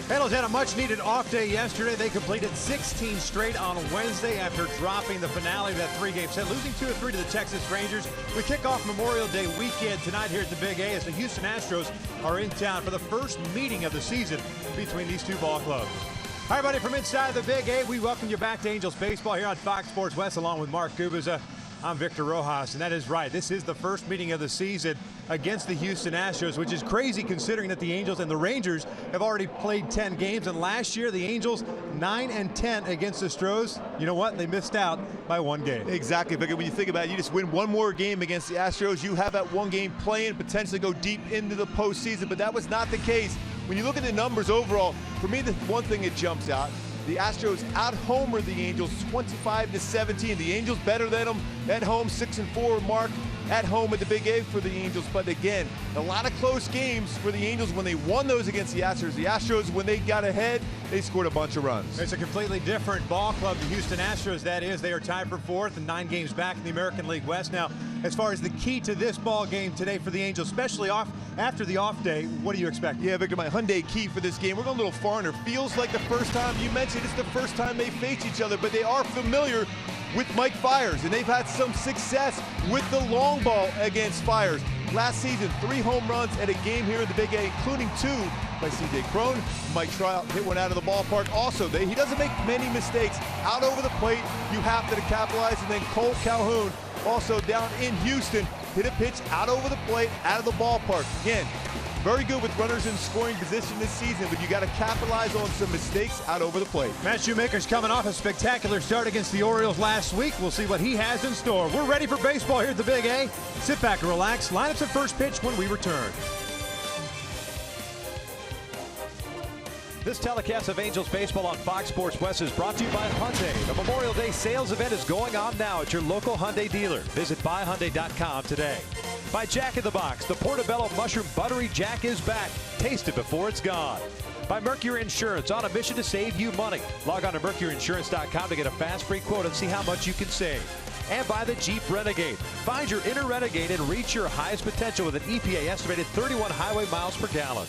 Angels had a much-needed off day yesterday. They completed 16 straight on Wednesday after dropping the finale of that three-game set, losing 2-3 to the Texas Rangers. We kick off Memorial Day weekend tonight here at the Big A as the Houston Astros are in town for the first meeting of the season between these two ball clubs. Hi, everybody, from inside the Big A, we welcome you back to Angels baseball here on Fox Sports West, along with Mark Gubicza. I'm Victor Rojas, and that is right. This is the first meeting of the season against the Houston Astros, which is crazy considering that the Angels and the Rangers have already played 10 games. And last year, the Angels 9-10 against the Astros. You know what? They missed out by one game. Exactly, Victor. When you think about it, you just win one more game against the Astros. You have that one game playing, potentially go deep into the postseason, but that was not the case. When you look at the numbers overall, for me, the one thing that jumps out, the Astros out-homered the Angels 25-17. The Angels better than them at home, 6-4 mark at home at the Big A for the Angels. But again, a lot of close games for the Angels when they won those against the Astros. The Astros, when they got ahead, they scored a bunch of runs. It's a completely different ball club, the Houston Astros, that is. They are tied for fourth and 9 games back in the American League West. Now, as far as the key to this ball game today for the Angels, especially after the off day, what do you expect? Yeah, Victor, my Hyundai key for this game, we're going a little far, and it feels like the first time, you mentioned it's the first time they face each other, but they are familiar with Mike Fiers, and they've had some success with the long ball against Fiers. Last season, 3 home runs at a game here in the Big A, including 2 by C.J. Cron. Mike Trout hit one out of the ballpark. Also, he doesn't make many mistakes. Out over the plate, you have to capitalize. And then Cole Calhoun, also down in Houston, hit a pitch out over the plate, out of the ballpark. Again, very good with runners in scoring position this season, but you got to capitalize on some mistakes out over the plate. Matt Shoemaker's coming off a spectacular start against the Orioles last week. We'll see what he has in store. We're ready for baseball here at the Big A. Sit back and relax. Lineups at first pitch when we return. This telecast of Angels baseball on Fox Sports West is brought to you by Hyundai. The Memorial Day sales event is going on now at your local Hyundai dealer. Visit buyhyundai.com today. By Jack in the Box, the Portobello Mushroom Buttery Jack is back. Taste it before it's gone. By Mercury Insurance, on a mission to save you money. Log on to mercuryinsurance.com to get a fast free quote and see how much you can save. And by the Jeep Renegade. Find your inner Renegade and reach your highest potential with an EPA estimated 31 highway miles per gallon.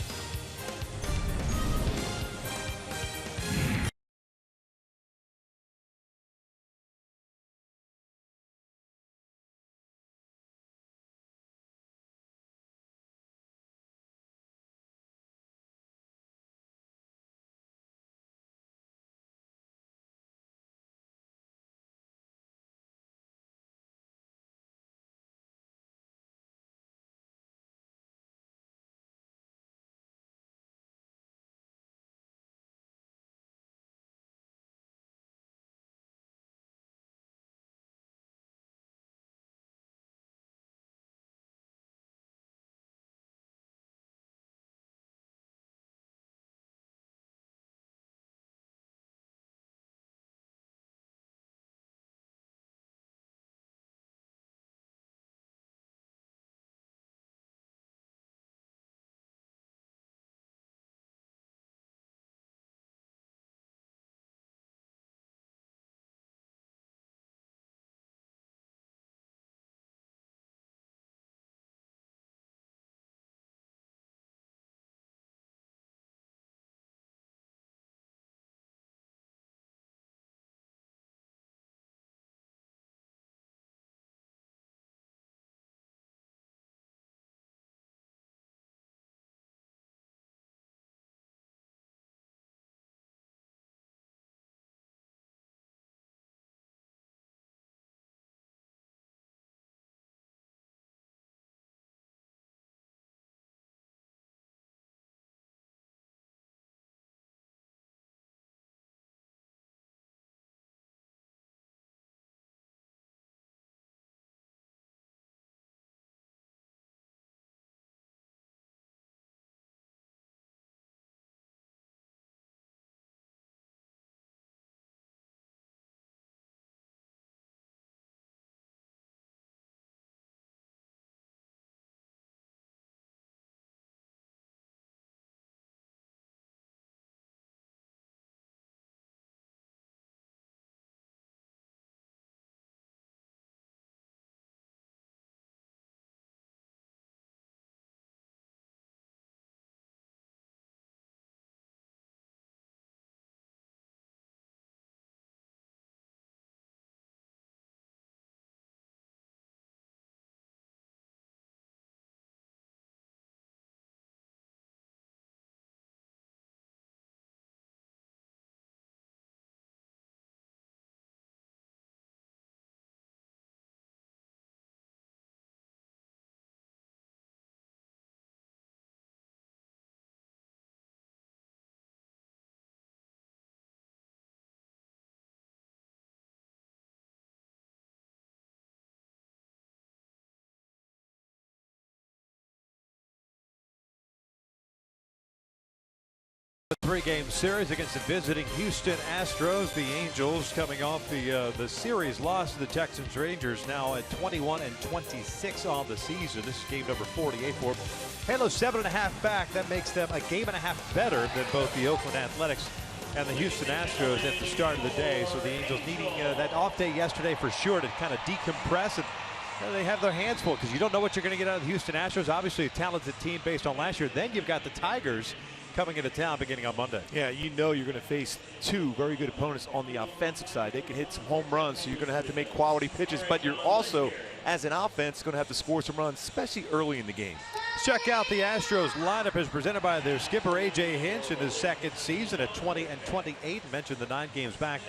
three-game series against the visiting Houston Astros. The Angels coming off the series loss to the Texas Rangers, now at 21-26 on the season. This is game number 48 for them. Halo 7.5 back. That makes them a game and a half better than both the Oakland Athletics and the Houston Astros at the start of the day. So the Angels needing that off day yesterday for sure to kind of decompress, and they have their hands full because you don't know what you're going to get out of the Houston Astros. Obviously a talented team based on last year. Then you've got the Tigers coming into town beginning on Monday. Yeah, you know you're going to face two very good opponents on the offensive side. They can hit some home runs, so you're going to have to make quality pitches, but you're also, as an offense, going to have to score some runs, especially early in the game. Check out the Astros lineup as presented by their skipper A.J. Hinch in his second season at 20-28. Mentioned the 9 games back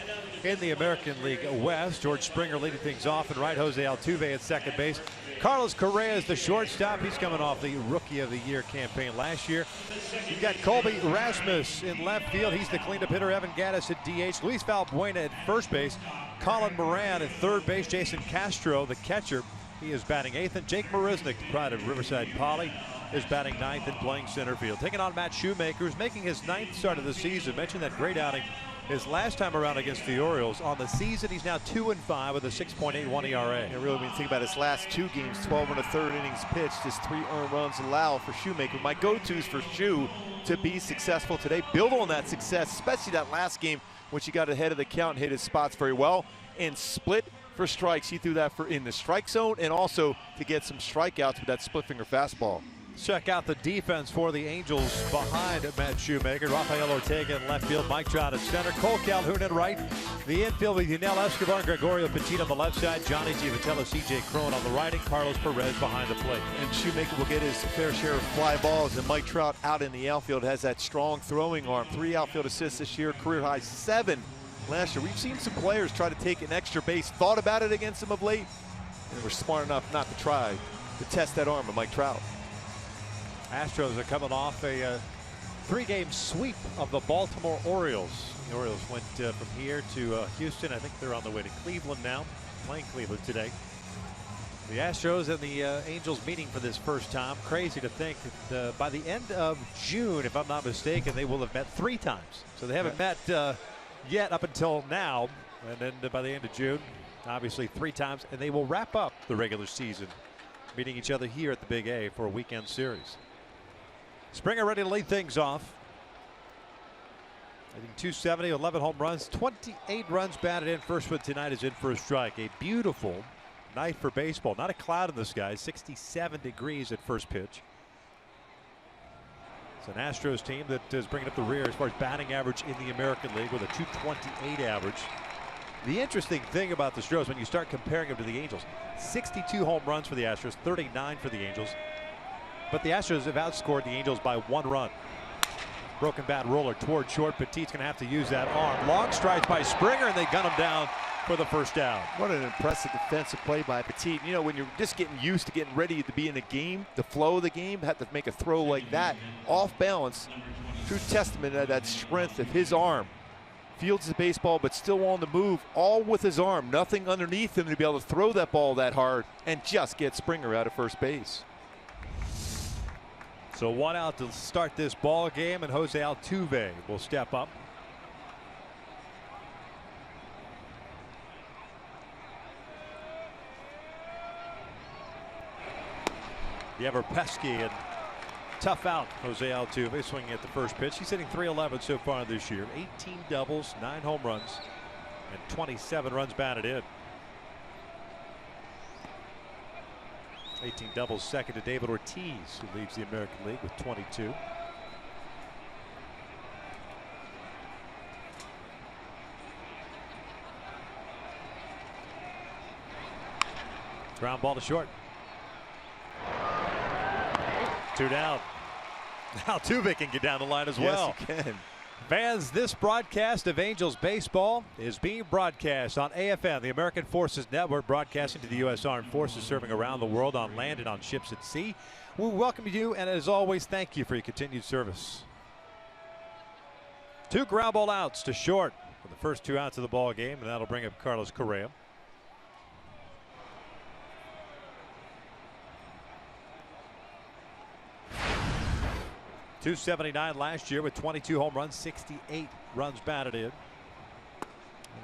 in the American League West. George Springer leading things off, and right Jose Altuve at second base. Carlos Correa is the shortstop. He's coming off the Rookie of the Year campaign last year. You've got Colby Rasmus in left field. He's the cleanup hitter. Evan Gattis at DH. Luis Valbuena at first base. Colin Moran at third base. Jason Castro, the catcher, he is batting 8th. And Jake Marisnick, the pride of Riverside Poly, is batting 9th and playing center field. Taking on Matt Shoemaker, who's making his 9th start of the season. Mentioned that great outing his last time around against the Orioles. On the season, he's now 2-5 with a 6.81 ERA. And really, when you think about his last 2 games, 12 and a third innings pitched, just 3 earned runs allowed for Shoemaker. My go-tos for Shoe to be successful today, build on that success, especially that last game when she got ahead of the count and hit his spots very well, and split for strikes. He threw that in the strike zone and also to get some strikeouts with that split finger fastball. Check out the defense for the Angels behind Matt Shoemaker. Rafael Ortega in left field, Mike Trout at center, Cole Calhoun in right. The infield with Yunel Escobar and Gregorio Petit on the left side, Johnny Giavitello, C.J. Cron on the right, and Carlos Perez behind the plate. And Shoemaker will get his fair share of fly balls, and Mike Trout out in the outfield has that strong throwing arm. 3 outfield assists this year, career high 7 last year. We've seen some players try to take an extra base, thought about it against him of late, and were smart enough not to try to test that arm of Mike Trout. Astros are coming off a 3-game sweep of the Baltimore Orioles. The Orioles went from here to Houston. I think they're on the way to Cleveland now, playing Cleveland today. The Astros and the Angels meeting for this first time. Crazy to think that by the end of June, if I'm not mistaken, they will have met 3 times. So they haven't met yet up until now. And then by the end of June, obviously 3 times. And they will wrap up the regular season meeting each other here at the Big A for a weekend series. Springer ready to lead things off. I think 270, 11 home runs, 28 runs batted in. First one tonight is in for a strike. A beautiful night for baseball. Not a cloud in the sky. 67 degrees at first pitch. It's an Astros team that is bringing up the rear as far as batting average in the American League with a 228 average. The interesting thing about the Astros, when you start comparing them to the Angels, 62 home runs for the Astros, 39 for the Angels. But the Astros have outscored the Angels by 1 run. Broken bat roller toward short. Petit's going to have to use that arm. Long strides by Springer, and they gun him down for the first down. What an impressive defensive play by Petit. You know, when you're just getting used to getting ready to be in the game, the flow of the game, have to make a throw like that off balance. True testament to that strength of his arm. Fields the baseball, but still on the move, all with his arm. Nothing underneath him to be able to throw that ball that hard and just get Springer out of first base. So 1 out to start this ball game, and Jose Altuve will step up. The ever pesky and tough out Jose Altuve swinging at the first pitch. He's hitting .311 so far this year. 18 doubles, 9 home runs, and 27 runs batted in. 18 doubles, second to David Ortiz, who leads the American League with 22. Ground ball to short. 2 down. Altuve can get down the line as well. Yes, he can. Fans, this broadcast of Angels baseball is being broadcast on AFN, the American Forces Network, broadcasting to the U.S. Armed Forces serving around the world on land and on ships at sea. We welcome you, and as always, thank you for your continued service. 2 ground ball outs to short for the first 2 outs of the ball game, and that'll bring up Carlos Correa. .279 last year with 22 home runs, 68 runs batted in. And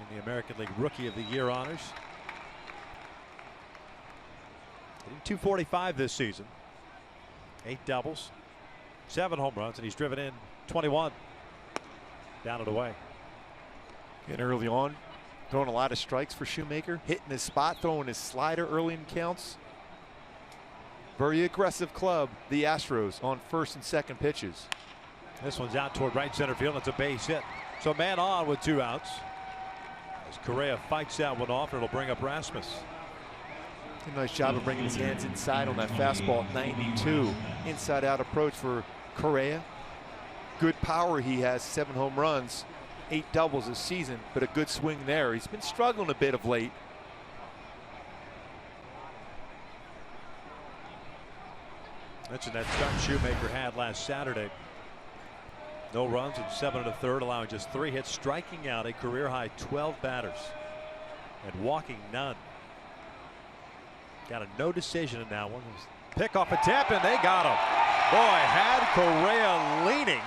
in the American League Rookie of the Year honors. Hitting .245 this season. 8 doubles, 7 home runs, and he's driven in 21. Down and away. And early on, throwing a lot of strikes for Shoemaker, hitting his spot, throwing his slider early in counts. Very aggressive club, the Astros, on first and second pitches. This one's out toward right center field. It's a base hit. So man on with 2 outs. As Correa fights that one off, and it'll bring up Rasmus. A nice job of bringing his hands inside on that fastball at 92. Inside out approach for Correa. Good power he has, 7 home runs, 8 doubles this season, but a good swing there. He's been struggling a bit of late. Mentioned that start Shoemaker had last Saturday. No runs in 7 1/3, allowing just 3 hits, striking out a career high 12 batters and walking none. Got a no decision in that one. Pick off a tap, and they got him. Boy, had Correa leaning,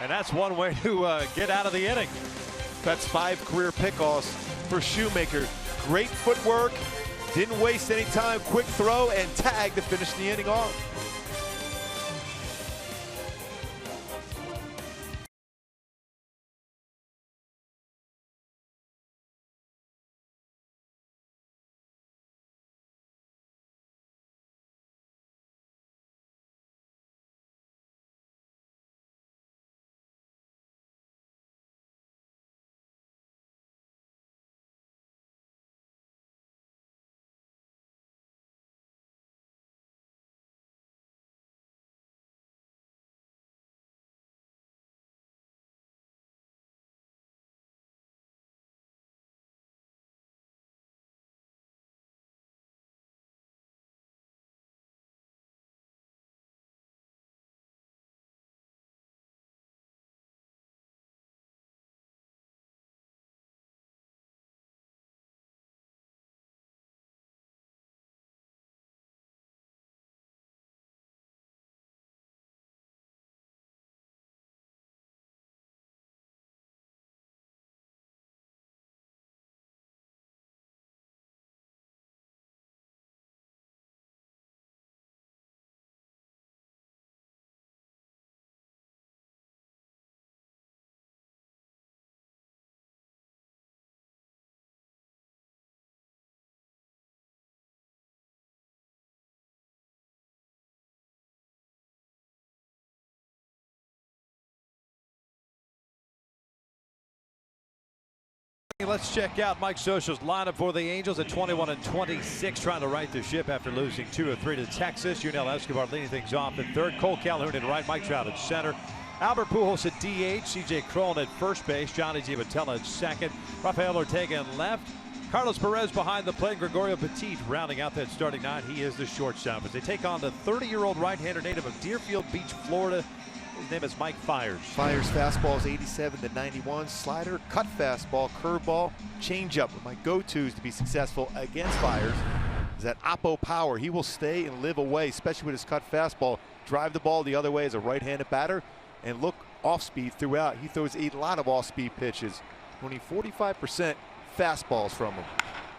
and that's one way to get out of the inning. That's 5 career pickoffs for Shoemaker. Great footwork, didn't waste any time, quick throw and tag to finish the inning off. Let's check out Mike Scioscia's lineup for the Angels at 21 and 26, trying to right the ship after losing 2 of 3 to Texas. Yunel Escobar leading things off at third. Cole Calhoun at right. Mike Trout at center. Albert Pujols at DH. CJ Cron at first base. Johnny Giavotella at second. Rafael Ortega in left. Carlos Perez behind the plate. Gregorio Petit rounding out that starting 9. He is the shortstop as they take on the 30-year-old right-hander native of Deerfield Beach, Florida. His name is Mike Fiers. Fiers' fastball is 87 to 91. Slider, cut fastball, curveball, changeup. My go-tos to be successful against Fiers is that oppo power. He will stay and live away, especially with his cut fastball. Drive the ball the other way as a right-handed batter and look off speed throughout. He throws a lot of off-speed pitches. Only 45% fastballs from him.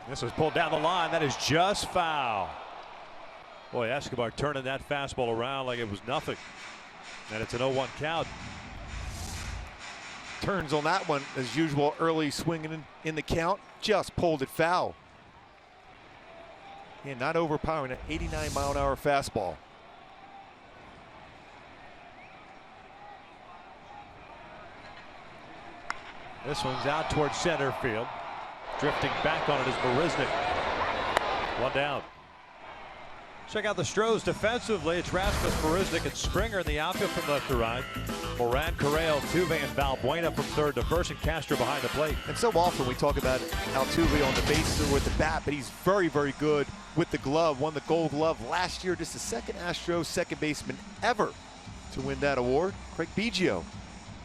This was pulled down the line. That is just foul. Boy, Escobar turning that fastball around like it was nothing. And it's an 0-1 count. Turns on that one as usual, early swinging in the count, just pulled it foul. And not overpowering, an 89-mile-an-hour fastball. This one's out towards center field. Drifting back on it is Marisnick. 1 down. Check out the Stros defensively. It's Rasmus, Marisnick, and Springer in the outfield from left to right. Moran, Correa, Altuve, and Valbuena from third to first, and Castro behind the plate. And so often we talk about Altuve on the bases or with the bat, but he's very, very good with the glove. Won the Gold Glove last year. Just the second Astros second baseman ever to win that award. Craig Biggio,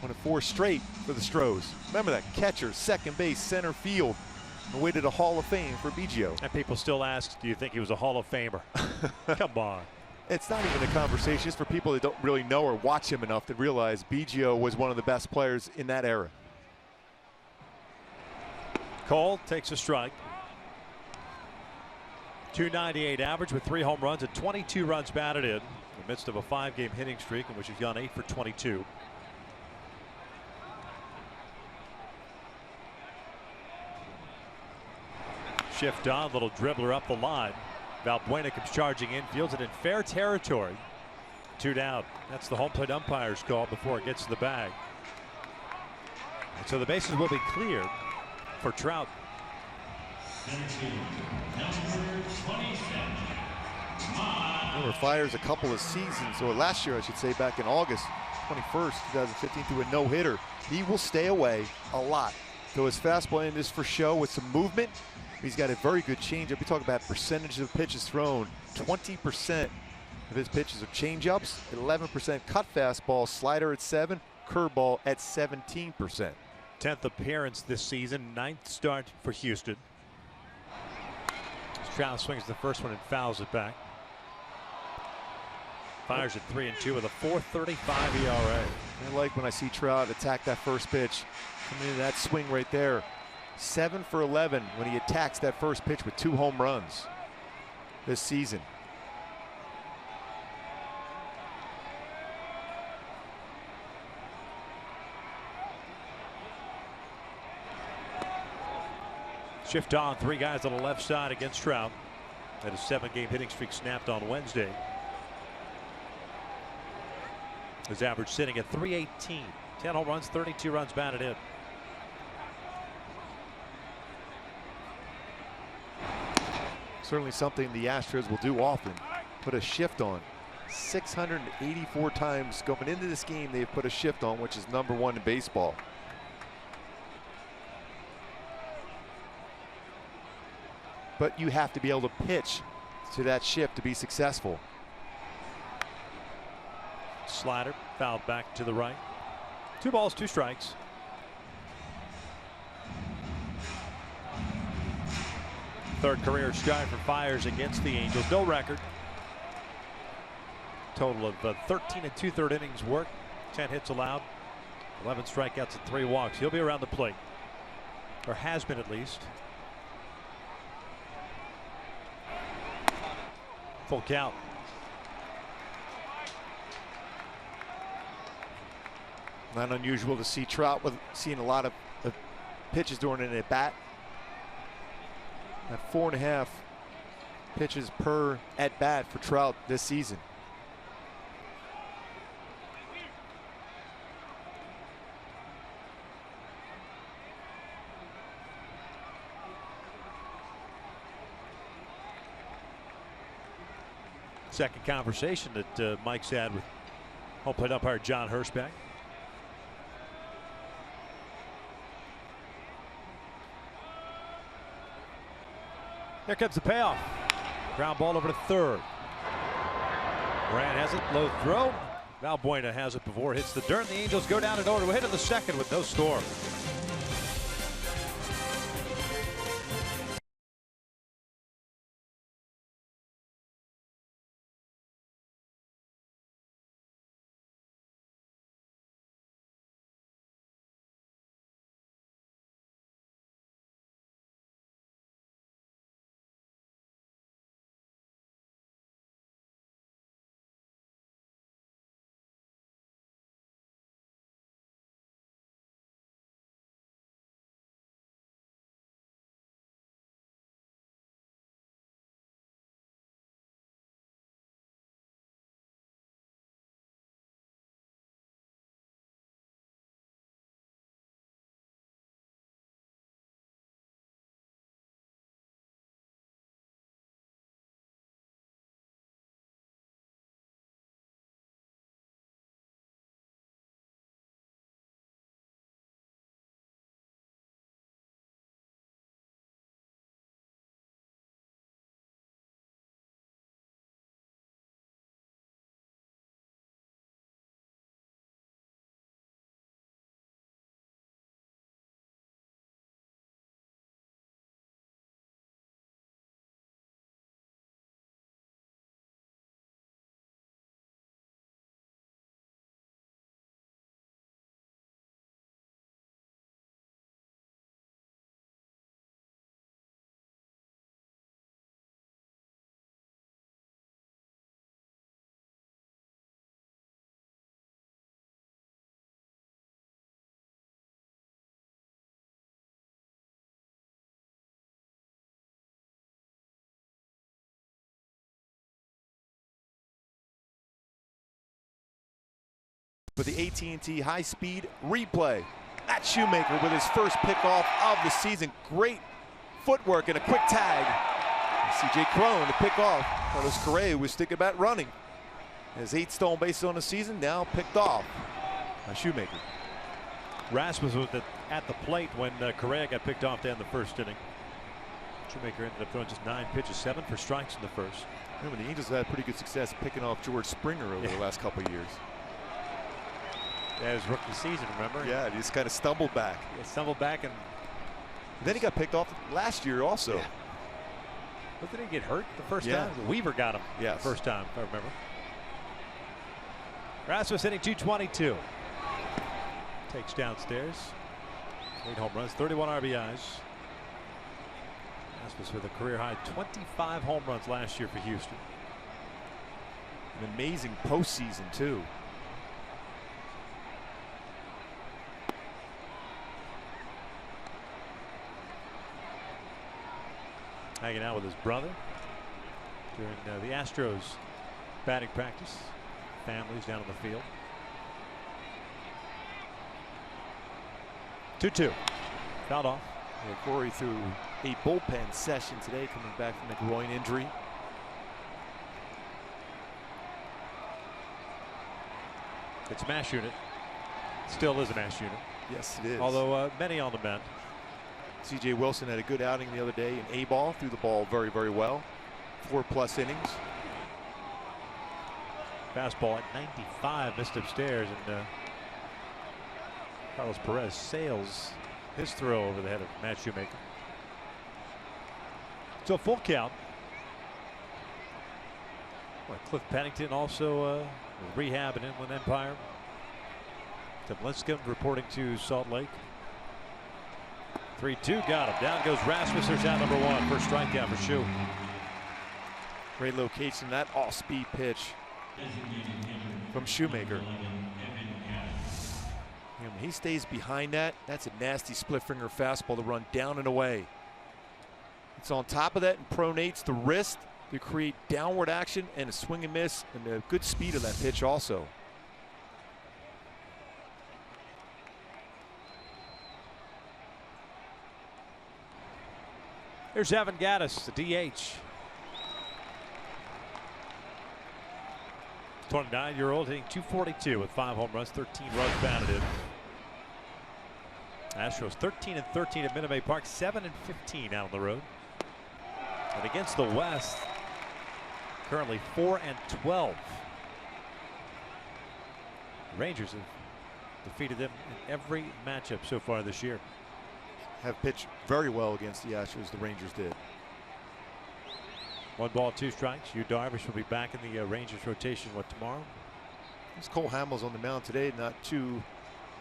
one of 4 straight for the Stros. Remember that, catcher, second base, center field. On the way to the Hall of Fame for Biggio. And people still ask, do you think he was a Hall of Famer? Come on. It's not even a conversation. It's for people that don't really know or watch him enough to realize Biggio was one of the best players in that era. Cole takes a strike. 298 average with 3 home runs and 22 runs batted in the midst of a 5-game hitting streak in which he's gone 8 for 22. Shift on, little dribbler up the line. Valbuena comes charging in, fields it in fair territory. 2 down. That's the home plate umpire's call before it gets to the bag. And so the bases will be cleared for Trout. Remember, Fiers a couple of seasons, or last year I should say, back in August 21st, 2015, threw a no-hitter. He will stay away a lot. So his fastball is for show with some movement. He's got a very good changeup. We talk about percentage of pitches thrown. 20% of his pitches are changeups, 11% cut fastball, slider at 7, curveball at 17%. 10th appearance this season, 9th start for Houston. Trout swings the first one and fouls it back. Fiers at 3-2 with a 4.35 ERA. I like when I see Trout attack that first pitch. Coming into that swing right there. 7 for 11 when he attacks that first pitch with 2 home runs this season. Shift on, 3 guys on the left side against Trout. Had a 7-game hitting streak snapped on Wednesday. His average sitting at 318. 10 home runs, 32 runs batted in. Certainly something the Astros will do often. Put a shift on. 684 times going into this game they've put a shift on, which is #1 in baseball. But you have to be able to pitch to that shift to be successful. Slider fouled back to the right. 2 balls, 2 strikes. Third career strike for Fiers against the Angels. No record. Total of 13 2/3 innings work. 10 hits allowed. 11 strikeouts and 3 walks. He'll be around the plate, or has been at least. Full count. Not unusual to see Trout with seeing a lot of pitches during an at bat. At 4.5 pitches per at bat for Trout this season. Second conversation that Mike's had with home plate umpire John Hirschbeck. Here comes the payoff. Ground ball over to third. Grant has it, low throw. Valbuena has it before it hits the dirt. The Angels go down in order. We'll hit in the second with no score. for the AT&T high-speed replay. Matt Shoemaker with his first pickoff of the season. Great footwork and a quick tag. C.J. Cron to pick off. Carlos Correa, who was thinking about running. Has 8 stolen bases on the season, now picked off by Shoemaker. Rasmus was at the plate when Correa got picked off to end the first inning. Shoemaker ended up throwing just 9 pitches, 7 for strikes in the first. Remember, the Angels had pretty good success picking off George Springer over the last couple of years. Yeah, his rookie season, remember? Yeah, he just kind of stumbled back. He stumbled back, and then he got picked off last year also. Yeah. But did he get hurt the first Yeah. time? Weaver got him the first time, if I remember. Rasmus hitting .222. Takes downstairs. 8 home runs, 31 RBIs. Rasmus with a career high 25 home runs last year for Houston. An amazing postseason too. Hanging out with his brother during the Astros batting practice. Families down on the field. 2-2. Fouled off. Yeah, Corey threw a bullpen session today, coming back from a groin injury. It's mash unit. Still is a mash unit. Yes, it is. Although many on the mend. C.J. Wilson had a good outing the other day in A-ball, threw the ball very, very well. 4+ innings. Fastball at 95, missed upstairs, and Carlos Perez sails his throw over the head of Matt Shoemaker. So full count. Well, Cliff Pennington also rehab in Inland Empire. Tim Lincecum reporting to Salt Lake. 3-2, got him. Down goes Rasmus. There's out number 1. First strikeout for Shoe. Great location, that off-speed pitch from Shoemaker. And when he stays behind that, that's a nasty split-finger fastball to run down and away. It's on top of that and pronates the wrist to create downward action and a swing and miss, and a good speed of that pitch also. Here's Evan Gattis, the DH. 29-year-old hitting .242 with 5 home runs, 13 runs batted in. Astros 13-13 at Minute Maid Park, 7-15 out on the road. And against the West, currently 4-12. The Rangers have defeated them in every matchup so far this year. Have pitched very well against the Astros, the Rangers did. 1 ball, 2 strikes. Yu Darvish will be back in the Rangers rotation tomorrow. This Cole Hamels on the mound today, not too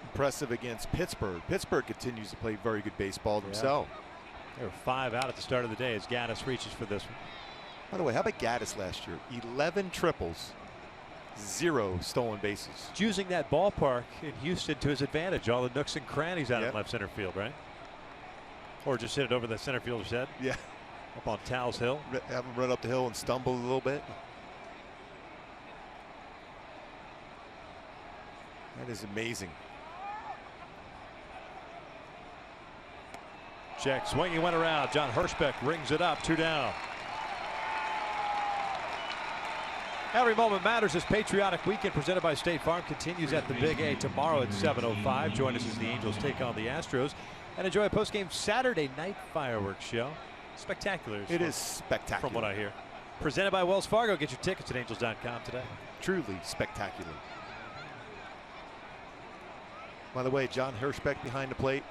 impressive against Pittsburgh. Pittsburgh continues to play very good baseball themselves. They were 5 out at the start of the day as Gattis reaches for this one. By the way, how about Gattis last year? 11 triples, 0 stolen bases. He's using that ballpark in Houston to his advantage. All the nooks and crannies out in left center field, right? Or just hit it over the center fielder's head. Yeah. Up on Towles Hill. Have him run up the hill and stumble a little bit. That is amazing. Check, swing, he went around. John Hirschbeck rings it up, 2 down. Every moment matters. This patriotic weekend presented by State Farm continues at the Big A tomorrow at 7:05. Join us as the Angels take on the Astros and enjoy a post-game Saturday night fireworks show. Spectacular. It is spectacular. From what I hear. Presented by Wells Fargo. Get your tickets at angels.com today. Truly spectacular. By the way, John Hirschbeck behind the plate.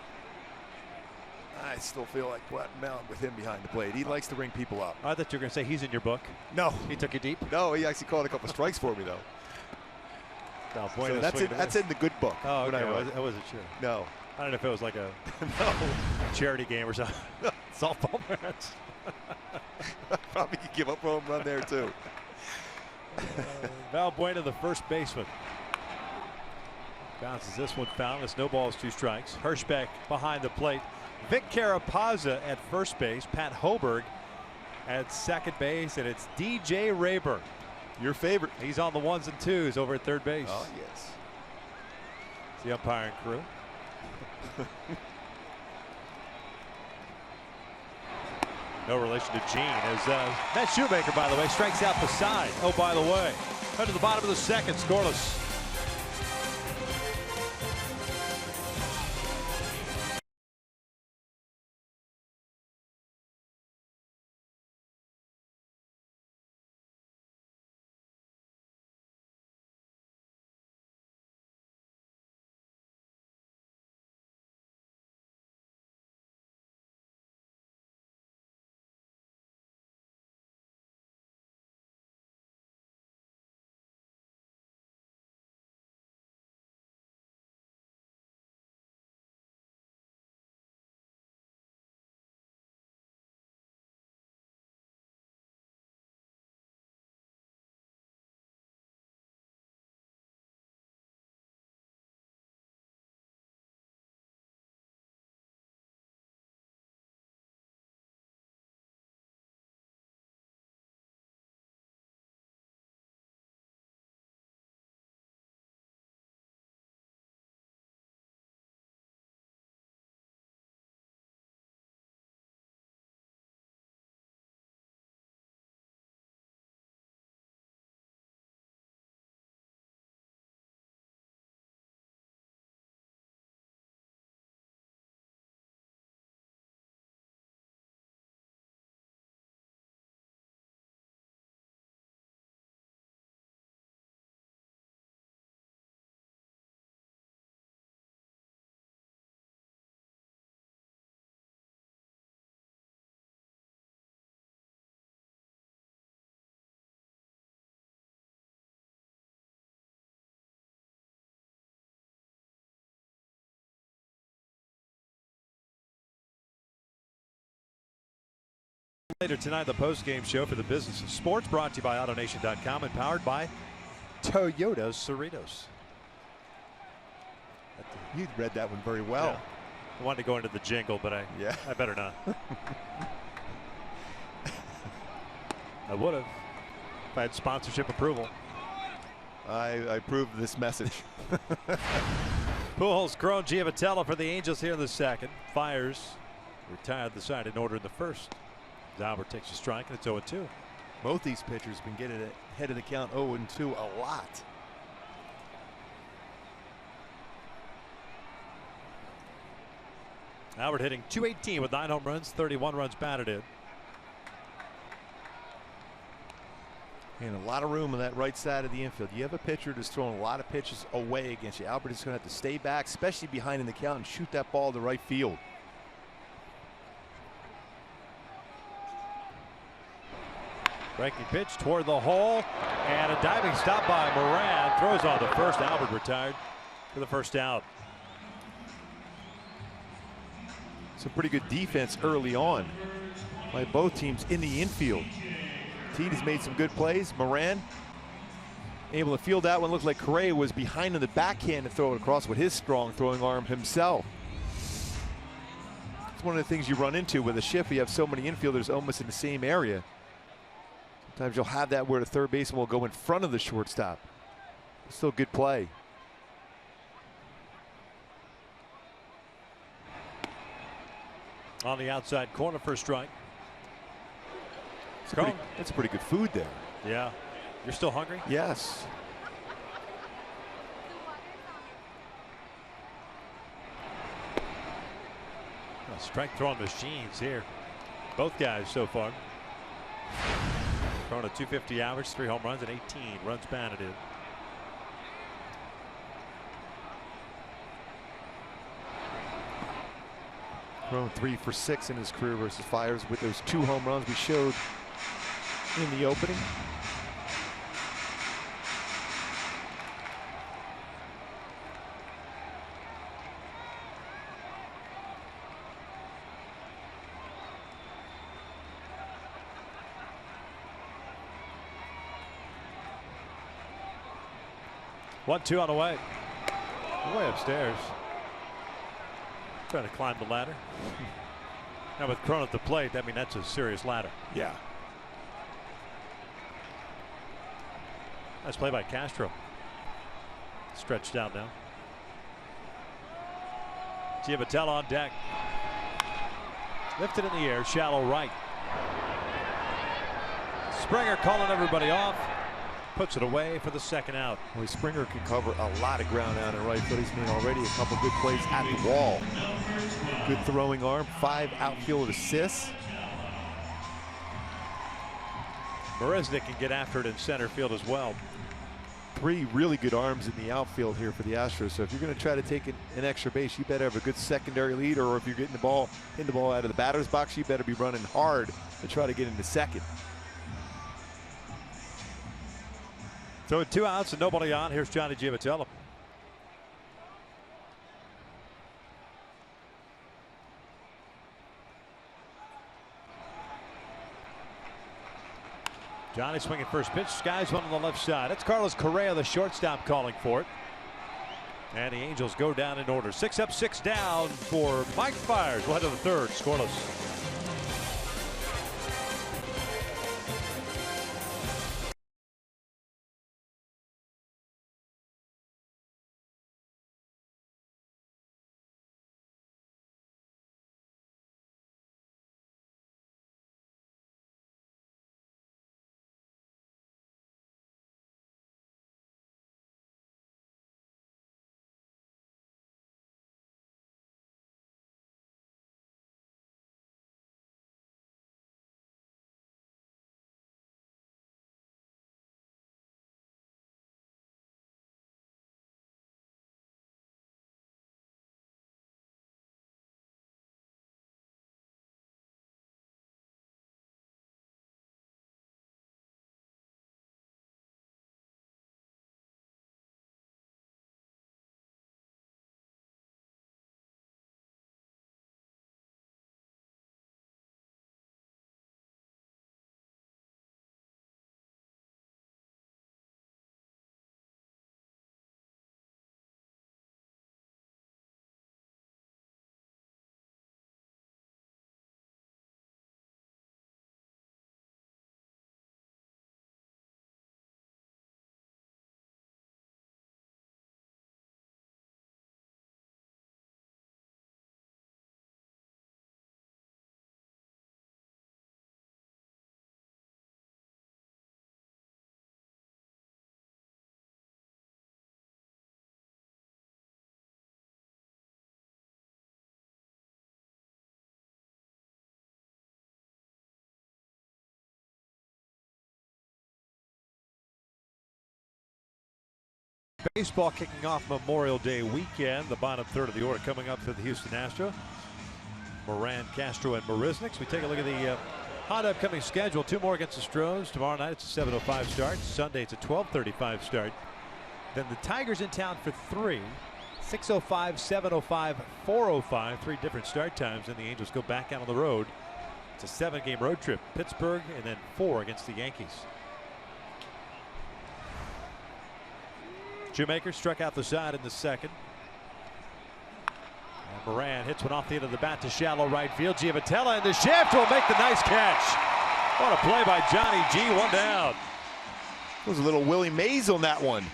I still feel like Black Mountain with him behind the plate. He likes to ring people up. I thought you were going to say he's in your book. No. He took you deep? No, he actually called a couple strikes for me, though. No, so that's in the good book. Oh, okay. I wasn't sure. No. I don't know if it was like a charity game or something. Softball match. Probably could give up a home run there, too. Valbuena, the first baseman. Bounces this one foul. It's no balls, 2 strikes. Hirschbeck behind the plate. Vic Carapazza at first base. Pat Hoberg at second base. And it's DJ Rayburn. Your favorite. He's on the 1s and 2s over at third base. Oh, yes. It's the umpiring crew. No relation to Gene, as Matt Shoemaker, by the way, strikes out the side. Oh, by the way, head to the bottom of the second, scoreless. Later tonight, the post-game show for the business of sports, brought to you by AutoNation.com and powered by Toyota Cerritos. You read that one very well. Yeah. I wanted to go into the jingle, but I better not. I would have if I had sponsorship approval. I approve this message. Pujols, Cron, Giavatello for the Angels here in the second. Fires retired the side in order in the first. Albert takes a strike, and it's 0-2. Both these pitchers have been getting ahead of the count 0-2 a lot. Albert hitting .218 with 9 home runs, 31 runs batted in. And a lot of room on that right side of the infield. You have a pitcher that's throwing a lot of pitches away against you. Albert is going to have to stay back, especially behind in the count, and shoot that ball to right field. Breaking pitch toward the hole, and a diving stop by Moran. Throws on the first. Albert retired for the first out. Some pretty good defense early on by both teams in the infield. Teed has made some good plays. Moran able to field that one. Looked like Correa was behind on the backhand to throw it across with his strong throwing arm himself. It's one of the things you run into with a shift. You have so many infielders almost in the same area. Sometimes you'll have that where the third baseman will go in front of the shortstop. Still good play. On the outside corner for a strike. That's pretty good food there. Yeah. You're still hungry? Yes. Strike throwing machines here. Both guys so far. Throwing a .250 average, 3 home runs and 18 runs batted in. Thrown 3 for 6 in his career versus Fires with those 2 home runs we showed in the opening. One-two on the way. Way upstairs. Trying to climb the ladder. Now with Cron at the plate, I mean, that's a serious ladder. Yeah. Nice play by Castro. Stretched out now. Giavotella on deck. Lifted in the air, shallow right. Springer calling everybody off. Puts it away for the second out. Well, Springer can cover a lot of ground out in right foot. He's made already a couple good plays at the wall. Good throwing arm, 5 outfield assists. Marisnick can get after it in center field as well. 3 really good arms in the outfield here for the Astros. So if you're going to try to take an extra base, you better have a good secondary lead, or if you're getting the ball out of the batter's box, you better be running hard to try to get into second. So with 2 outs and nobody on, here's Johnny Giavotella. Johnny swinging first pitch, skies one on the left side. That's Carlos Correa, the shortstop, calling for it. And the Angels go down in order. 6 up, 6 down for Mike Fiers. We'll head to the third, scoreless. Baseball kicking off Memorial Day weekend. The bottom third of the order coming up for the Houston Astros. Moran, Castro, and Marisnick. We take a look at the hot upcoming schedule. 2 more against the Stros. Tomorrow night it's a 7:05 start. Sunday it's a 12:35 start. Then the Tigers in town for 3. 6:05, 7:05, 4:05. 3 different start times. And the Angels go back out on the road. It's a 7-game road trip. Pittsburgh and then 4 against the Yankees. Shoemaker struck out the side in the second. And Moran hits one off the end of the bat to shallow right field. Giavotella in the shift will make the nice catch. What a play by Johnny G. 1 down. It was a little Willie Mays on that one.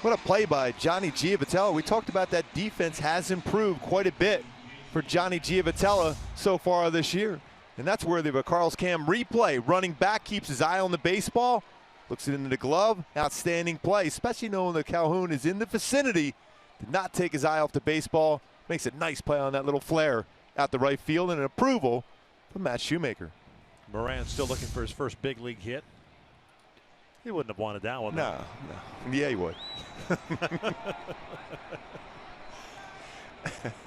What a play by Johnny Giavotella. We talked about that defense has improved quite a bit for Johnny Giavotella so far this year. And that's where the Carl's Cam replay. Running back keeps his eye on the baseball. Looks it into the glove. Outstanding play, especially knowing that Calhoun is in the vicinity. Did not take his eye off the baseball. Makes a nice play on that little flare out the right field, and an approval from Matt Shoemaker. Moran still looking for his first big league hit. He wouldn't have wanted that one. No. Yeah, he would.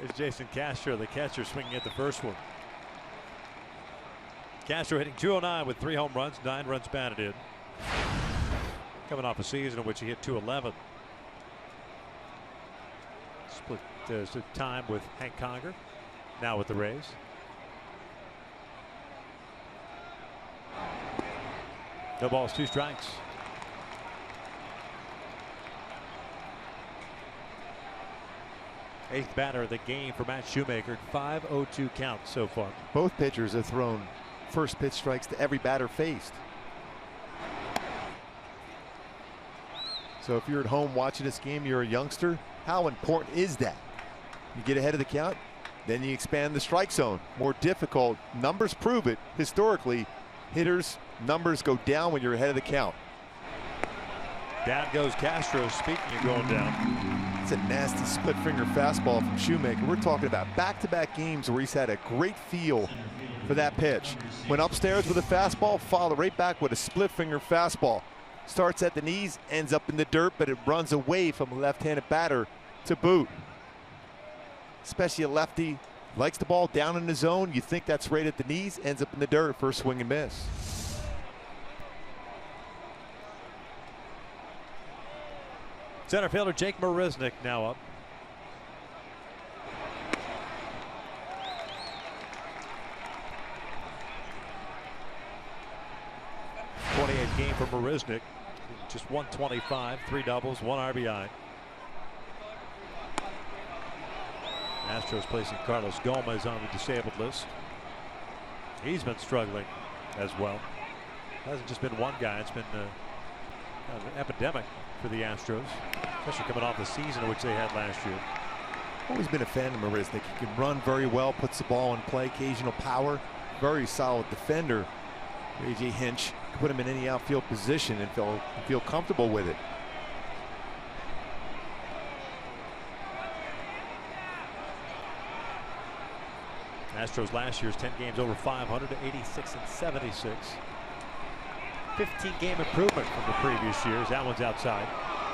It's Jason Castro, the catcher, swinging at the first one. Castro hitting .209 with 3 home runs, 9 runs batted in. Coming off a season in which he hit .211. Split time with Hank Conger, now with the Rays. No balls, 2 strikes. Eighth batter of the game for Matt Shoemaker. 5-0-2 count so far. Both pitchers have thrown first pitch strikes to every batter faced. So if you're at home watching this game, you're a youngster, how important is that? You get ahead of the count, then you expand the strike zone. More difficult. Numbers prove it. Historically, hitters' numbers go down when you're ahead of the count. Down goes Castro. Speaking of going down. It's a nasty split finger fastball from Shoemaker. We're talking about back-to-back games where he's had a great feel for that pitch. Went upstairs with a fastball, followed right back with a split finger fastball. Starts at the knees, ends up in the dirt, but it runs away from a left-handed batter to boot. Especially a lefty, likes the ball down in the zone. You think that's right at the knees, ends up in the dirt for a swing and miss. Center fielder Jake Marisnick now up. '28 game for Marisnick. Just 125, 3 doubles, 1 RBI. Astros placing Carlos Gomez on the disabled list. He's been struggling as well. Hasn't just been one guy, it's been kind of an epidemic for the Astros, especially coming off the season which they had last year. Always been a fan of Marisnick. He can run very well, puts the ball in play, occasional power. Very solid defender. A.J. Hinch can put him in any outfield position and feel comfortable with it. Astros last year's 10 games over 500 to 86 and 76. 15-game improvement from the previous years. That one's outside.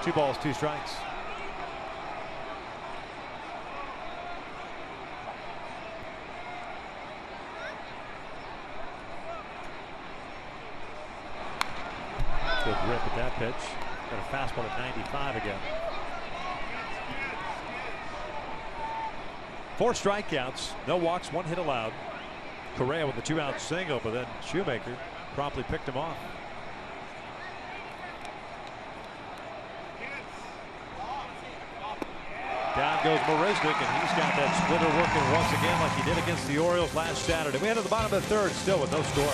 2 balls, 2 strikes. Good rip at that pitch. Got a fastball at 95 again. 4 strikeouts, no walks, 1 hit allowed. Correa with a 2-out single, but then Shoemaker promptly picked him off. Down goes Marisnick, and he's got that splitter working once again like he did against the Orioles last Saturday. We enter the bottom of the 3rd, still with no score.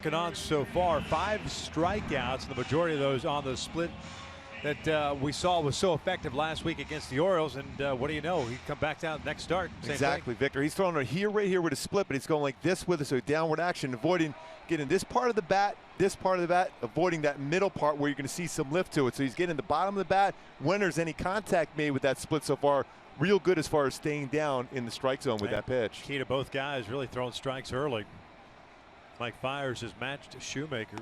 On so far, 5 strikeouts, and the majority of those on the split that we saw was so effective last week against the Orioles. And what do you know? He come back down next start. Exactly, Victor. He's throwing right here with a split, but he's going like this with a downward action, avoiding getting this part of the bat, avoiding that middle part where you're going to see some lift to it. So he's getting the bottom of the bat when there's any contact made with that split so far. Real good as far as staying down in the strike zone with that pitch. Key to both guys really throwing strikes early. Mike Fiers has matched Shoemaker.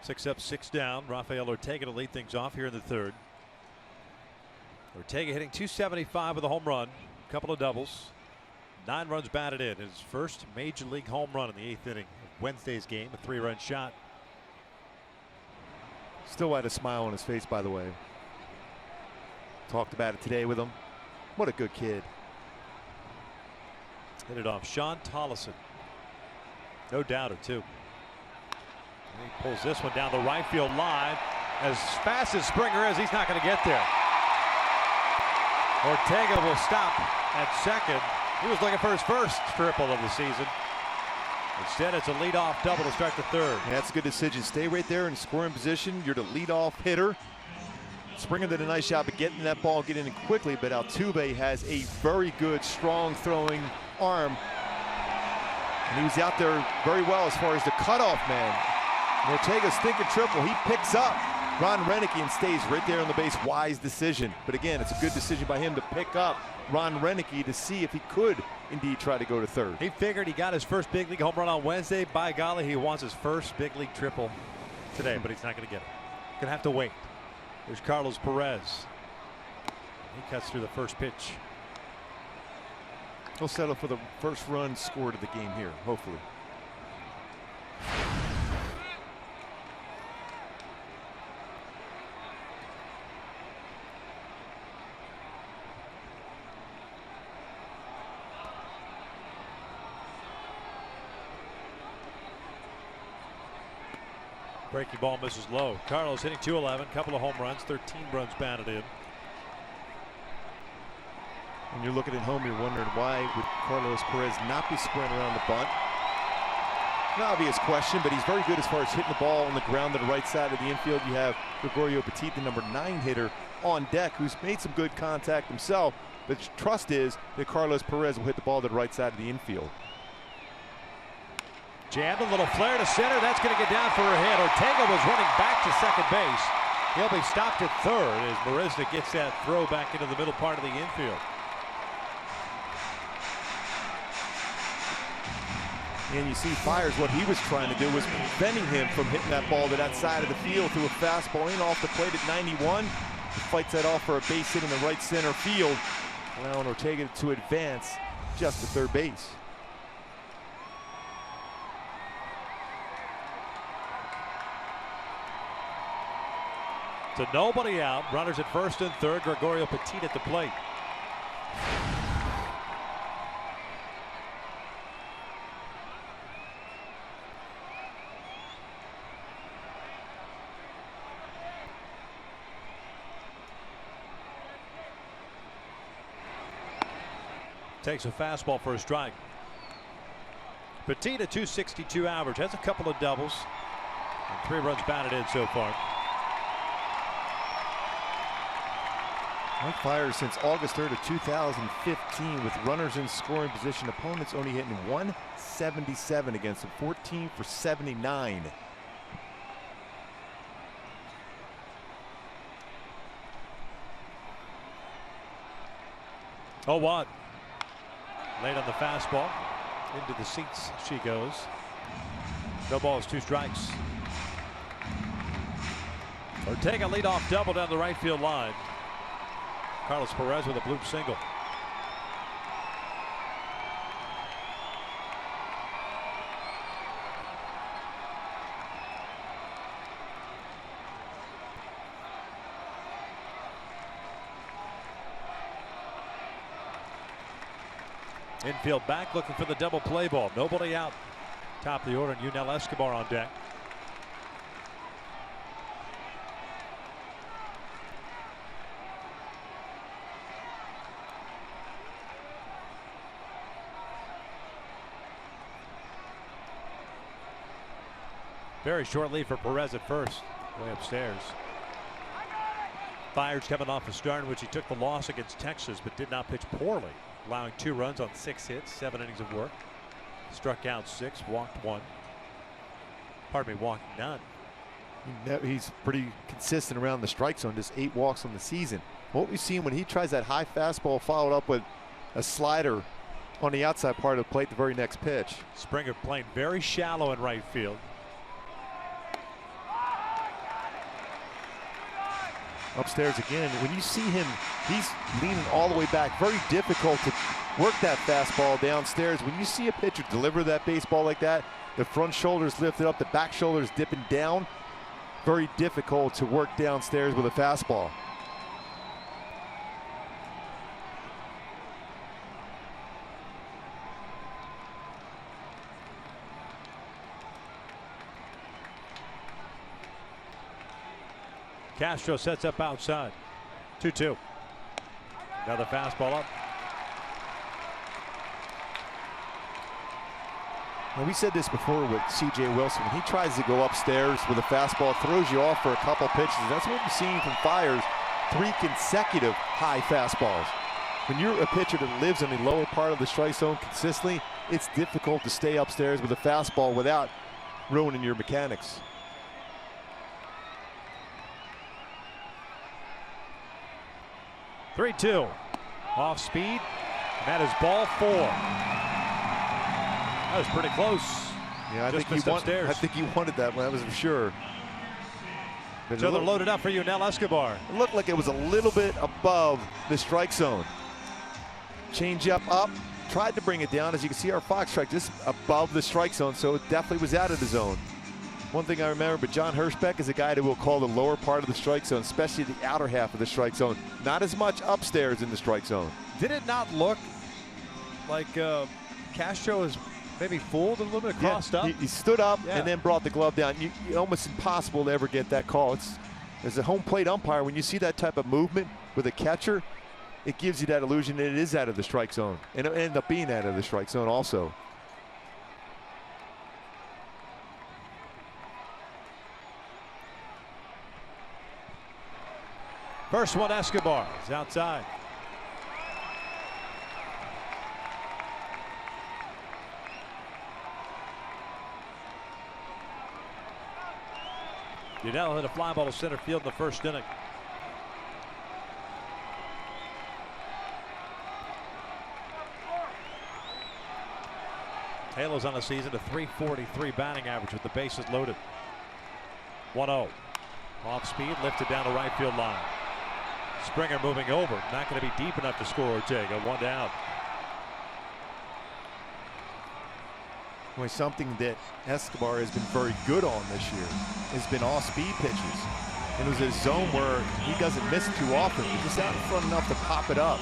6 up, 6 down. Rafael Ortega to lead things off here in the 3rd. Ortega hitting .275 with a home run, a couple of doubles, 9 runs batted in. His first major league home run in the 8th inning of Wednesday's game, a 3-run shot. Still had a smile on his face, by the way. Talked about it today with him. What a good kid. Hit it off Sean Tollison. No doubter, too. And he pulls this one down the right field line. As fast as Springer is, he's not going to get there. Ortega will stop at second. He was looking for his first triple of the season. Instead, it's a leadoff double to start the third. Yeah, that's a good decision. Stay right there in scoring position. You're the leadoff hitter. Springer did a nice job of getting that ball, getting in quickly, but Altuve has a very good, strong throwing arm. And he was out there very well as far as the cutoff man. And Ortega's thinking triple. He picks up Ron Roenicke and stays right there on the base. Wise decision. But again, it's a good decision by him to pick up Ron Roenicke to see if he could indeed try to go to third. He figured he got his first big league home run on Wednesday. By golly, he wants his first big league triple today, but he's not going to get it. Going to have to wait. There's Carlos Perez. He cuts through the first pitch. He'll settle for the first run scored of the game here, hopefully. Breaking ball misses low. Carlos hitting .211, couple of home runs, 13 runs batted in. When you're looking at home, you're wondering why would Carlos Perez not be squaring around the bunt? An obvious question, but he's very good as far as hitting the ball on the ground to the right side of the infield. You have Gregorio Petit, the number 9 hitter, on deck, who's made some good contact himself. But the trust is that Carlos Perez will hit the ball to the right side of the infield. Jammed, a little flare to center. That's going to get down for a hit. Ortega was running back to second base. He'll be stopped at third as Marisnick gets that throw back into the middle part of the infield. And you see Fiers, what he was trying to do was preventing him from hitting that ball to that side of the field through a fastball in off the plate at 91. He fights that off for a base hit in the right center field, allowing Ortega to advance just to third base. So nobody out. Runners at first and third. Gregorio Petit at the plate. Takes a fastball for a strike. Petit, a .262 average, has a couple of doubles and 3 runs batted in so far. Mike Fiers since August 3rd of 2015 with runners in scoring position. Opponents only hitting .177 against him, 14 for 79. Oh, what? Late on the fastball. Into the seats she goes. No balls, 2 strikes. Ortega leadoff double down the right field line. Carlos Perez with a bloop single. Infield back looking for the double play ball. Nobody out. Top of the order, and Yunel Escobar on deck. Very short lead for Perez at first, way upstairs. Fiers coming off a start in which he took the loss against Texas, but did not pitch poorly, allowing 2 runs on 6 hits, 7 innings of work. Struck out 6, walked 1. Pardon me, walked none. He's pretty consistent around the strike zone, just 8 walks on the season. What we've seen when he tries that high fastball followed up with a slider on the outside part of the plate the very next pitch. Springer playing very shallow in right field. Upstairs again. When you see him, he's leaning all the way back. Very difficult to work that fastball downstairs. When you see a pitcher deliver that baseball like that, the front shoulders lifted up, the back shoulders dipping down. Very difficult to work downstairs with a fastball. Castro sets up outside. 2-2. Another fastball up. Well, we said this before with C.J. Wilson. When he tries to go upstairs with a fastball, throws you off for a couple pitches. That's what we're seeing from Fiers. 3 consecutive high fastballs. When you're a pitcher that lives in the lower part of the strike zone consistently, it's difficult to stay upstairs with a fastball without ruining your mechanics. Three-two. Off speed. And that is ball 4. That was pretty close. Yeah, I think he wanted that one, that was for sure. So they're loaded up for you, Nel Escobar. It looked like it was a little bit above the strike zone. Change up, tried to bring it down. As you can see, our Fox strike just above the strike zone, so it definitely was out of the zone. One thing I remember, but John Hirschbeck is a guy that will call the lower part of the strike zone, especially the outer half of the strike zone. Not as much upstairs in the strike zone. Did it not look like Castro was maybe fooled a little bit, crossed up? He stood up and then brought the glove down. Almost impossible to ever get that call. As a home plate umpire, when you see that type of movement with a catcher, it gives you that illusion that it is out of the strike zone. And it ended up being out of the strike zone also. First one, Escobar is outside. Udell hit a fly ball to center field in the first inning. Halo's on the season a .343 batting average with the bases loaded. 1-0. Off speed, lifted down the right field line. Springer moving over. Not going to be deep enough to score Ortega. 1 down. Well, something that Escobar has been very good on this year has been off-speed pitches. It was a zone where he doesn't miss too often. He's just out in front enough to pop it up.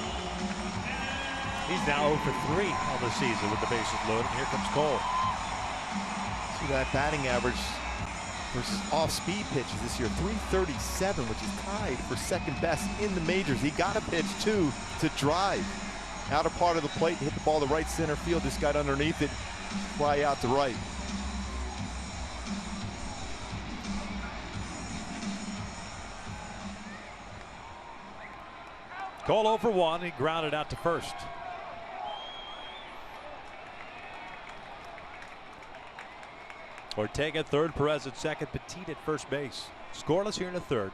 He's now 0 for 3 on the season with the bases loaded. Here comes Cole. See that batting average versus off-speed pitches this year, .337, which is tied for second best in the majors. He got a pitch too to drive. Outer part of the plate, hit the ball to right center field, just got underneath it, fly out to right. Cole 0 for 1. He grounded out to first. Ortega third, Perez at second, Petit at first base. Scoreless here in the third.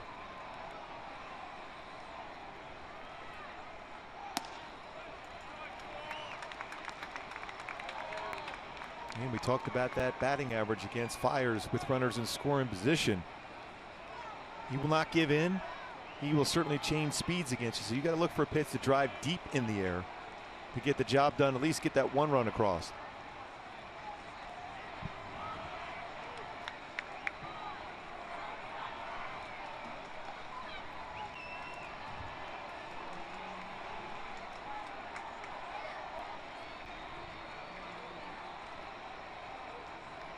And we talked about that batting average against Fiers with runners in scoring position. He will not give in. He will certainly change speeds against you. So you got to look for a pitch to drive deep in the air to get the job done, at least get that 1 run across.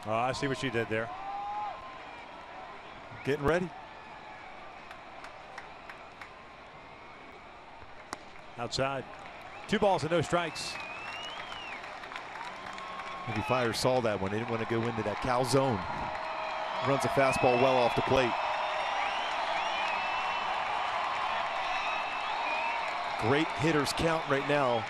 Oh, I see what you did there. Getting ready. Outside. 2 balls and no strikes. Maybe Fiers saw that one. They didn't want to go into that cow zone. Runs a fastball well off the plate. Great hitters count right now.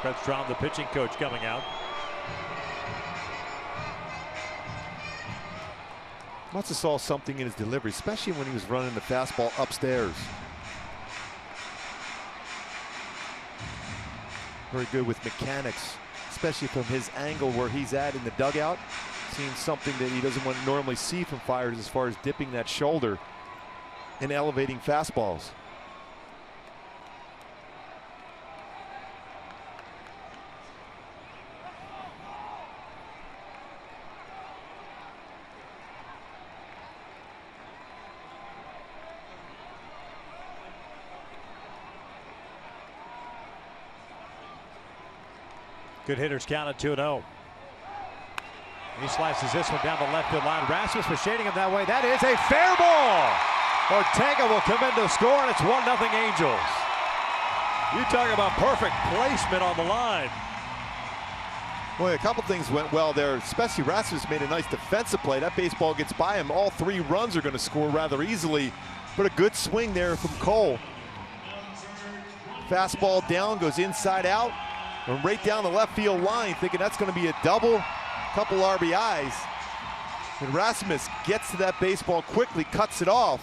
Fred Strom, the pitching coach, coming out. Must have saw something in his delivery, especially when he was running the fastball upstairs. Very good with mechanics, especially from his angle where he's at in the dugout. Seeing something that he doesn't want to normally see from Fiers as far as dipping that shoulder and elevating fastballs. Good hitters count at 2-0. He slices this one down the left field line. Rasmus was shading him that way. That is a fair ball. Ortega will come in to score, and it's 1-0 Angels. You talk about perfect placement on the line. Boy, a couple things went well there, especially Rasmus made a nice defensive play. That baseball gets by him. All 3 runs are going to score rather easily, but a good swing there from Cole. Fastball down, goes inside out, and right down the left field line, thinking that's going to be a double, couple RBIs. And Rasmus gets to that baseball quickly, cuts it off,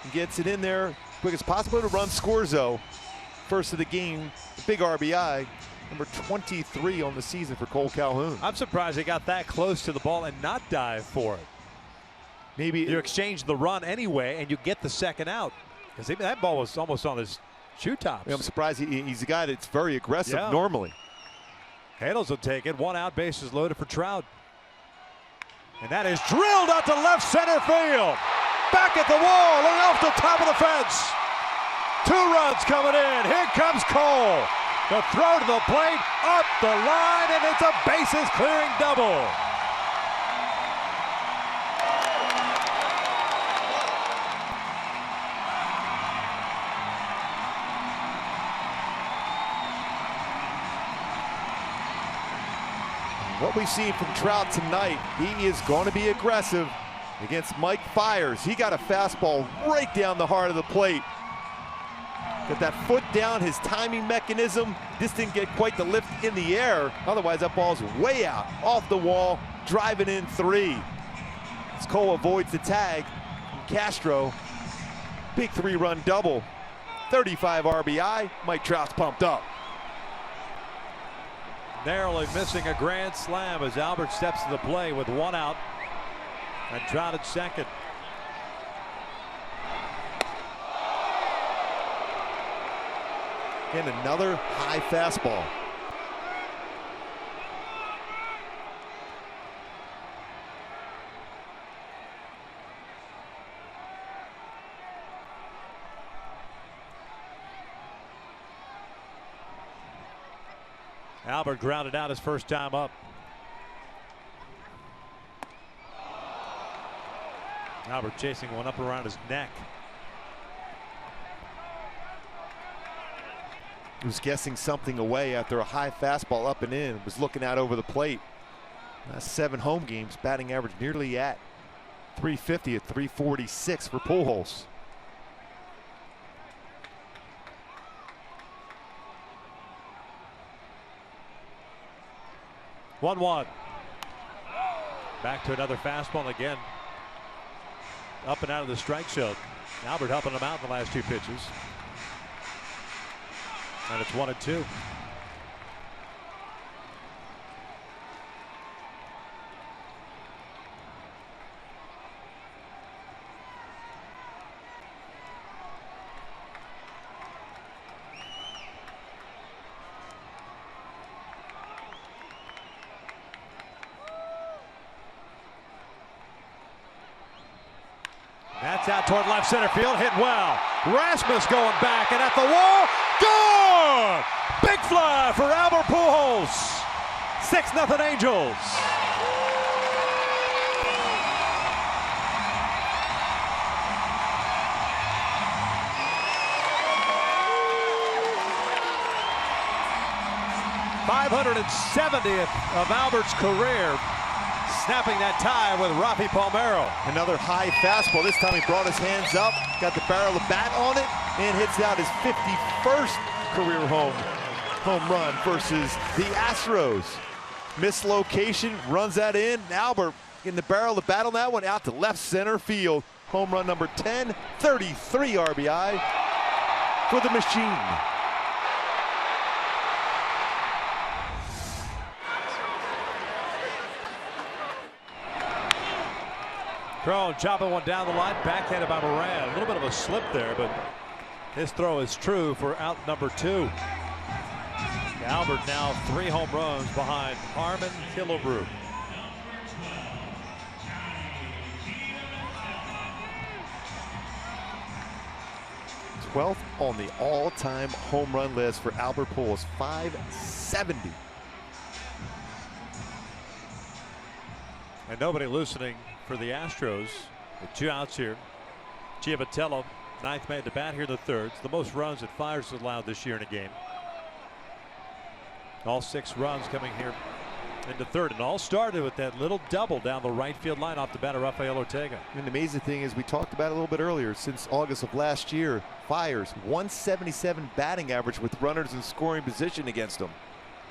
and gets it in there quick as possible. The run scores, though. First of the game, big RBI. Number 23 on the season for Cole Calhoun. I'm surprised he got that close to the ball and not dive for it. Maybe you exchange the run anyway, and you get the second out. Because that ball was almost on his shoe tops. I'm surprised he's a guy that's very aggressive normally. Halos will take it. 1 out, bases loaded for Trout. And that is drilled out to left center field. Back at the wall and off the top of the fence. 2 runs coming in. Here comes Cole. The throw to the plate, up the line, and it's a bases clearing double. What we've seen from Trout tonight, he is going to be aggressive against Mike Fiers. He got a fastball right down the heart of the plate. Got that foot down, his timing mechanism. This didn't get quite the lift in the air. Otherwise, that ball's way out, off the wall, driving in 3. As Cole avoids the tag from Castro. Big 3-run double. 35 RBI. Mike Trout's pumped up. Narrowly missing a grand slam as Albert steps to the play with 1 out. And Trout at second. And another high fastball. Albert grounded out his first time up. Albert chasing one up around his neck. He was guessing something away after a high fastball up and in. Was looking out over the plate. Last 7 home games, batting average nearly at 350 at 346 for Pujols. One. Back to another fastball and again. Up and out of the strike zone. Albert helping him out in the last 2 pitches. And it's 1-2. That's out toward left center field, hit well. Rasmus going back and at the wall, gone! Big fly for Albert Pujols. 6-0 Angels. .570th of Albert's career. Snapping that tie with Rafi Palmeiro. Another high fastball. This time he brought his hands up, got the barrel of the bat on it, and hits out his 51st career home run versus the Astros. Mislocation, runs that in. Albert getting the barrel of the bat on that one out to left center field. Home run number 10, 33 RBI for the machine. Crone chopping one down the line, backhanded by Moran. A little bit of a slip there, but his throw is true for out number 2. Albert now 3 home runs behind Harmon Killebrew. #12th on the all-time home run list for Albert Pujols, 570. And nobody loosening for the Astros with 2 outs here. Giavatello, 9th man to bat here in the 3rd. It's the most runs that Flyers has allowed this year in a game. All 6 runs coming here into 3rd, and all started with that little double down the right field line off the bat of Rafael Ortega. And the amazing thing is, we talked about it a little bit earlier, since August of last year, Flyers 177 batting average with runners in scoring position against them.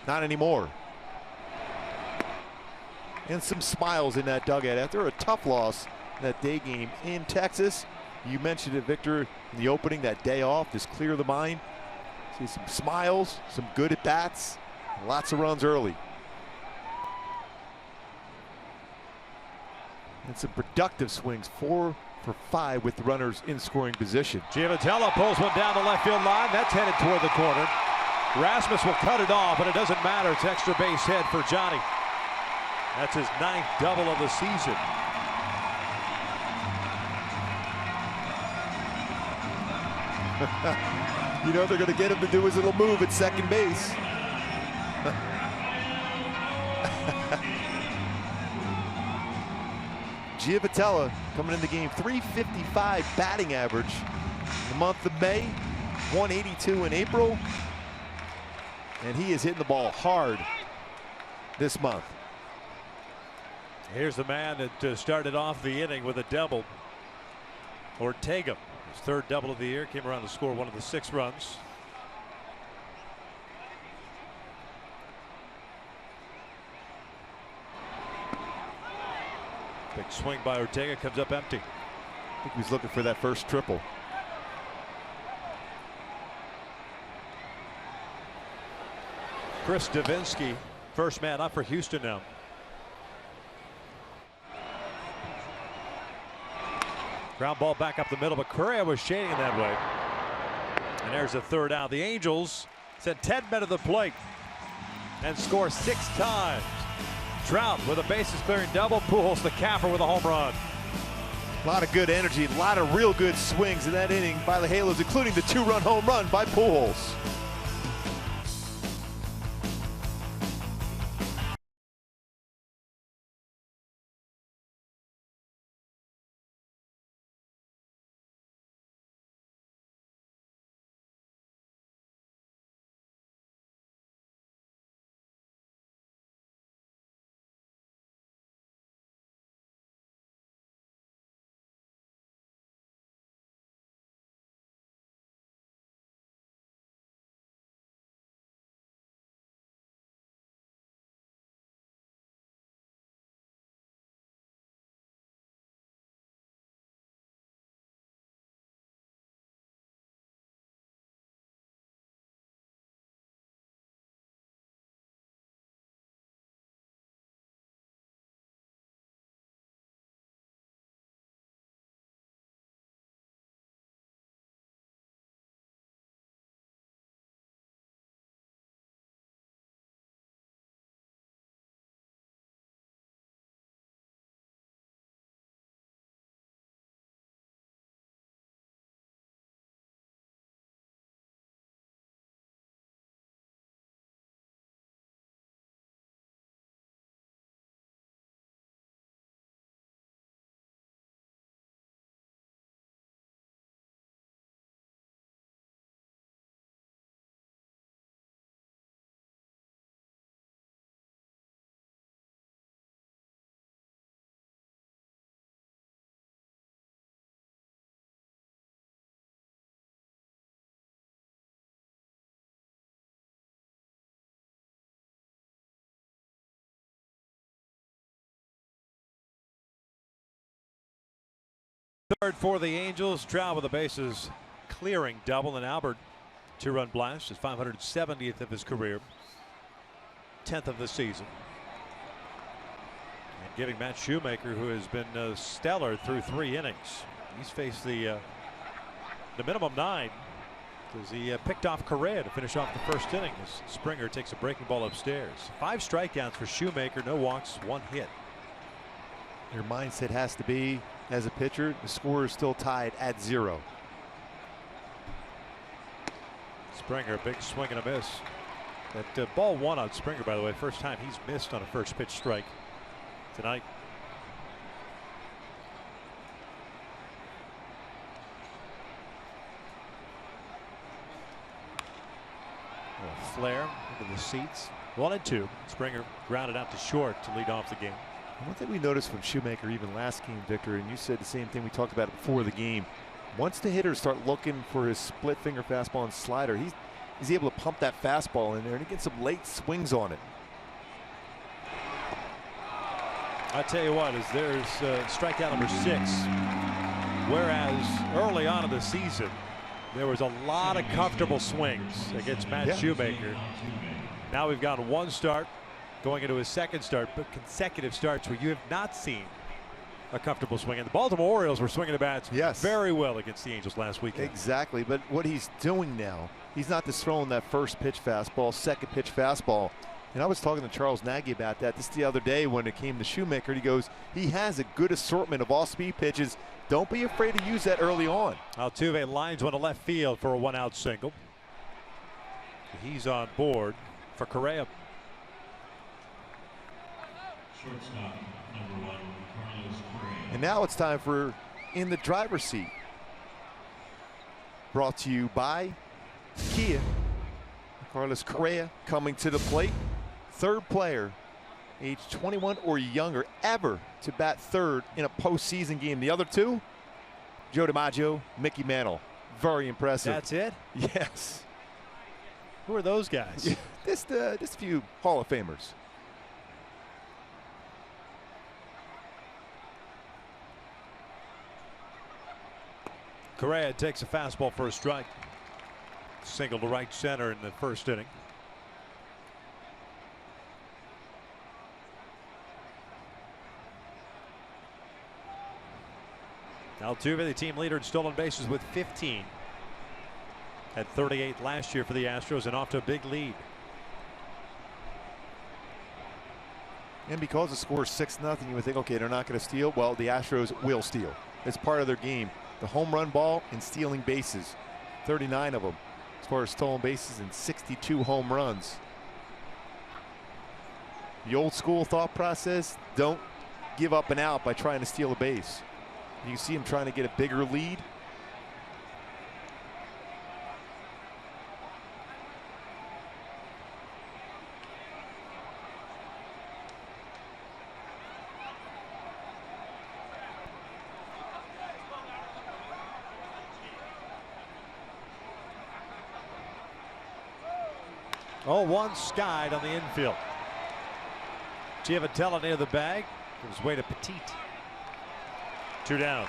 Not anymore. And some smiles in that dugout after a tough loss in that day game in Texas. You mentioned it, Victor, in the opening, that day off, just clear the mind. See some smiles, some good at bats, lots of runs early. And some productive swings, 4 for 5 with runners in scoring position. Giavatello pulls one down the left field line. That's headed toward the corner. Rasmus will cut it off, but it doesn't matter. It's extra base hit for Johnny. That's his 9th double of the season. You know they're going to get him to do his little move at second base. Giavatello coming in the game, 355 batting average in the month of May, 182 in April, and he is hitting the ball hard this month. Here's the man that started off the inning with a double. Ortega, his 3rd double of the year, came around to score one of the 6 runs. Big swing by Ortega, comes up empty. I think he was looking for that first triple. Chris Davinsky, first man up for Houston now. Ground ball back up the middle, but Correa was shading it that way. And there's the 3rd out. The Angels sent 10 men to the plate and score 6 times. Trout with a bases clearing double. Pujols the capper with a home run. A lot of good energy, a lot of real good swings in that inning by the Halos, including the 2-run home run by Pujols. Third for the Angels. Trout with the bases clearing double, and Albert 2-run blast, his 570th of his career, 10th of the season. And giving Matt Shoemaker, who has been stellar through 3 innings. He's faced the minimum 9 as he picked off Correa to finish off the first inning as Springer takes a breaking ball upstairs. 5 strikeouts for Shoemaker, no walks, 1 hit. Your mindset has to be, as a pitcher, the score is still tied at 0. Springer, big swing and a miss. That ball 1 on Springer, by the way, first time he's missed on a first pitch strike tonight. A flare into the seats. 1-2. Springer grounded out to short to lead off the game. One thing we noticed from Shoemaker even last game, Victor, and you said the same thing we talked about before the game. Once the hitters start looking for his split finger fastball and slider, he's able to pump that fastball in there and he gets some late swings on it. I tell you what, is there's strikeout number 6. Whereas early on in the season, there was a lot of comfortable swings against Matt Shoemaker. Now we've got one start going into his second start, but consecutive starts where you have not seen a comfortable swing. And the Baltimore Orioles were swinging the bats very well against the Angels last weekend. Exactly, but what he's doing now, he's not just throwing that first pitch fastball, second pitch fastball. And I was talking to Charles Nagy about that just the other day when it came to Shoemaker. He goes, he has a good assortment of all-speed pitches. Don't be afraid to use that early on. Altuve lines one to left field for a one-out single. He's on board for Correa. Shortstop, number 1, Carlos Correa. And now it's time for In the Driver's Seat. Brought to you by Kia. Carlos Correa coming to the plate. Third player, age 21 or younger, ever to bat third in a postseason game. The other two, Joe DiMaggio, Mickey Mantle. Very impressive. That's it? Yes. Who are those guys? Just a few Hall of Famers. Correa takes a fastball for a strike. Single to right center in the first inning. Altuve, the team leader in stolen bases with 15. Had 38 last year for the Astros and off to a big lead. And because the score is 6-0, you would think, okay, they're not going to steal. Well, the Astros will steal. It's part of their game. The home run ball and stealing bases. 39 of them as far as stolen bases and 62 home runs. The old school thought process, don't give up and out by trying to steal a base. You can see him trying to get a bigger lead. Oh, one skied on the infield. Giavotella near the bag. Gives way to Petit. 2 down.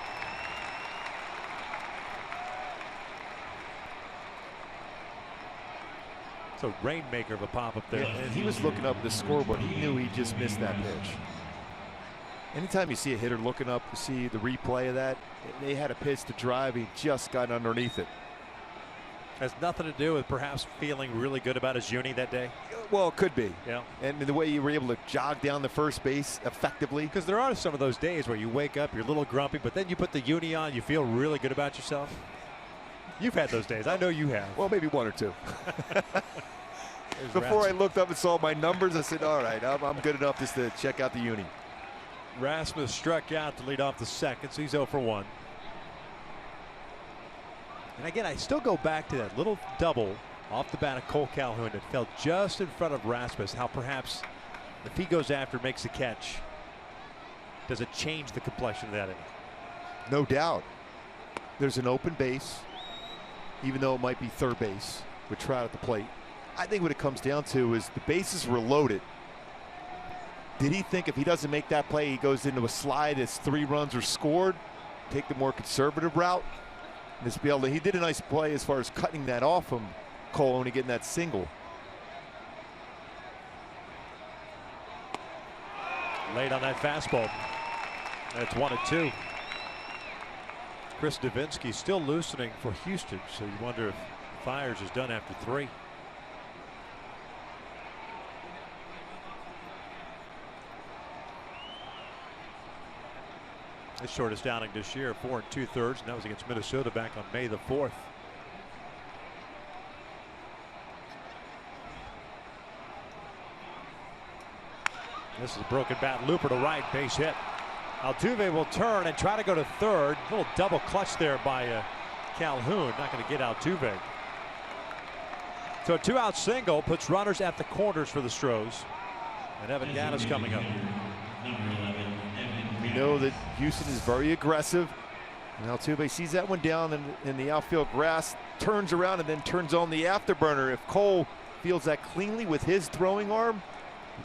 It's a rainmaker of a pop up there. And he was looking up at the scoreboard. He knew he just missed that pitch. Anytime you see a hitter looking up to see the replay of that, they had a pitch to drive. He just got underneath it. Has nothing to do with perhaps feeling really good about his uni that day. Well, it could be. Yeah. And the way you were able to jog down the first base effectively. Because there are some of those days where you wake up, you're a little grumpy, but then you put the uni on, you feel really good about yourself. You've had those days. I know you have. Well, maybe one or two. Before I looked up and saw my numbers, I said, all right, I'm good enough just to check out the uni. Rasmus struck out to lead off the second, so he's 0 for 1. And again, I still go back to that little double off the bat of Cole Calhoun that fell just in front of Rasmus. How perhaps if he goes after, makes a catch, does it change the complexion of that inning? No doubt. There's an open base, even though it might be third base with Trout at the plate. I think what it comes down to is the bases were loaded. Did he think if he doesn't make that play, he goes into a slide as 3 runs are scored, take the more conservative route? He did a nice play as far as cutting that off from Cole and getting that single. Late on that fastball. That's 1-2. Chris Davinsky still loosening for Houston, so you wonder if Fiers is done after 3. His shortest outing this year, 4 2/3, and that was against Minnesota back on May the 4th. This is a broken bat, looper to right, base hit. Altuve will turn and try to go to third. A little double clutch there by Calhoun. Not going to get Altuve. So a 2-out single puts runners at the corners for the Stros. And Evan Gattis coming up. We know that Houston is very aggressive. And Altuve sees that one down in the outfield grass, turns around and then turns on the afterburner. If Cole fields that cleanly with his throwing arm,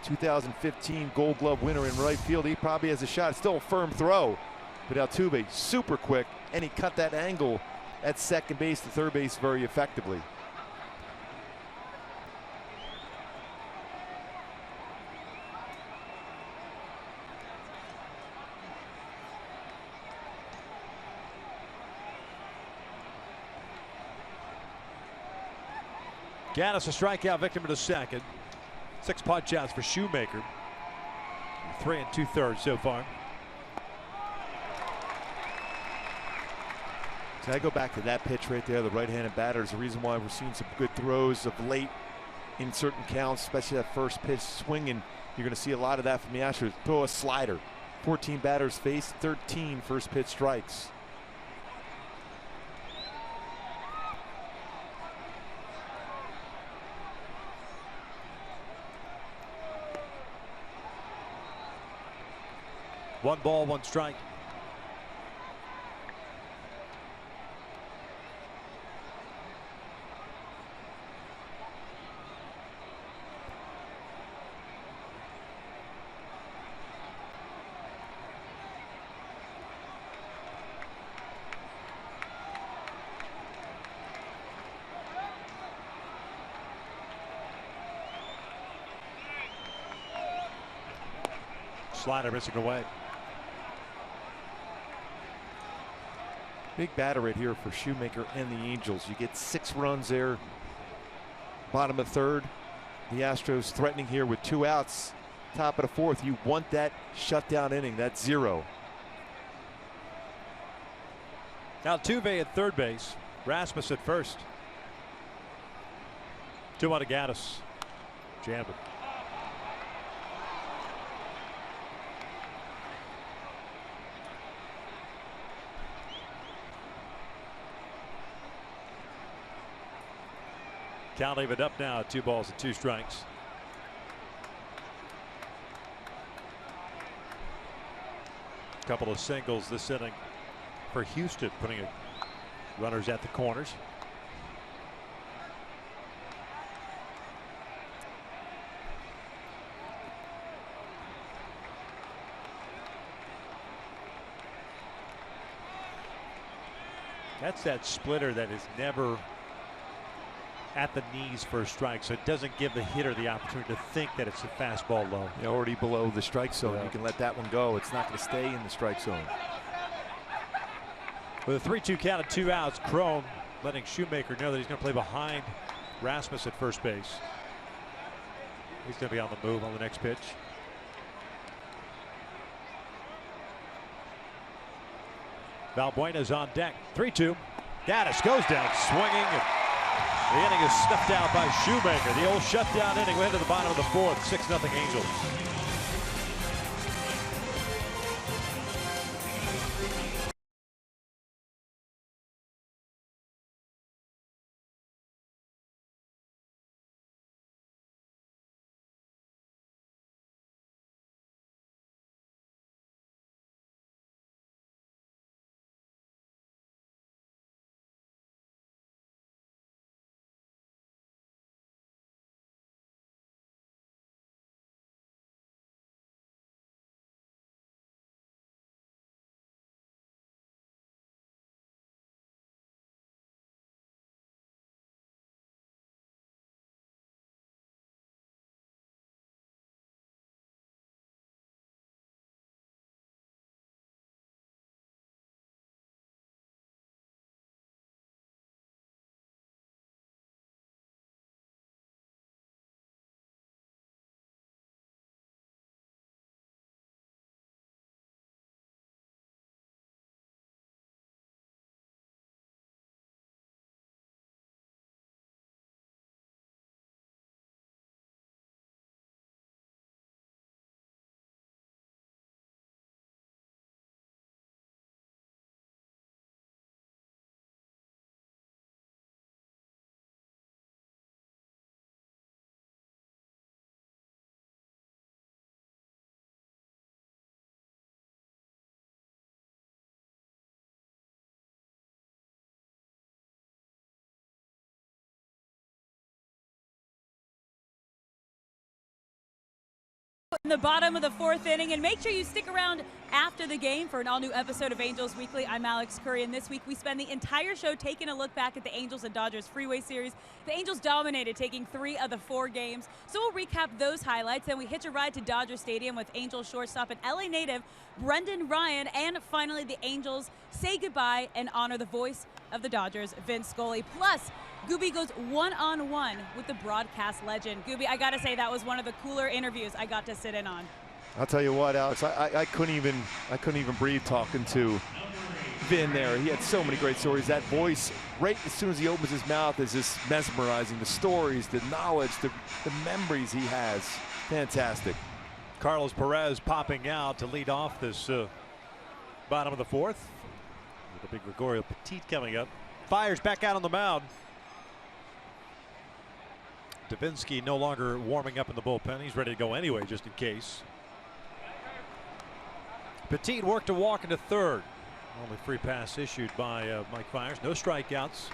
the 2015 Gold Glove winner in right field, he probably has a shot. It's still a firm throw, but Altuve super quick, and he cut that angle at second base to third base very effectively. Gattis a strikeout victim in the second. 6 punch outs for Shoemaker. 3 2/3 so far. So I go back to that pitch right there, the right-handed batter is the reason why we're seeing some good throws of late in certain counts, especially that first pitch swinging. You're going to see a lot of that from the Astros. Throw a slider. 14 batters faced, 13 first pitch strikes. One ball, one strike. Slider missing away. Big batter right here for Shoemaker and the Angels. You get 6 runs there. Bottom of third. The Astros threatening here with 2 outs. Top of the fourth. You want that shutdown inning. That's 0. Altuve at third base. Rasmus at first. 2 on to Gattis. Jammed it. Count even up now, 2 balls and 2 strikes. Couple of singles this inning for Houston, putting runners at the corners. That's that splitter that is never at the knees for a strike, so it doesn't give the hitter the opportunity to think that it's a fastball low. You're already below the strike zone. Yeah. You can let that one go. It's not going to stay in the strike zone. With a 3-2 count and 2 outs, Cron letting Shoemaker know that he's going to play behind Rasmus at first base. He's going to be on the move on the next pitch. Valbuena's on deck. 3-2. Gattis goes down swinging. The inning is snuffed out by Shoemaker. The old shutdown inning. We head to the bottom of the fourth. 6-0 Angels. the bottom of the 4th inning. And make sure you stick around after the game for an all-new episode of Angels Weekly. I'm Alex Curry, and this week we spend the entire show taking a look back at the Angels and Dodgers Freeway Series. The Angels dominated, taking 3 of the 4 games. So we'll recap those highlights, then we hitch a ride to Dodger Stadium with Angels shortstop and LA native Brendan Ryan, and finally the Angels say goodbye and honor the voice of the Dodgers, Vin Scully. Plus, Gooby goes one-on-one with the broadcast legend. Gooby, I gotta say, that was one of the cooler interviews I got to sit in on. I'll tell you what, Alex, I couldn't even breathe talking to Vin there. He had so many great stories. That voice, right as soon as he opens his mouth, is just mesmerizing. The stories, the knowledge, the memories he has. Fantastic. Carlos Perez popping out to lead off this bottom of the 4th. With the big Gregorio Petit coming up. Fires back out on the mound. Davinsky no longer warming up in the bullpen. He's ready to go anyway, just in case. Petit worked a walk into 3rd. Only free pass issued by Mike Fiers. No strikeouts.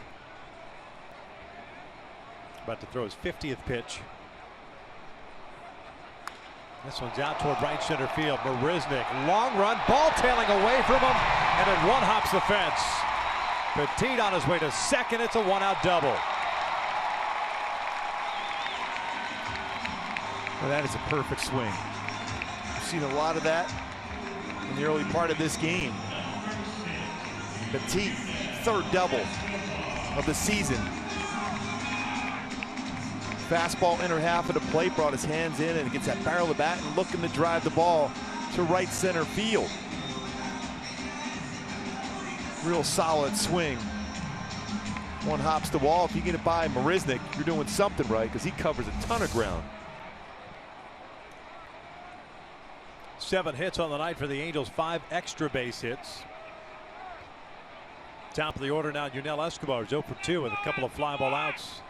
About to throw his 50th pitch. This one's out toward right center field. Marisnick, long run, ball tailing away from him, and it one-hops the fence. Petit on his way to 2nd. It's a 1-out double. Well, that is a perfect swing. We've seen a lot of that in the early part of this game. Petit, 3rd double of the season. Fastball inner half of the plate, brought his hands in and gets that barrel of the bat and looking to drive the ball to right center field. Real solid swing. One hops the wall. If you get it by Marisnick, you're doing something right because he covers a ton of ground. 7 hits on the night for the Angels, 5 extra base hits. Top of the order now, Yunel Escobar is 0 for 2 with a couple of fly ball outs.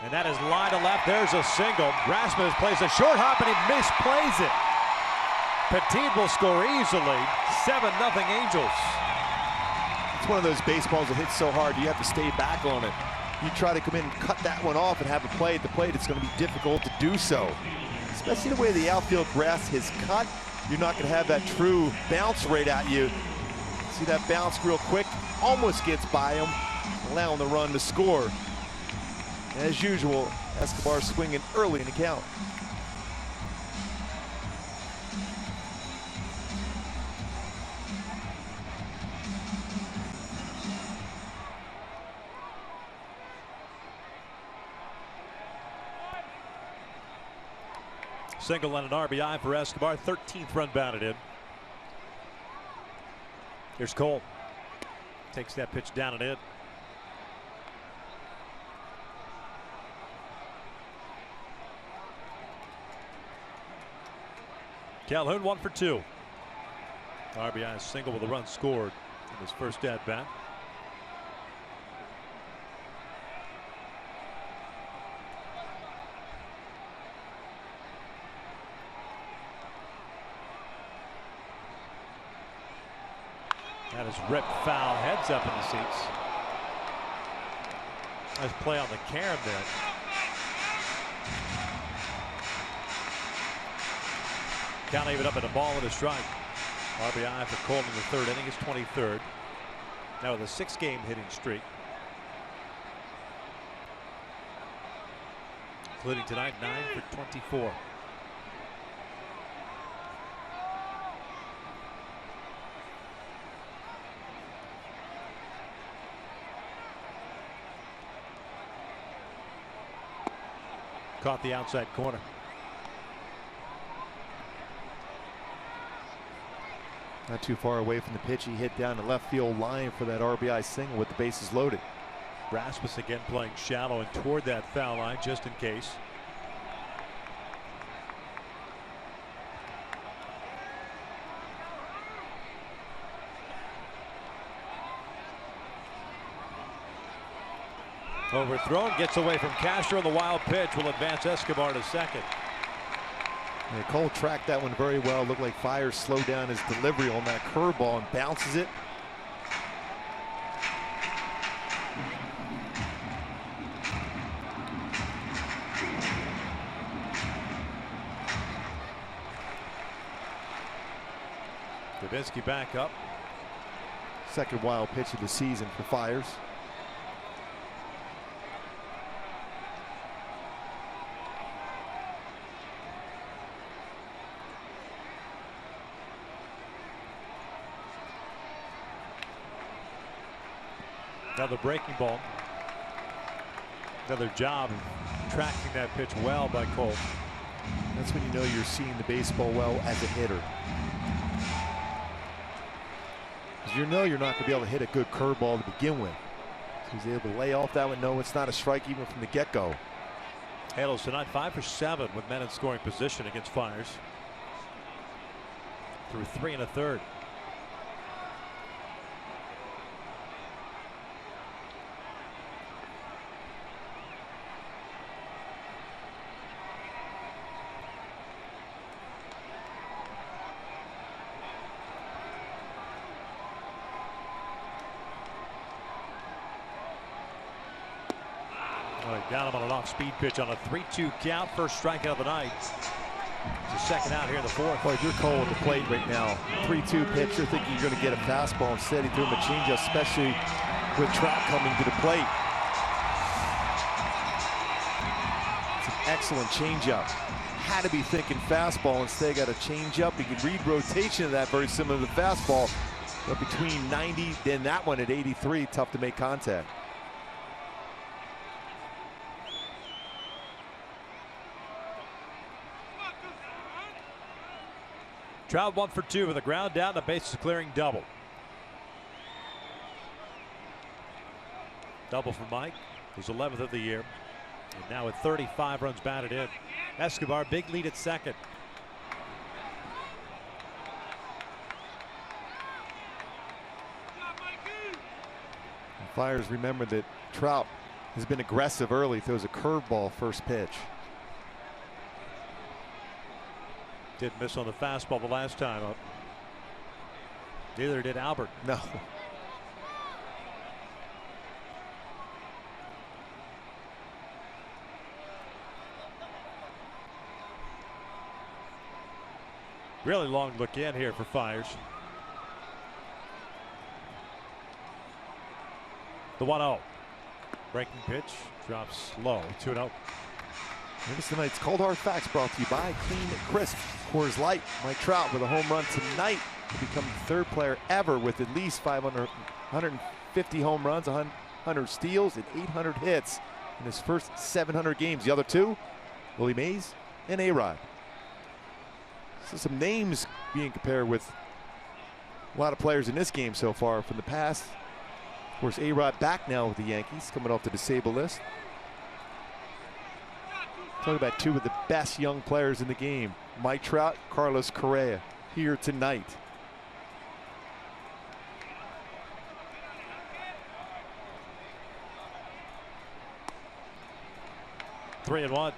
And that is line to left. There's a single. Rasmus plays a short hop and he misplays it. Petit will score easily. 7-0 Angels. It's one of those baseballs that hits so hard you have to stay back on it. You try to come in and cut that one off and have it play at the plate, it's going to be difficult to do so. Especially the way the outfield grass is cut, you're not going to have that true bounce rate at you. See that bounce real quick, almost gets by him, allowing the run to score. As usual, Escobar swinging early in the count. Single and an RBI for Escobar. 13th run batted in. Here's Cole. Takes that pitch down and in. Calhoun 1 for 2. RBI single with a run scored in his first at bat. That is ripped foul, heads up in the seats. Nice play on the carom there. Count even up at a ball and a strike. RBI for Cole in the 3rd inning, his 23rd. Now with a 6-game hitting streak. Including tonight, 9 for 24. Caught the outside corner. Not too far away from the pitch. He hit down the left field line for that RBI single with the bases loaded. Rasmus again playing shallow and toward that foul line just in case. Overthrown, gets away from Castro. The wild pitch will advance Escobar to 2nd. Yeah, Cole tracked that one very well. Looked like Fiers slowed down his delivery on that curveball and bounces it. Dubinsky back up. Second wild pitch of the season for Fiers. Another breaking ball. Another job of tracking that pitch well by Cole. That's when you know you're seeing the baseball well as a hitter. Because you know you're not going to be able to hit a good curveball to begin with. So he's able to lay off that one. No, it's not a strike even from the get-go. Halos tonight 5 for 7 with men in scoring position against Fiers. Through 3 1/3. Got him on an off-speed pitch on a 3-2 count. First strikeout of the night. It's a second out here in the fourth. Boy, if you're Cole at the plate right now, 3-2 pitch, you're thinking you're going to get a fastball. Instead, he threw him a changeup, especially with Trout coming to the plate. It's an excellent changeup. Had to be thinking fastball. Instead, got a changeup. You can read rotation of that, very similar to the fastball. But between 90, then that one at 83, tough to make contact. Trout 1 for 2 with a ground down, the bases clearing double. Double for Mike, his 11th of the year. And now with 35 runs batted in. Escobar, big lead at second. Fiers remember that Trout has been aggressive early, throws a curveball first pitch. Did miss on the fastball the last time up. Neither did Albert. No. Really long look in here for Fiers. The 1-0. Breaking pitch drops low. 2-0. Notice tonight's Cold Hard Facts brought to you by Clean Crisp Coors Light. Mike Trout with a home run tonight to become the third player ever with at least 150 home runs, 100 steals, and 800 hits in his first 700 games. The other two, Willie Mays and A-Rod. So some names being compared with a lot of players in this game so far from the past. Of course, A-Rod back now with the Yankees, coming off the disabled list. Talking about two of the best young players in the game. Mike Trout, Carlos Correa, here tonight. Three and one.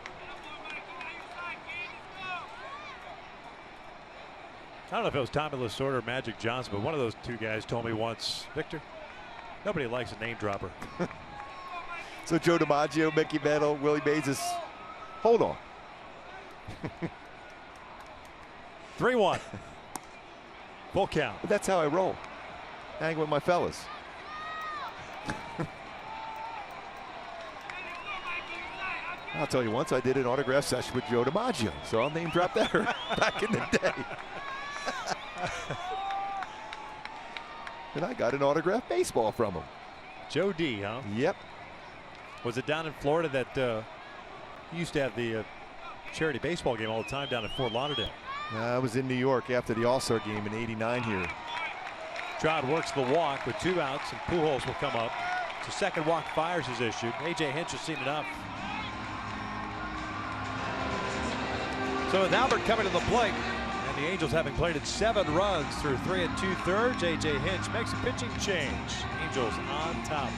I don't know if it was Tommy Lasorda or Magic Johnson, but one of those two guys told me once, Victor, nobody likes a name dropper. So Joe DiMaggio, Mickey Mantle, Willie Mays is... Hold on. 3-1. Full count. But that's how I roll. Hang with my fellas. I'll tell you, once I did an autograph session with Joe DiMaggio, so I'll name drop that back in the day. And I got an autographed baseball from him. Joe D, huh? Yep. Was it down in Florida that he used to have the charity baseball game all the time down in Fort Lauderdale? I was in New York after the All-Star game in '89 here. Trout works the walk with 2 outs, and Pujols will come up. It's a second walk Fiers is issued. A.J. Hinch has seen enough. So with Albert coming to the plate, and the Angels having played at 7 runs through 3 2/3, A.J. Hinch makes a pitching change. Angels on top.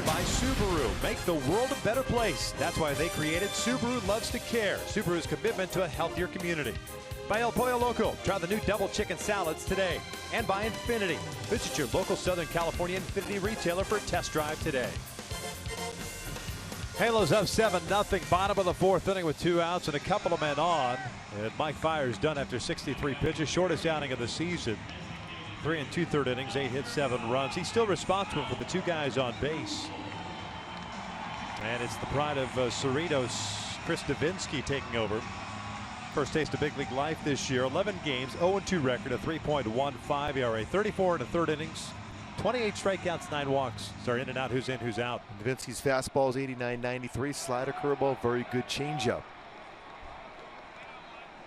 you by Subaru. Make the world a better place. That's why they created Subaru Loves to Care. Subaru's commitment to a healthier community. By El Pollo Loco. Try the new double chicken salads today. And by Infinity. Visit your local Southern California Infinity retailer for a test drive today. Halos up 7-0. Bottom of the fourth inning with 2 outs and a couple of men on. And Mike Fiers done after 63 pitches. Shortest outing of the season. 3 2/3 innings, 8 hits, 7 runs. He's still responsible for the 2 guys on base. And it's the pride of Cerritos, Chris Davinsky, taking over. First taste of big league life this year. 11 games, 0-2 record, a 3.15 ERA, 34 1/3 innings, 28 strikeouts, 9 walks. Sorry, in and out, who's in, who's out. Davinsky's fastball is 89-93, slider, curveball, very good changeup.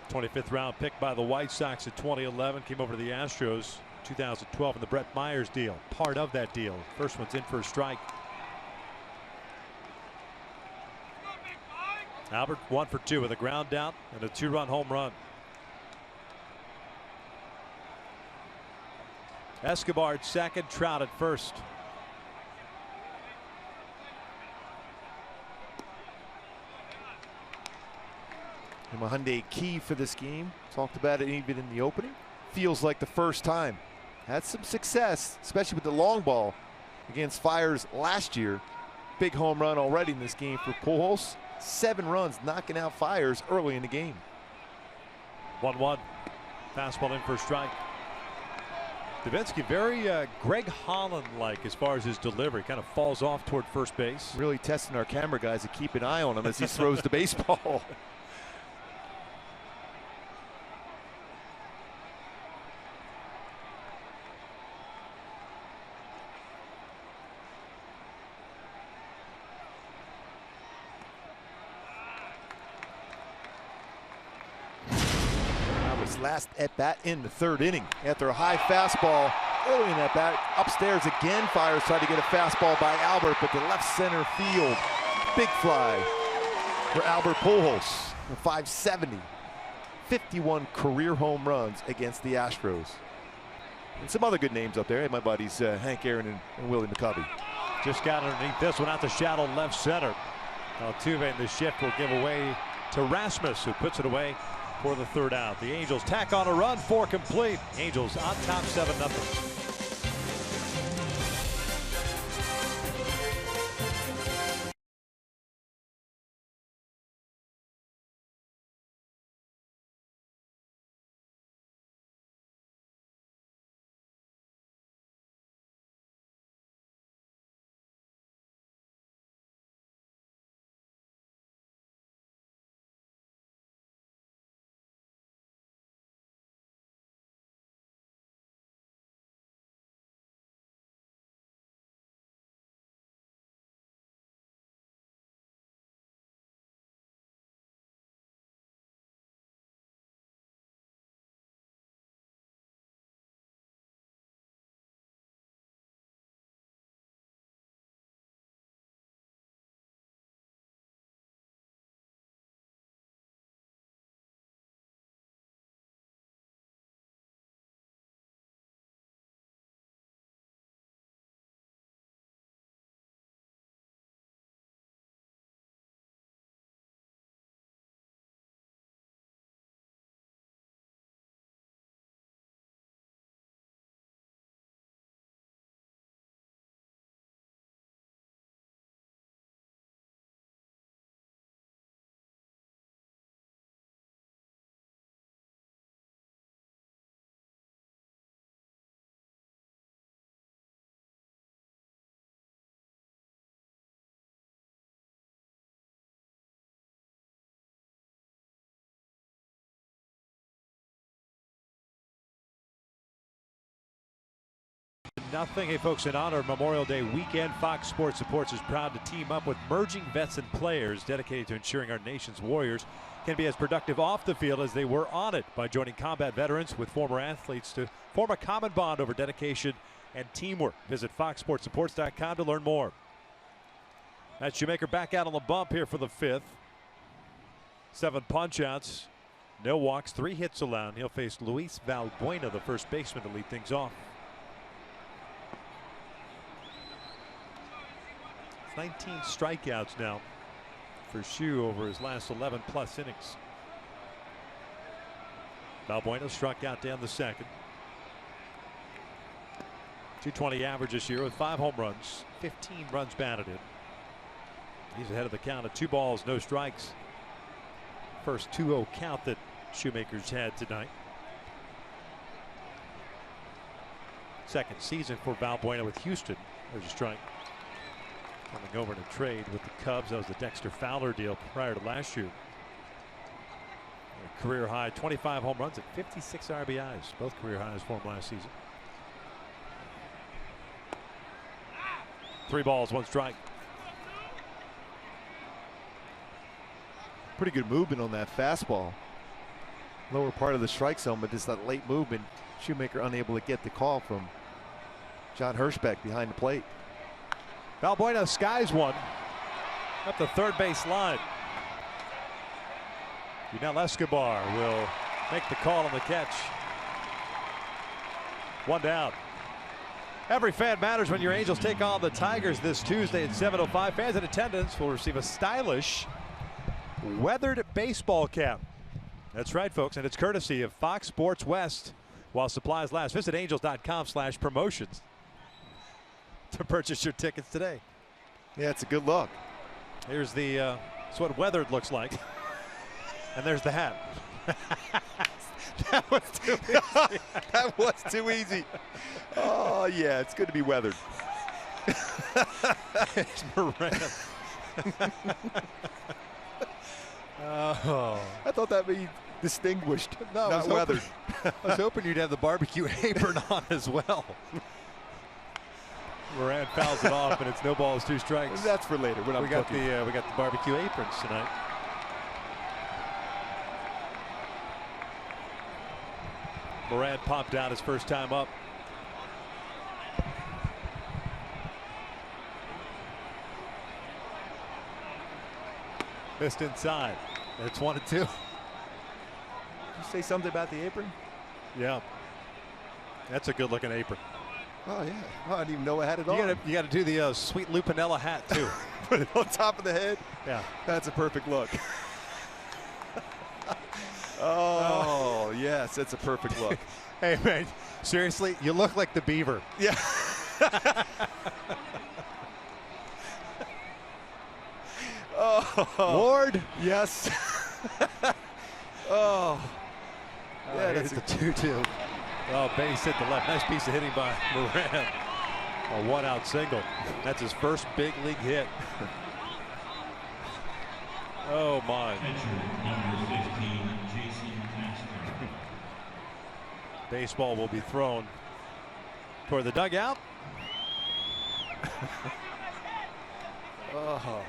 25th round pick by the White Sox in 2011, came over to the Astros 2012 in the Brett Myers deal. Part of that deal. First one's in for a strike. Albert 1 for 2 with a ground out and a 2-run home run. Escobar at second, Trout at first. And a Hyundai key for this game. Talked about it even in the opening. Feels like the first time. Had some success, especially with the long ball against Fiers last year. Big home run already in this game for Pujols. 7 runs, knocking out Fiers early in the game. 1-1. Fastball in for a strike. Davinsky very Greg Holland-like as far as his delivery. Kind of falls off toward first base. Really testing our camera guys to keep an eye on him as he throws the baseball. Last at bat in the 3rd inning after a high fastball early in that bat. Upstairs again, Fiers tried to get a fastball by Albert, but the left center field big fly for Albert Pujols. 570, 51 career home runs against the Astros. And some other good names up there. Hey, my buddies Hank Aaron and Willie McCovey. Just got underneath this one out the shallow left center. Altuve in the shift will give away to Rasmus, who puts it away for the 3rd out. The Angels tack on a run, 4 complete. Angels on top 7-0. Nothing. Hey folks, in honor of Memorial Day weekend, Fox Sports Supports is proud to team up with Merging Vets and Players dedicated to ensuring our nation's warriors can be as productive off the field as they were on it by joining combat veterans with former athletes to form a common bond over dedication and teamwork. Visit foxsportsupports.com to learn more. That's Shoemaker back out on the bump here for the 5th. 7 punch-outs, no walks, 3 hits allowed. He'll face Luis Valbuena, the first baseman, to lead things off. 19 strikeouts now for Shue over his last 11+ innings. Valbuena struck out down the second. 220 average this year with 5 home runs, 15 runs batted in. He's ahead of the count at 2 balls, no strikes. First 2-0 count that Shoemaker's had tonight. Second season for Valbuena with Houston. There's a strike. Coming over in a trade with the Cubs. That was the Dexter Fowler deal prior to last year. A career high 25 home runs and 56 RBIs. Both career highs for him last season. 3 balls, 1 strike. Pretty good movement on that fastball. Lower part of the strike zone, but just that late movement. Shoemaker unable to get the call from John Hirschbeck behind the plate. Valbuena skies one up the third base line. Yunel Escobar will make the call on the catch. 1 down. Every fan matters when your Angels take on the Tigers this Tuesday at 7:05. Fans in attendance will receive a stylish weathered baseball cap. That's right, folks, and it's courtesy of Fox Sports West while supplies last. Visit angels.com/promotions to purchase your tickets today. Yeah, it's a good look. Here's the that's what weathered looks like. And there's the hat. That was too easy. That was too easy. Oh, yeah, it's good to be weathered. It's Moran. Oh. I thought that would be distinguished, No, not weathered. I was hoping you'd have the barbecue apron on as well. Moran fouls it off, and it's no balls, 2 strikes. That's for later. When we got the barbecue aprons tonight. Moran popped out his first time up. Missed inside. It's 1-2. Did you say something about the apron? Yeah. That's a good looking apron. Oh, yeah. Oh, I didn't even know I had it on. You got to do the sweet Lupinella hat too. Put it on top of the head. Yeah. That's a perfect look. Oh, yes, that's a perfect look. Hey, man, seriously, you look like the Beaver. Yeah. Oh, Ward. yes. Oh. Yeah, That's that's the 2-2. Oh, base hit the left. Nice piece of hitting by Moran. A 1-out single. That's his first big league hit. Oh, my. Catcher number 15, Jason Castro. Baseball will be thrown toward the dugout. Oh.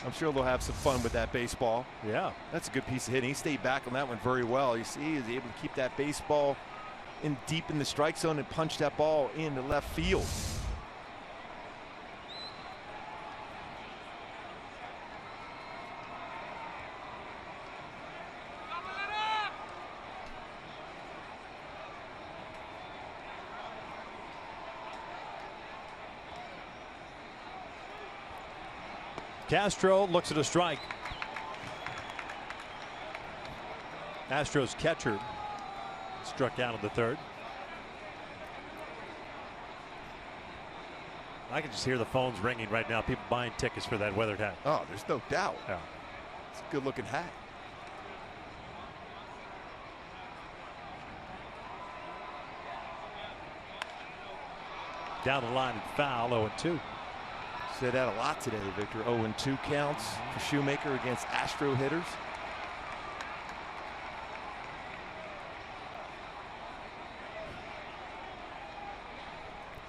I'm sure they'll have some fun with that baseball. Yeah. That's a good piece of hitting. He stayed back on that one very well. You see, he was able to keep that baseball in deep in the strike zone and punch that ball into left field. Castro looks at a strike. Astros catcher struck out in the third. I can just hear the phones ringing right now. People buying tickets for that weathered hat. Oh, there's no doubt. Yeah. It's a good looking hat. Down the line and foul, 0-2. Said that a lot today, Victor. 0-2 counts for Shoemaker against Astro hitters.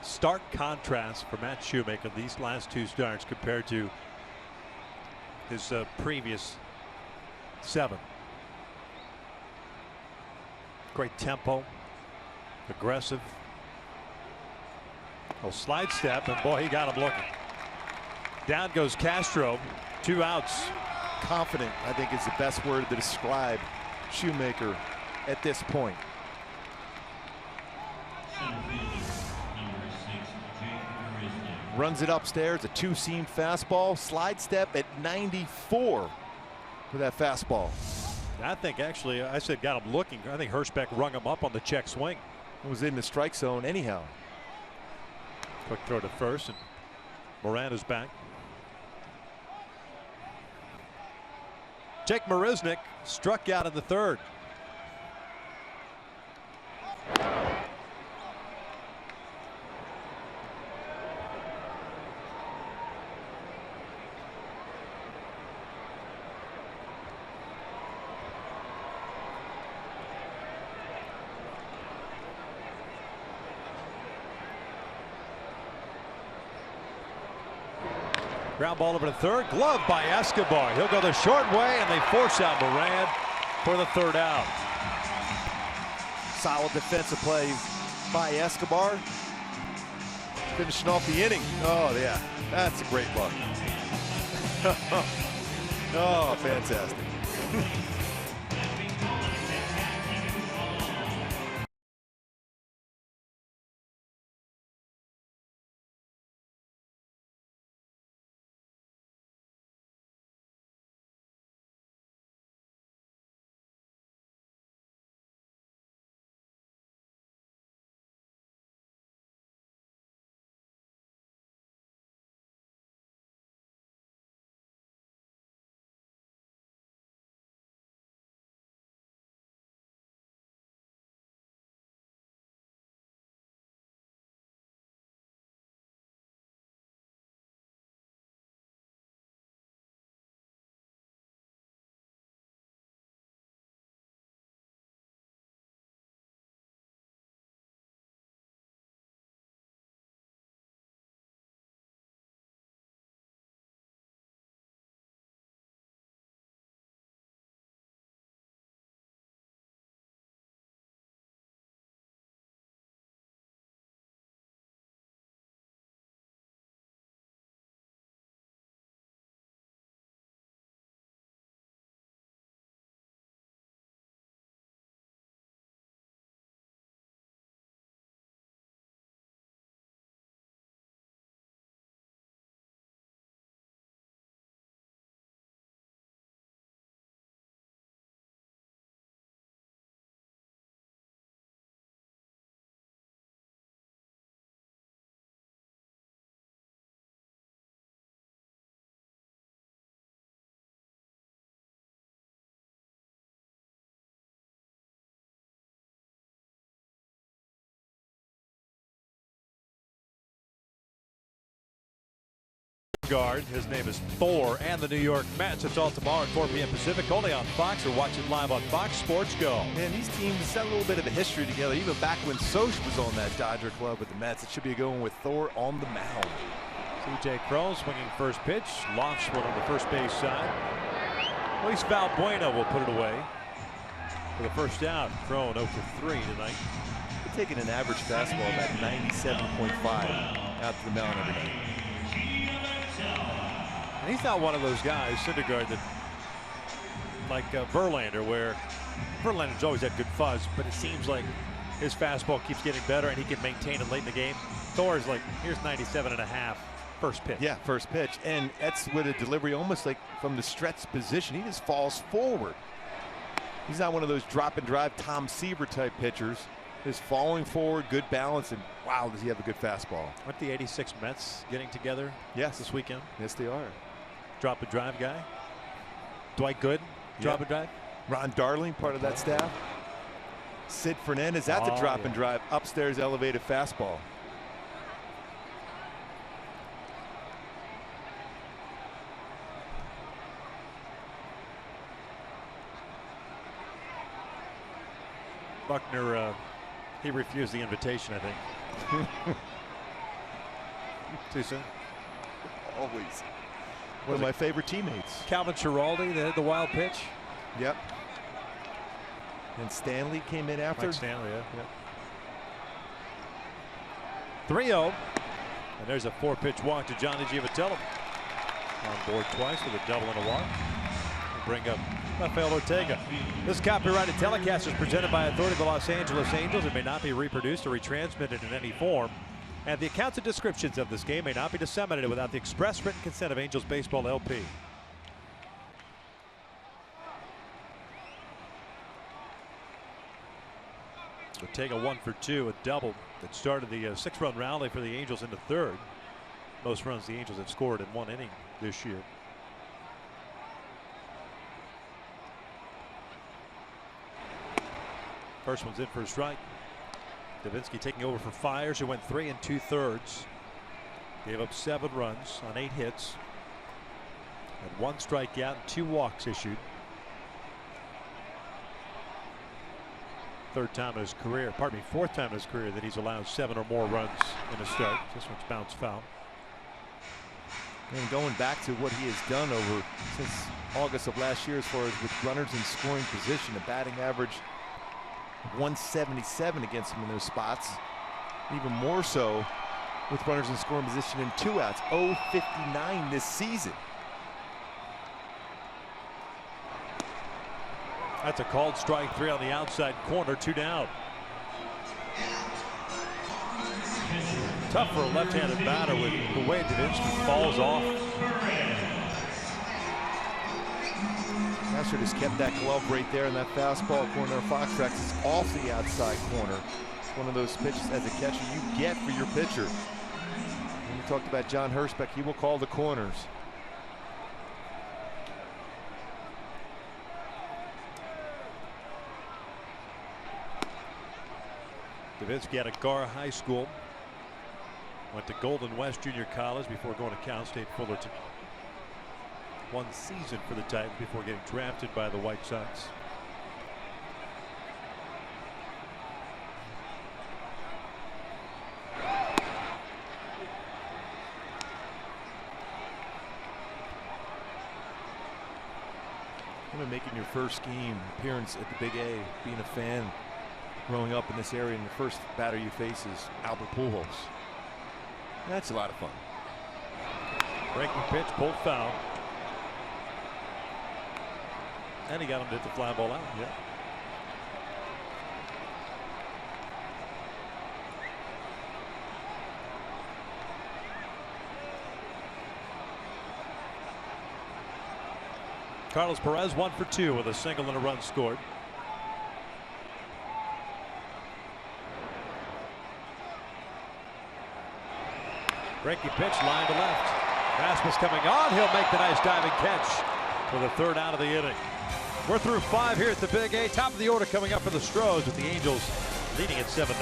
Stark contrast for Matt Shoemaker these last 2 starts compared to his previous 7. Great tempo, aggressive. A slide step, and boy, he got him looking. Down goes Castro, 2 outs. Confident, I think, is the best word to describe Shoemaker at this point. Center fielder number 6, Jake Marisnick. Runs it upstairs, a two-seam fastball, slide step at 94 for that fastball. I think actually, I said got him looking. I think Hirschbeck rung him up on the check swing. It was in the strike zone anyhow. Quick throw to first, and Moran is back. Jake Marisnick struck out in the third. Ground ball over to third. Glove by Escobar. He'll go the short way, and they force out Moran for the third out. Solid defensive play by Escobar. Finishing off the inning. Oh, yeah. That's a great look. Oh, fantastic. Guard. His name is Thor, and the New York Mets. It's all tomorrow at 4 p.m. Pacific, only on Fox, or watch it live on Fox Sports Go. Man, these teams have a little bit of a history together. Even back when Soch was on that Dodger club with the Mets, it should be going with Thor on the mound. C.J. Cron swinging first pitch. Lofts one on the first base side. Luis Valbuena will put it away for the first out. Cron 0 for 3 tonight. They're taking an average fastball about 97.5 out to the mound every night. And he's not one of those guys, Syndergaard, that like Verlander, where Verlander's always had good fuzz, but it seems like his fastball keeps getting better and he can maintain it late in the game. Thor's like, here's 97.5, first pitch. Yeah, first pitch. And that's with a delivery almost like from the stretch position. He just falls forward. He's not one of those drop and drive Tom Seaver type pitchers. Just falling forward, good balance, and wow, does he have a good fastball. Aren't the 86 Mets getting together this weekend? Yes, they are. Drop and drive guy. Dwight Gooden, drop and drive. Ron Darling, part of that staff. Sid Fernandez at the drop and drive, upstairs elevated fastball. Buckner, he refused the invitation, I think. Too soon? Always. One of my favorite teammates. Calvin Schiraldi, the wild pitch. Yep. And Stanley came in after. Mike Stanley, yeah. 3-0. And there's a 4-pitch walk to Johnny Giavitello. On board twice with a double and a walk. We'll bring up Rafael Ortega. This copyrighted telecast is presented by authority of the Los Angeles Angels. It may not be reproduced or retransmitted in any form And the accounts and descriptions of this game may not be disseminated without the express written consent of Angels Baseball LP. Ortega 1 for 2, a double that started the 6-run rally for the Angels into third. Most runs the Angels have scored in one inning this year. First one's in for a strike. Davinsky taking over for Fiers, who went 3 2/3. Gave up 7 runs on 8 hits. Had 1 strikeout and 2 walks issued. Fourth time in his career that he's allowed 7 or more runs in a start. This one's bounced foul. And going back to what he has done over since August of last year as far as with runners in scoring position, a batting average of 177 against him in those spots. Even more so with runners in scoring position in 2 outs. 0-59 this season. That's a called strike 3 on the outside corner, 2 down. Tough for a left-handed batter with the way Davinsky falls off. Castro just kept that glove right there in that fastball corner. Fox tracks is off the outside corner. It's one of those pitches as a catcher you get for your pitcher. When we talked about John Hirschbeck, he will call the corners. Davinsky out of Garr High School. Went to Golden West Junior College before going to Cal State Fullerton. 1 season for the Titans before getting drafted by the White Sox. Making your first game appearance at the Big A, being a fan growing up in this area, and the first batter you face is Albert Pujols. That's a lot of fun. Breaking pitch, pulled foul. And he got him to hit the fly ball out. Yeah. Carlos Perez 1 for 2 with a single and a run scored. Breaking pitch, line to left. Rasmus coming on. He'll make the nice diving catch for the 3rd out of the inning. We're through 5 here at the Big A. Top of the order coming up for the Stros with the Angels leading at 7-0.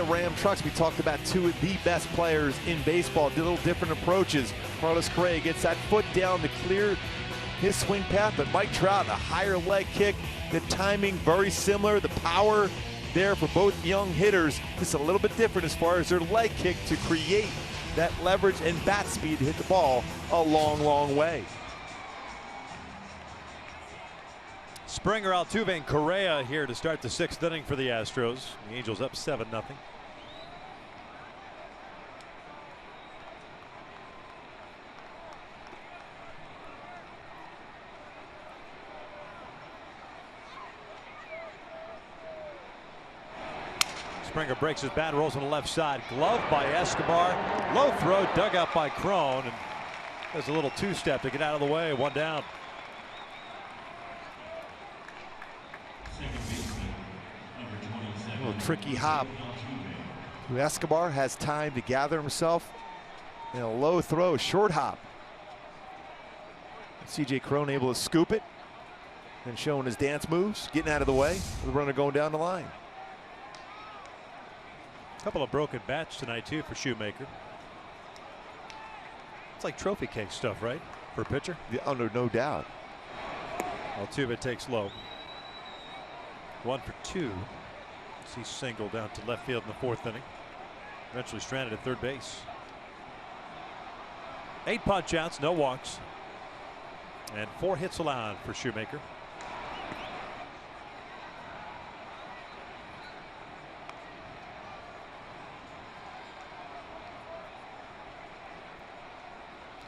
Ram Trucks, we talked about 2 of the best players in baseball, did a little different approaches. Carlos Correa gets that foot down to clear his swing path, but Mike Trout, a higher leg kick, the timing very similar, the power there for both young hitters. Just a little bit different as far as their leg kick to create that leverage and bat speed to hit the ball a long, long way. Springer, Altuve, and Correa here to start the 6th inning for the Astros. The Angels up 7-0. Springer breaks his bat, rolls on the left side. Glove by Escobar. Low throw, dug out by Crone. And there's a little two-step to get out of the way. One down. A little tricky hop. Escobar has time to gather himself. And a low throw, short hop. CJ Crone able to scoop it and showing his dance moves, getting out of the way. The runner going down the line. A couple of broken bats tonight, too, for Shoemaker. It's like trophy cake stuff, right? For a pitcher? Yeah, oh, no doubt. Altuve takes low. 1 for 2. He's singled down to left field in the 4th inning. Eventually stranded at third base. 8 punch outs, no walks. And 4 hits allowed for Shoemaker.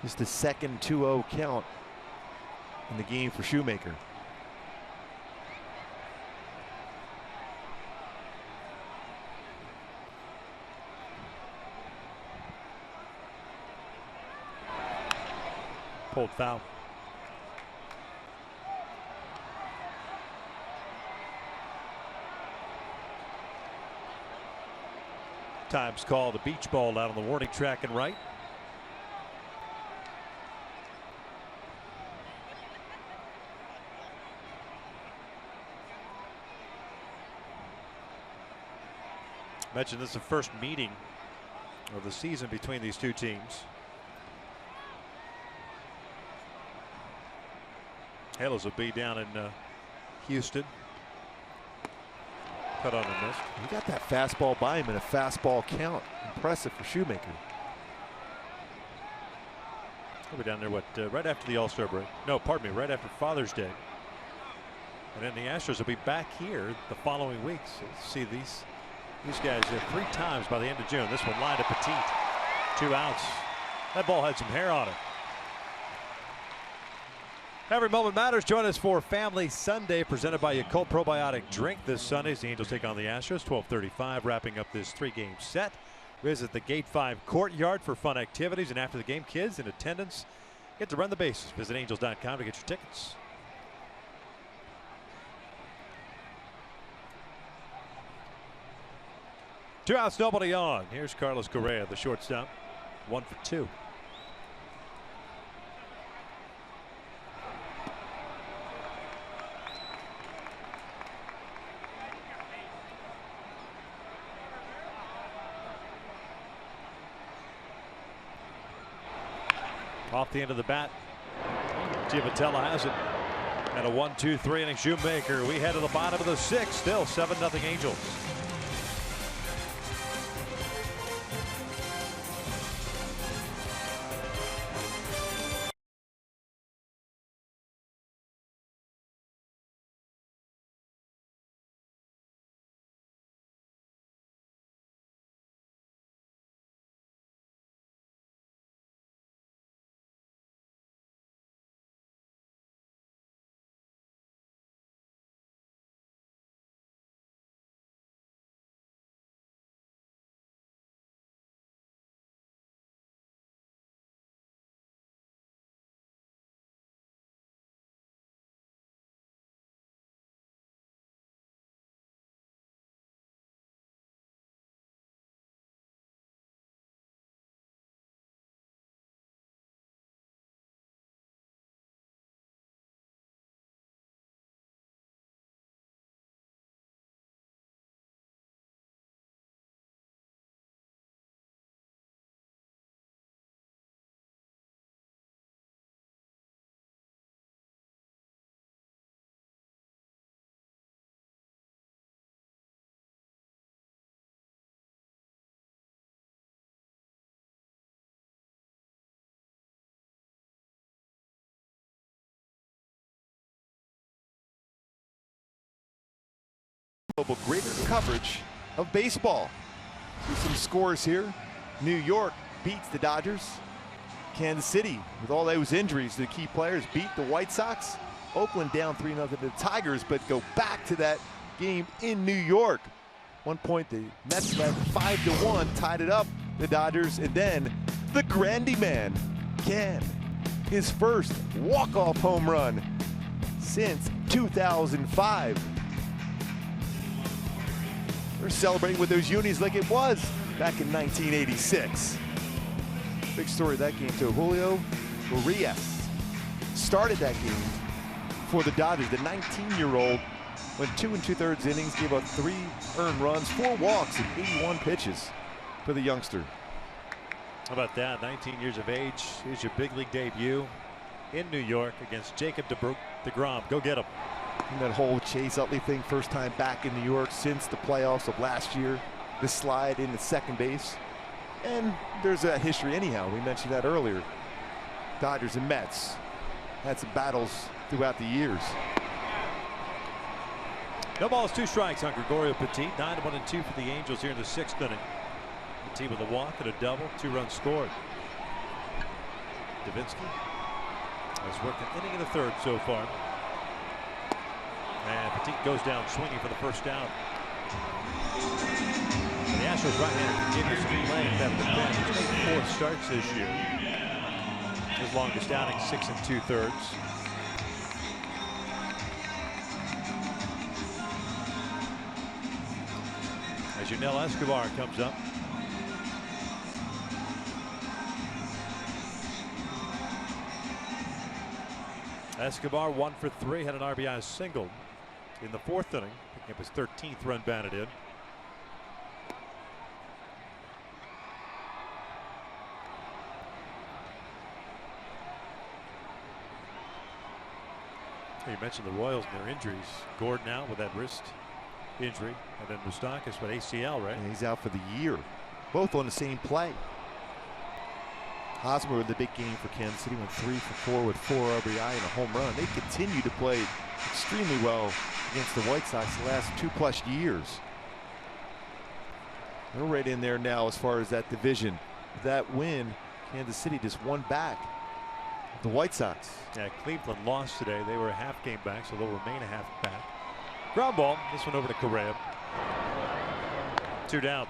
Just the second 2-0 count in the game for Shoemaker. Pulled foul. Times called a beach ball out on the warning track and right. Mentioned this is the first meeting of the season between these two teams. Halos will be down in Houston. Cut on and missed. He got that fastball by him in a fastball count. Impressive for Shoemaker. He'll be down there, what, right after the All-Star break. No, pardon me, right after Father's Day. And then the Astros will be back here the following week. So see these guys 3 times by the end of June. This one lined to Petit. 2 outs. That ball had some hair on it. Every moment matters. Join us for Family Sunday presented by Yakult Probiotic Drink this Sunday as the Angels take on the Astros. 12:35, wrapping up this 3-game set. Visit the Gate 5 courtyard for fun activities, and after the game, kids in attendance get to run the bases. Visit angels.com to get your tickets. Two outs, nobody on. Here's Carlos Correa, the shortstop. 1 for 2. Off the end of the bat. Giavotella has it. And a 1-2-3 inning Shoemaker. We head to the bottom of the 6th. Still 7-0 Angels. unbelievable greater coverage of baseball. See some scores here. New York beats the Dodgers. Kansas City, with all those injuries, the key players beat the White Sox. Oakland down 3-0 to the Tigers, but go back to that game in New York. 1 point, the Mets led 5-1, tied it up, the Dodgers, and then the Grandy Man, Ken, his first walk-off home run since 2005. They're celebrating with those unis like it was back in 1986. Big story of that game too. Julio Urias started that game for the Dodgers. The 19-year-old went 2 2/3 innings, gave up 3 earned runs, 4 walks, and 81 pitches for the youngster. How about that? 19 years of age. Here's your big league debut in New York against Jacob deGrom. Go get him. And that whole Chase Utley thing, first time back in New York since the playoffs of last year. The slide into second base. And there's that history anyhow. We mentioned that earlier. Dodgers and Mets had some battles throughout the years. No balls, 2 strikes on Gregorio Petit. 9-1-2 for the Angels here in the 6th inning. Petit with a walk and a double, 2 runs scored. Davinsky has worked an inning and a third so far. And Petit goes down swinging for the first out. The Astros right-hander continues to be playing better than Ben. He's made 4 starts this year. His longest outing, 6 2/3. As Yunel Escobar comes up. Escobar 1 for 3, had an RBI single in the 4th inning, picking up his 13th run batted in. You mentioned the Royals and their injuries. Gordon out with that wrist injury, and then Moustakas with ACL, right? And he's out for the year. Both on the same play. Hosmer with the big game for Kansas City, went 3 for 4 with 4 RBI and a home run. They continue to play extremely well against the White Sox the last 2+ years. They're right in there now as far as that division. That win, Kansas City just one back. The White Sox. Yeah, Cleveland lost today. They were a half game back, so they'll remain a half back. Ground ball. This one over to Correa. 2 down.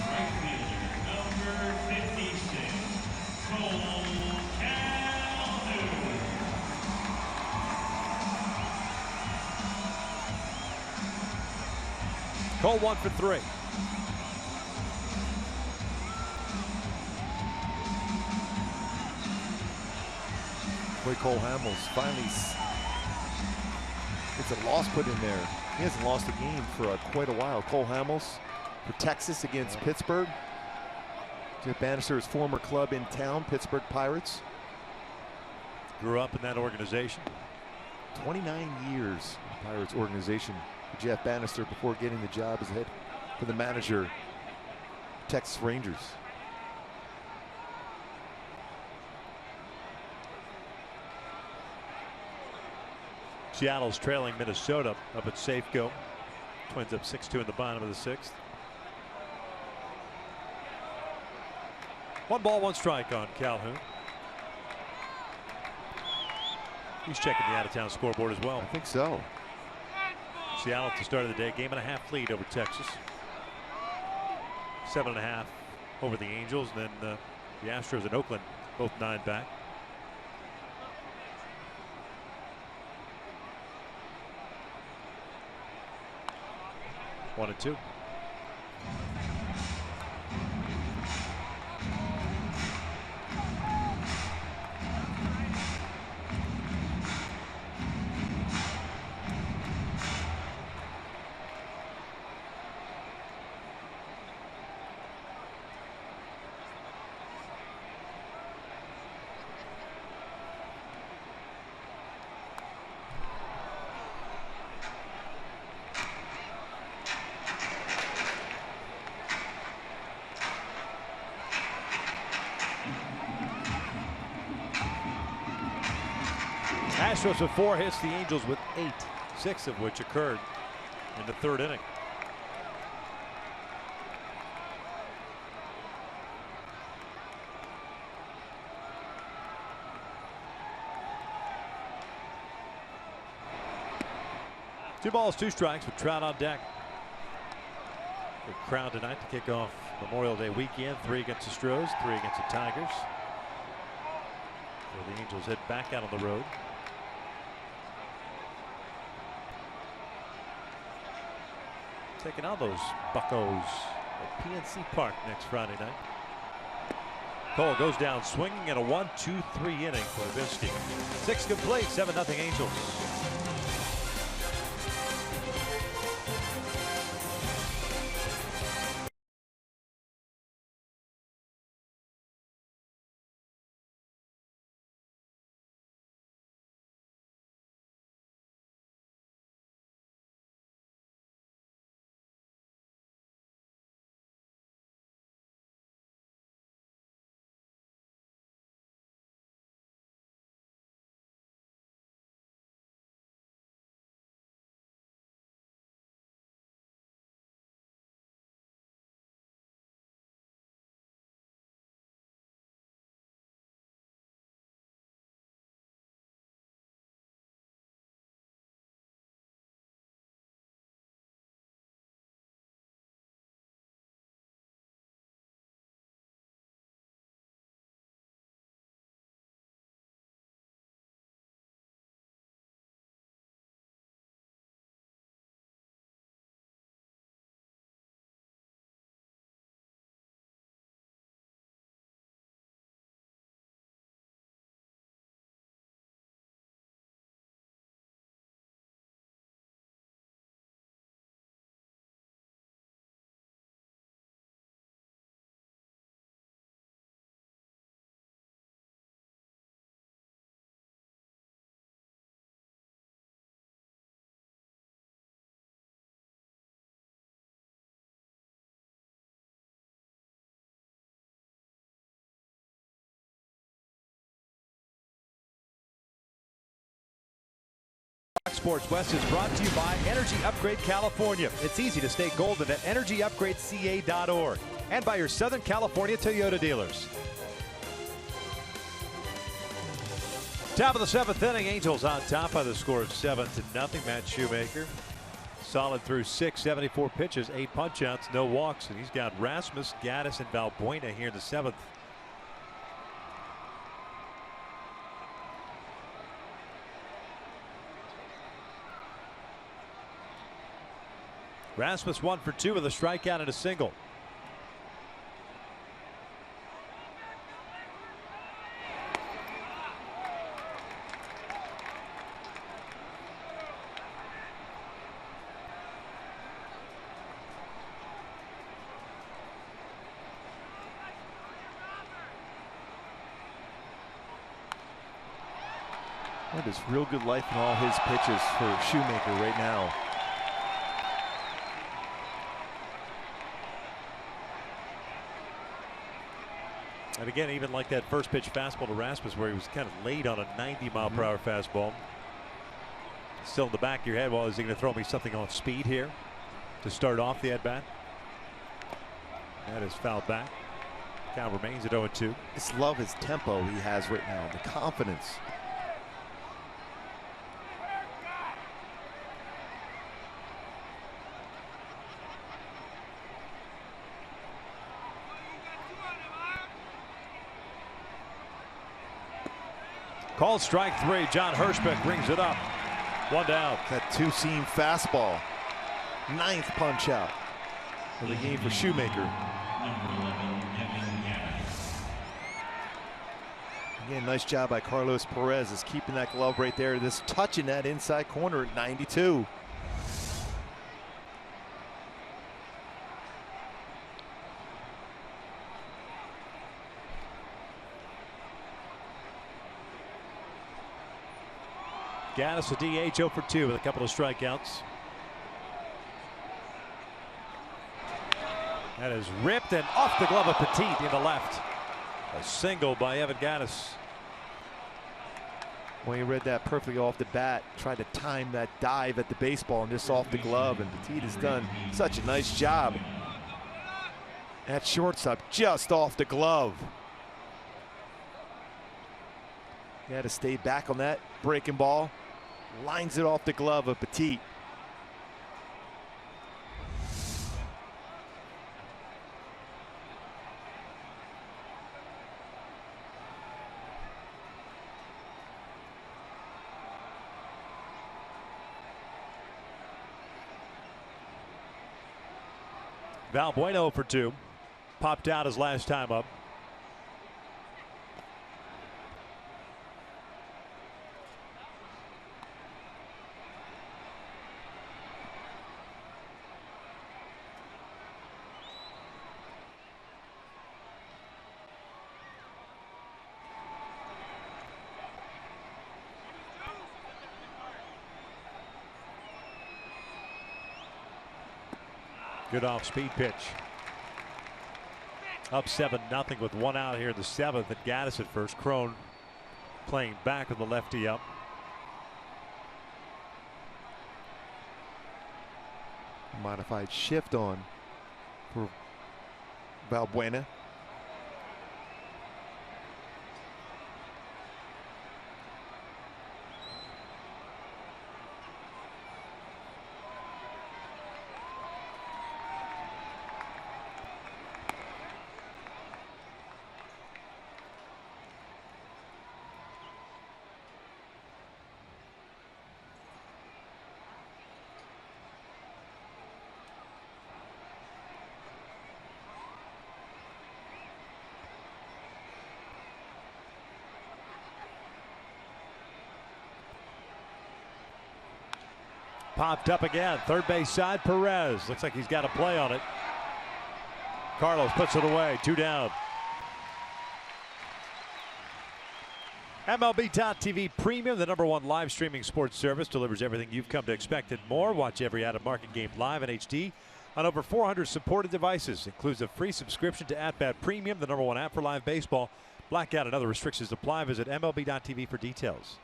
Right fielder, number 56, Cole Calhoun. Cole 1 for 3. Boy, Cole Hamels finally gets a loss put in there. He hasn't lost a game for quite a while. Cole Hamels for Texas against Pittsburgh. Jeff Bannister's former club in town, Pittsburgh Pirates. Grew up in that organization. 29 years in the Pirates organization for Jeff Bannister before getting the job as head for the manager, Texas Rangers. Seattle's trailing Minnesota up at Safeco. Twins up 6-2 in the bottom of the 6th. 1 ball, 1 strike on Calhoun. He's checking the out-of-town scoreboard as well. I think so. Seattle at the start of the day, 1.5 lead over Texas. 7.5 over the Angels, and then the Astros in Oakland, both 9 back. One and 2. Astros with 4 hits, the Angels with 8, 6 of which occurred in the 3rd inning. Two balls, 2 strikes with Trout on deck. The crowd tonight to kick off Memorial Day weekend. 3 against the Astros, 3 against the Tigers. So the Angels head back out on the road. Taking on those Buccos at PNC Park next Friday night. Cole goes down swinging in a 1-2-3 inning for Levinsky. 6 complete, 7-0 Angels. Sports West is brought to you by Energy Upgrade California. It's easy to stay golden at energyupgradeca.org and by your Southern California Toyota dealers. Top of the 7th inning, Angels on top by the score of 7-0. Matt Shoemaker solid through 6, 74 pitches, 8 punch-outs, no walks, and he's got Rasmus, Gaddis, and Valbuena here in the 7th. Rasmus 1 for 2 with a strikeout and a single. That is real good life in all his pitches for Shoemaker right now. And again, even like that first pitch fastball to Rasmus where he was kind of late on a 90-mile-per-hour fastball. Still in the back of your head, well, is he going to throw me something on speed here to start off the at-bat? That is fouled back. Count remains at 0-2. Just love his tempo he has right now, the confidence. Called strike 3. John Hirschbeck brings it up. 1 down. That 2-seam fastball. 9th punch out of the game for Shoemaker. Again, nice job by Carlos Perez is keeping that glove right there. This touching that inside corner at 92. Gaddis a DH, 0 for 2 with a couple of strikeouts. That is ripped and off the glove of Petit in the left. A single by Evan Gaddis. Well, he read that perfectly off the bat, tried to time that dive at the baseball and just off the glove, and Petit has done such a nice job at shortstop, just off the glove. He had to stay back on that breaking ball, lines it off the glove of Petit. Valbuena for 2. Popped out his last time up. Good off-speed pitch. Up 7-0 with 1 out here in the 7th. And Gaddis at first. Cron playing back with the lefty up. Modified shift on for Valbuena. Popped up again. Third base side, Perez. Looks like he's got a play on it. Carlos puts it away. 2 down. MLB.TV Premium, the #1 live streaming sports service, delivers everything you've come to expect and more. Watch every out-of-market game live in HD on over 400 supported devices. Includes a free subscription to At-Bat Premium, the #1 app for live baseball. Blackout and other restrictions apply. Visit MLB.TV for details.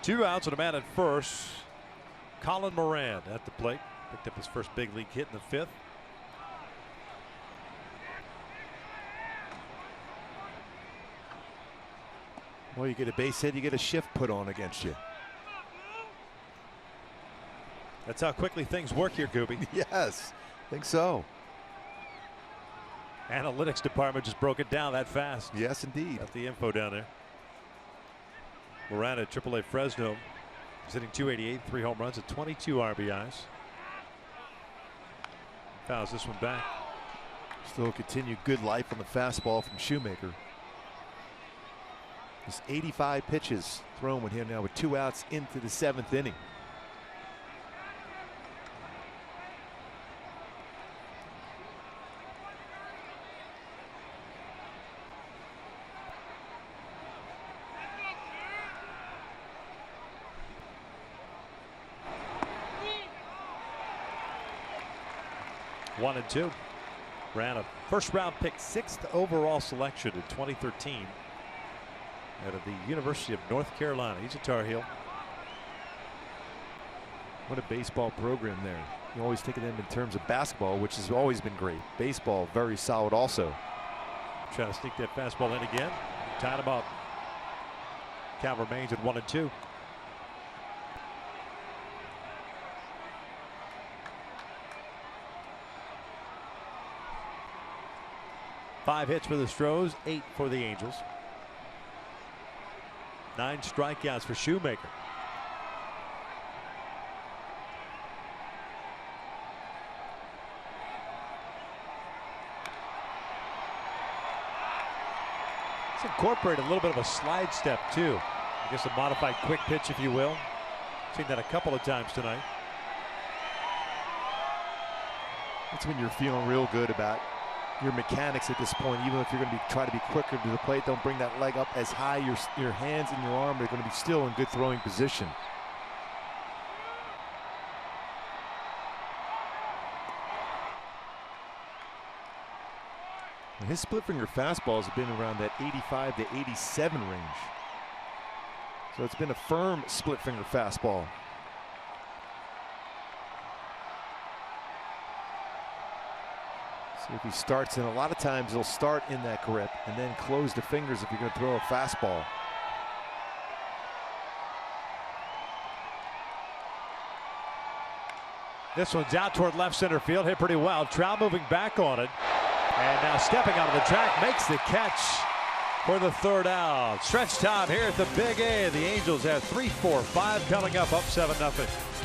Two outs and a man at first. Colin Moran at the plate. Picked up his first big league hit in the 5th. Well, you get a base hit, you get a shift put on against you. That's how quickly things work here, Gooby. Yes, I think so. Analytics department just broke it down that fast. Yes, indeed. Got the info down there. Moran at AAA Fresno. He's hitting .288, 3 home runs, and 22 RBIs. Fouls this one back. Still continued good life on the fastball from Shoemaker. There's 85 pitches thrown with him now with 2 outs into the 7th inning. One and 2. Ran a first-round pick, 6th overall selection in 2013 out of the University of North Carolina. He's a Tar Heel. What a baseball program there. You always think of them in terms of basketball, which has always been great. Baseball, very solid also. Trying to sneak that fastball in again. Tied him up. Count remains at 1 and 2. Five hits for the Stros, 8 for the Angels. 9 strikeouts for Shoemaker. Let's incorporate a little bit of a slide step too. I guess a modified quick pitch, if you will. Seen that a couple of times tonight. That's when you're feeling real good about your mechanics at this point. Even if you're going to try to be quicker to the plate, don't bring that leg up as high. Your hands and your arm are going to be still in good throwing position. his split finger fastballs have been around that 85 to 87 range. So it's been a firm split finger fastball. See if he starts, and a lot of times he'll start in that grip and then close the fingers if you're going to throw a fastball. This one's out toward left center field, hit pretty well. Trout moving back on it. And now stepping out of the track, makes the catch for the third out. Stretch time here at the Big A. The Angels have 3-4-5 coming up 7-0.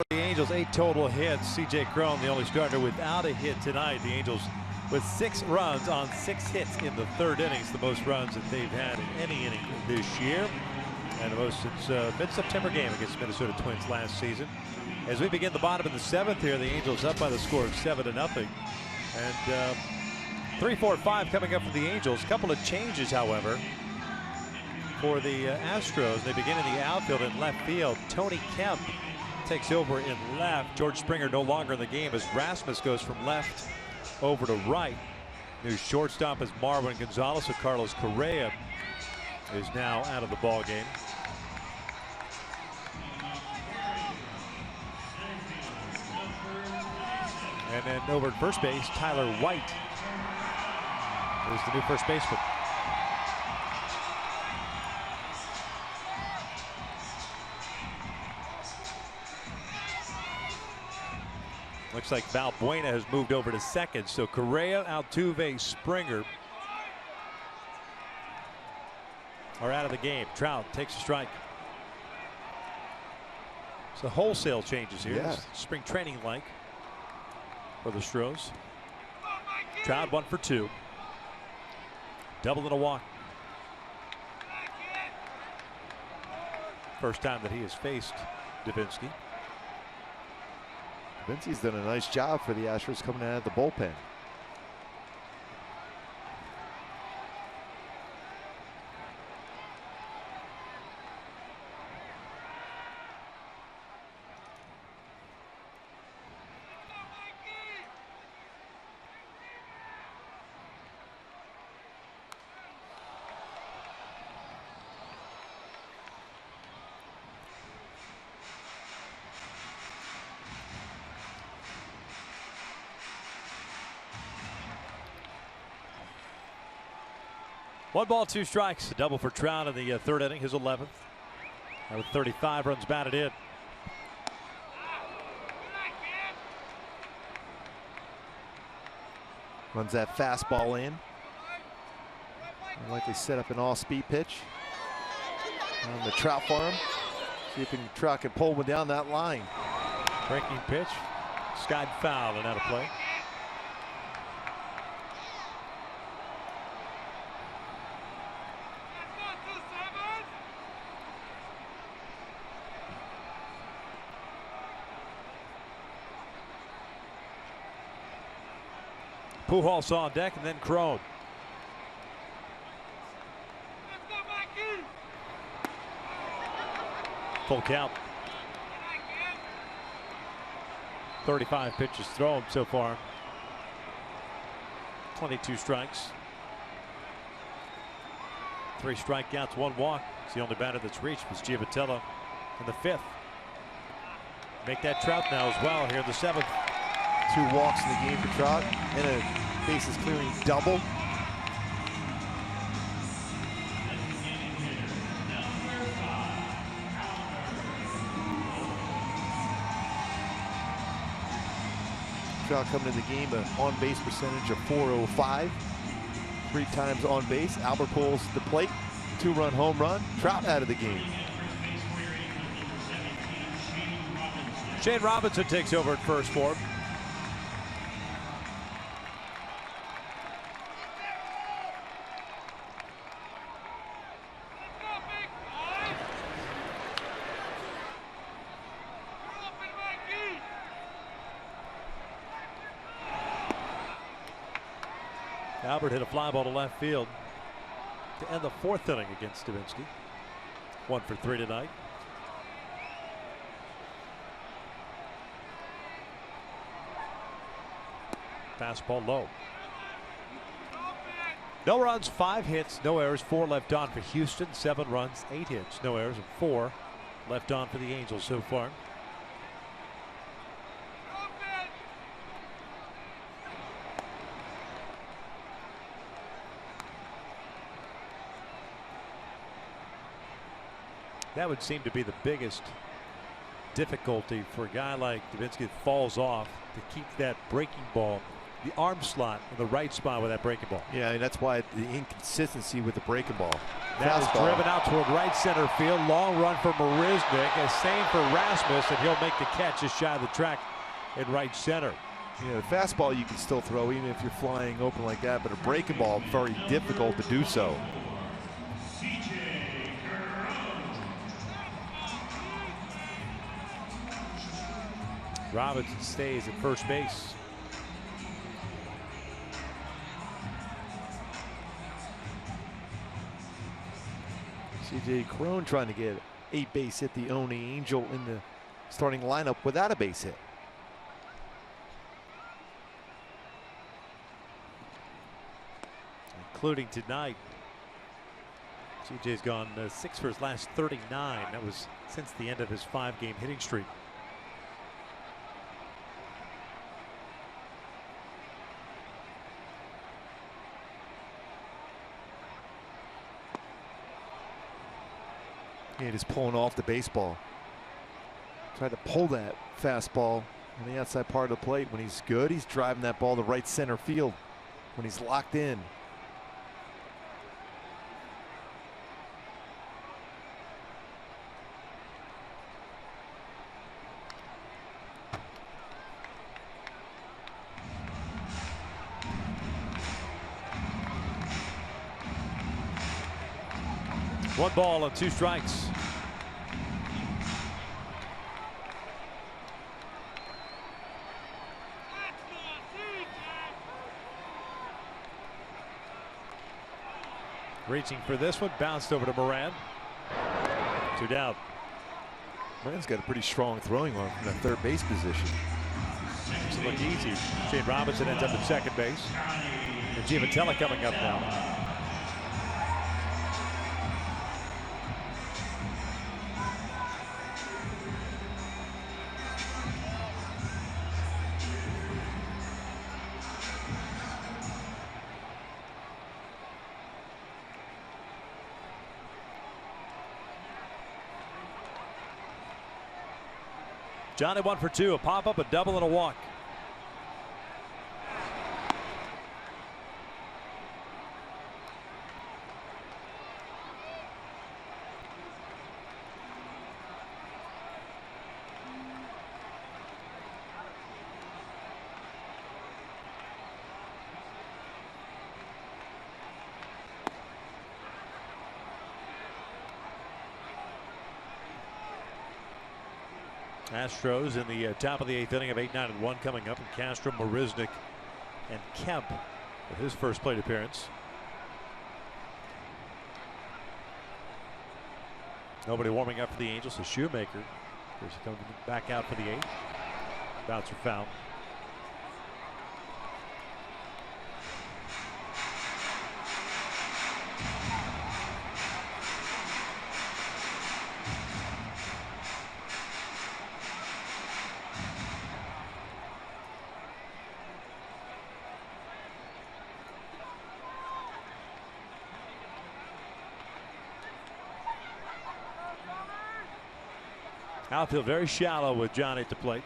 The Angels 8 total hits. C.J. Cron, the only starter without a hit tonight. The Angels with 6 runs on 6 hits in the third innings, the most runs that they've had in any inning this year, and the most since mid-September game against Minnesota Twins last season. As we begin the bottom of the 7th here, the Angels up by the score of 7-0, and 3-4-5 coming up for the Angels. Couple of changes, however, for the Astros. They begin in the outfield in left field. Tony Kemp takes over in left. George Springer no longer in the game as Rasmus goes from left over to right. New shortstop is Marwin Gonzalez, so Carlos Correa is now out of the ball game. And then over at first base, Tyler White is the new first baseman. Looks like Valbuena has moved over to second, so Correa, Altuve, Springer are out of the game. Trout takes a strike. So wholesale changes here. Yeah. Spring training like for the Stros. Trout 1 for 2. Double and a walk. First time that he has faced Devinsky. Vincey's done a nice job for the Astros coming out of the bullpen. One ball, two strikes. A double for Trout in the third inning, his 11th. And with 35 runs batted in. Runs that fastball in. Likely set up an all-speed pitch on the Trout farm. See if Trout can pull one down that line. Breaking pitch. Skied foul and out of play. Pujols on deck, and then Cron. Full count. 35 pitches thrown so far. 22 strikes. 3 strikeouts, 1 walk. It's the only batter that's reached was Giavotella in the 5th. Make that Trout now as well here in the 7th. 2 walks in the game for Trout and a bases clearing double. Trout coming in the game, an on-base percentage of .405. 3 times on base. Albert Pujols the plate. 2-run home run. Trout out of the game. Shane Robinson takes over at first for him. Albert hit a fly ball to left field to end the 4th inning against Davinsky. 1 for 3 tonight. Fastball low. No runs, 5 hits, no errors, 4 left on for Houston. 7 runs, 8 hits, no errors, and 4 left on for the Angels so far. That would seem to be the biggest difficulty for a guy like Davinsky that falls off, to keep that breaking ball, the arm slot in the right spot with that breaking ball. Yeah, and that's why the inconsistency with the breaking ball. That is driven out toward right center field. Long run for Marisnick. And same for Rasmus, and he'll make the catch just shy of the track in right center. Yeah, the fastball you can still throw even if you're flying open like that, but a breaking ball, very difficult to do so. Robinson stays at first base. C.J. Cron trying to get a base hit, the only Angel in the starting lineup without a base hit. Including tonight. C.J.'s gone 6 for his last 39. That was since the end of his 5-game hitting streak. Yeah, just pulling off the baseball. Tried to pull that fastball on the outside part of the plate. When he's good, he's driving that ball to right center field when he's locked in. One ball and 2 strikes. Reaching for this one, bounced over to Moran. 2 down. Moran's got a pretty strong throwing arm from that third base position. Doesn't look easy. Shane Robinson ends up at second base. And Giavotella coming up now. Johnny 1 for 2, a pop up, a double, and a walk. Astros in the top of the 8th inning of 8-9-1 coming up, and Castro, Marisnick, and Kemp for his first plate appearance. Nobody warming up for the Angels, so Shoemaker is coming back out for the 8th. Bouncer foul. Outfield very shallow with Johnny at the plate.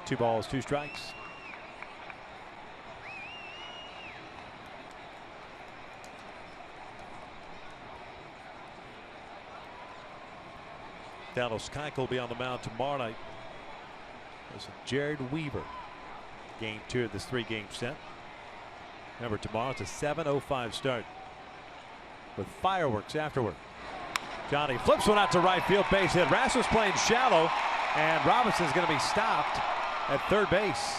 2 balls, 2 strikes. Dallas Keuchel will be on the mound tomorrow night. There's Jared Weaver. Game 2 of this 3-game set. Remember, tomorrow it's a 7:05 start with fireworks afterward. Johnny flips one out to right field, base hit. Rasmus playing shallow, and Robinson's going to be stopped at third base.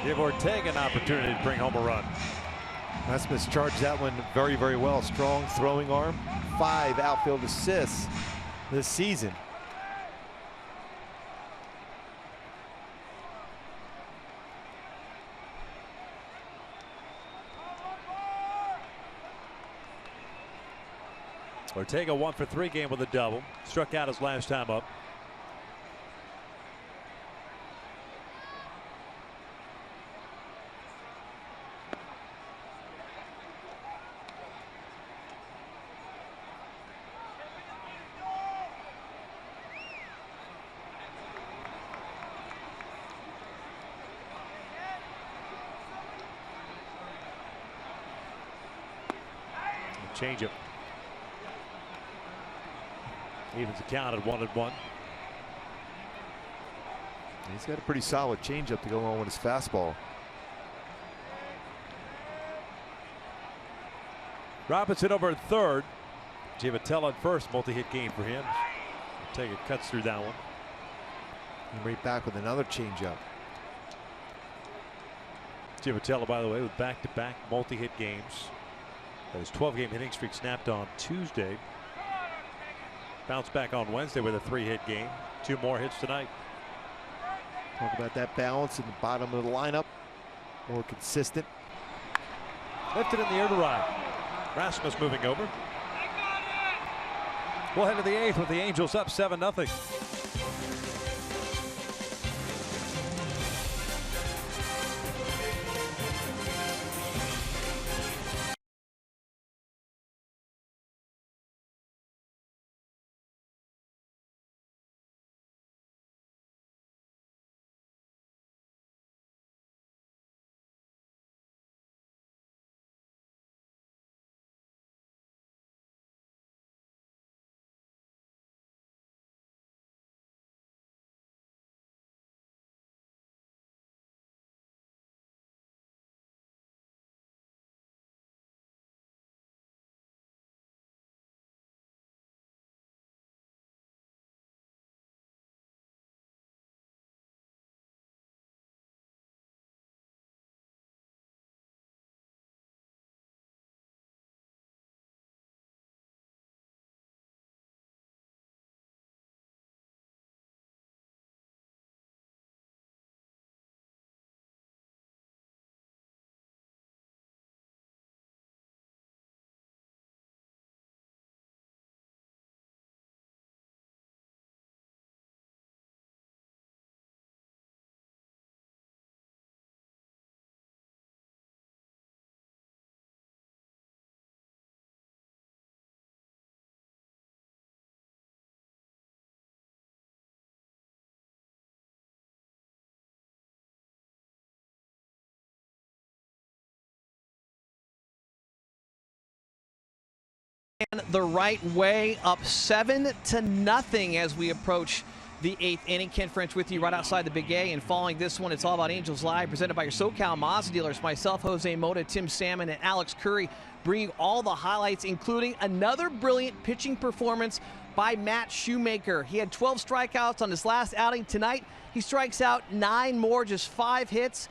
Give Ortega an opportunity to bring home a run. Rasmus charged that one very, very well. Strong throwing arm. 5 outfield assists this season. Ortega 1 for 3 game with a double. Struck out his last time up. Changeup. Evens the count at 1-1. He's got a pretty solid changeup to go along with his fastball. Robinson over at third. Giavotella at first. Multi-hit game for him. Ortega cuts through that one. And right back with another changeup. Giavotella, by the way, with back-to-back multi-hit games. His 12-game hitting streak snapped on Tuesday. Bounced back on Wednesday with a 3-hit game. 2 more hits tonight. Talk about that balance in the bottom of the lineup. More consistent. Lifted in the air to right. Rasmus moving over. We'll head to the 8th with the Angels up 7-0. the right way, up 7-0 as we approach the 8th inning. Ken French with you right outside the Big A. And following this one, it's All About Angels Live, presented by your SoCal Mazda dealers. Myself, Jose Mota, Tim Salmon, and Alex Curry bringing all the highlights, including another brilliant pitching performance by Matt Shoemaker. He had 12 strikeouts on his last outing. Tonight, he strikes out 9 more, just 5 hits.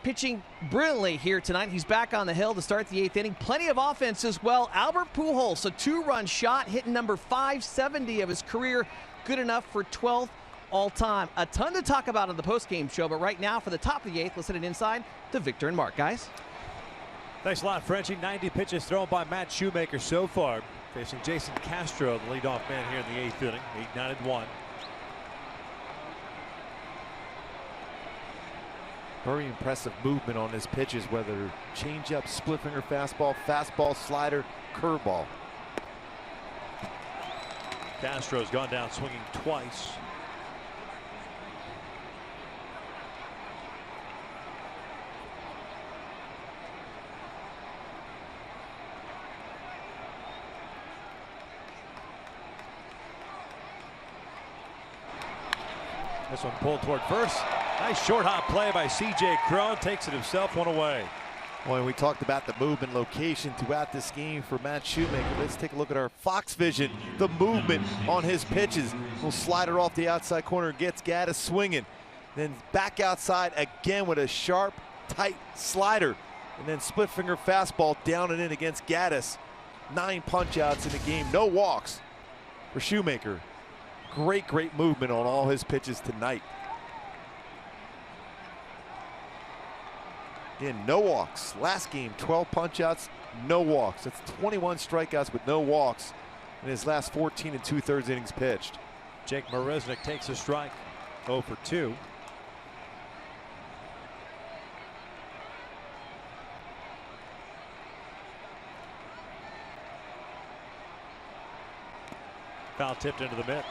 Pitching brilliantly here tonight. He's back on the hill to start the 8th inning. Plenty of offense as well. Albert Pujols, a 2-run shot, hitting number 570 of his career. Good enough for 12th all-time. A ton to talk about on the postgame show, but right now for the top of the 8th, let's hit it inside to Victor and Mark, guys. Thanks a lot, Frenchie. 90 pitches thrown by Matt Shoemaker so far. Facing Jason Castro, the leadoff man here in the 8th inning. 8-9-1. Very impressive movement on his pitches, whether changeup, split finger fastball, fastball, slider, curveball. Castro's gone down swinging twice. This one pulled toward first. Nice short hop play by C.J. Cron. Takes it himself, one away. Well, we talked about the movement location throughout this game for Matt Shoemaker. Let's take a look at our Fox Vision. The movement on his pitches. Little slider off the outside corner, gets Gaddis swinging. Then back outside again with a sharp, tight slider. And then split finger fastball down and in against Gaddis. 9 punch outs in the game, no walks for Shoemaker. Great movement on all his pitches tonight. Again, no walks. Last game, 12 punch-outs, no walks. That's 21 strikeouts with no walks in his last 14 2/3 innings pitched. Jake Marisnick takes a strike. 0 for 2. Foul tipped into the mitt.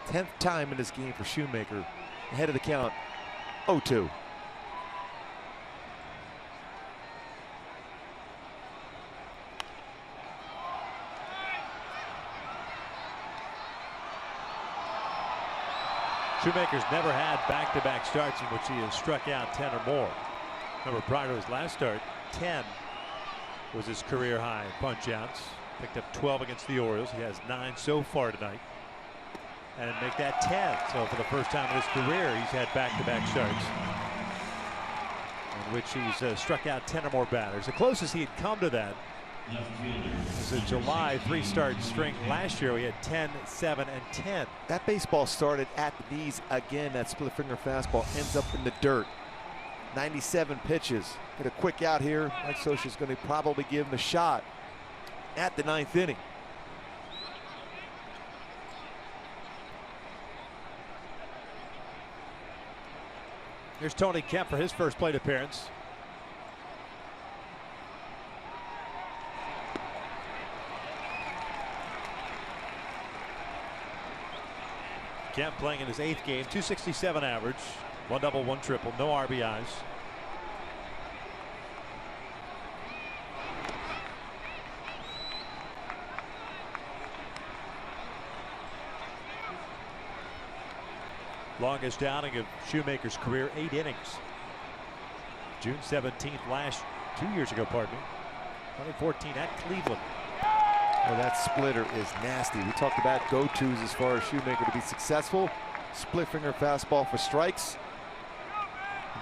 Tenth time in this game for Shoemaker. Ahead of the count, 0-2. Shoemaker's never had back-to-back starts in which he has struck out 10 or more. Remember, prior to his last start, 10 was his career high punch-outs. Picked up 12 against the Orioles. He has 9 so far tonight. And make that 10. So for the first time in his career, he's had back-to-back starts in which he's struck out 10 or more batters. The closest he had come to that was a July 3-start string last year. We had 10, 7, and 10. That baseball started at the knees again. That split finger fastball ends up in the dirt. 97 pitches. Get a quick out here. Mike Scioscia's going to probably give him a shot at the 9th inning. Here's Tony Kemp for his first plate appearance. Kemp playing in his 8th game, 267 average, 1 double, 1 triple, no RBIs. Longest outing of Shoemaker's career, 8 innings. June 17th 2 years ago, pardon me. 2014 at Cleveland. Well, that splitter is nasty. We talked about go-tos as far as Shoemaker to be successful. Split finger fastball for strikes.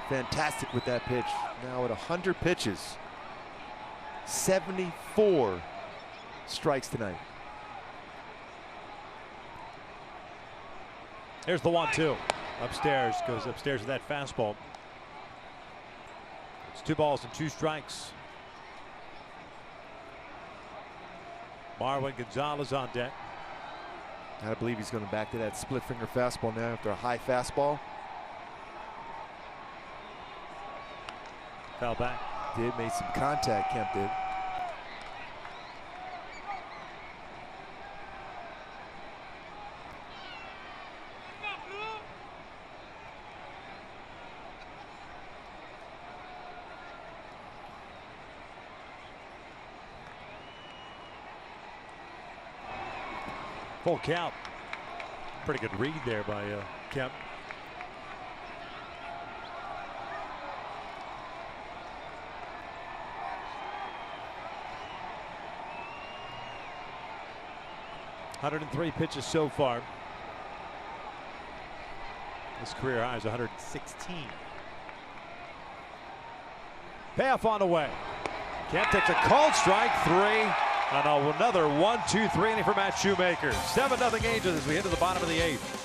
Fantastic with that pitch. Now at 100 pitches, 74 strikes tonight. Here's the 1-2. Upstairs, goes upstairs with that fastball. It's 2 balls and 2 strikes. Marwin Gonzalez on deck. I believe he's going back to that split finger fastball now after a high fastball. Fell back. Made some contact, Kemp did. Full count. Pretty good read there by Kemp. ...103 pitches so far. His career high is 116. Payoff on the way. Kemp takes a called strike, 3. And another 1-2-3 inning for Matt Shoemaker. 7-0 Angels as we hit to the bottom of the 8th.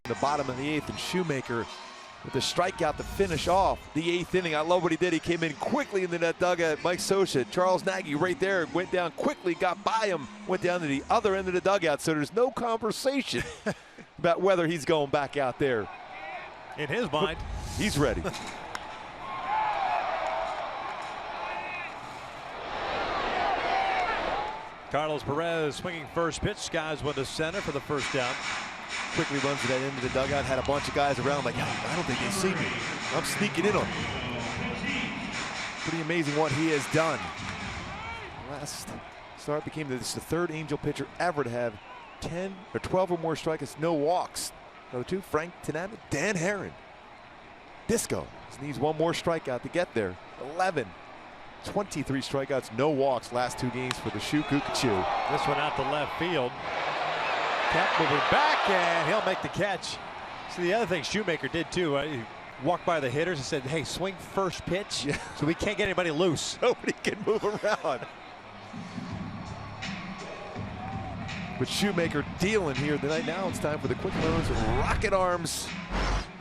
The bottom of the 8th, and Shoemaker with the strikeout to finish off the 8th inning. I love what he did. He came in quickly into that dugout. Mike Scioscia, Charles Nagy right there, went down quickly, got by him, went down to the other end of the dugout. So there's no conversation about whether he's going back out there. In his mind, he's ready. Carlos Perez swinging first pitch, skies one to center for the first down. Quickly runs to that end of the dugout, had a bunch of guys around like, I don't think they see me. I'm sneaking in on them. Pretty amazing what he has done. Last start became this the 3rd Angel pitcher ever to have 10 or 12 or more strikeouts, no walks. Number 2, Frank Tanana, Dan Herron. Disco just needs one more strikeout to get there. 11, 23 strikeouts, no walks last 2 games for the Shoe Cuckoo. This one out to left field. Kemp moving back, and he'll make the catch. See, the other thing Shoemaker did too, he walked by the hitters and said, hey, swing first pitch, so we can't get anybody loose. Nobody can move around. But Shoemaker dealing here tonight. Now it's time for the Quick Loans Rocket Arms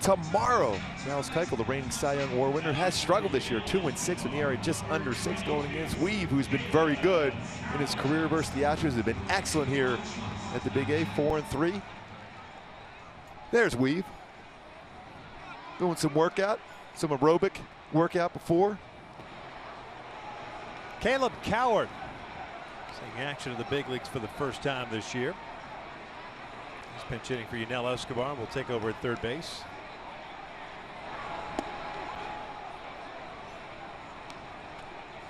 tomorrow. Dallas Keuchel, the reigning Cy Young Award winner, has struggled this year. 2-6 in the area, just under 6 going against Weave, who's been very good in his career versus the Astros. Has been excellent here at the Big A, 4-3. There's Weave. Doing some workout, some aerobic workout before. Caleb Coward seeing action in the big leagues for the first time this year. He's pinch hitting for Yunel Escobar. Will take over at third base.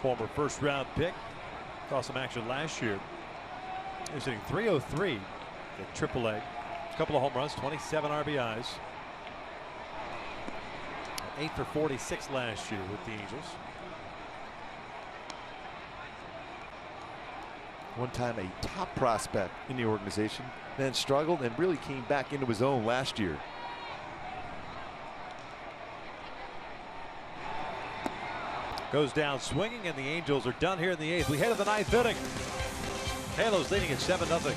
Former first-round pick. Saw some action last year. He was hitting .303 at AAA. A couple of home runs, 27 RBIs. 8 for 46 last year with the Angels. One time a top prospect in the organization, then struggled and really came back into his own last year. Goes down swinging, and the Angels are done here in the 8th. We head to the 9th inning. Halos leading at 7-0.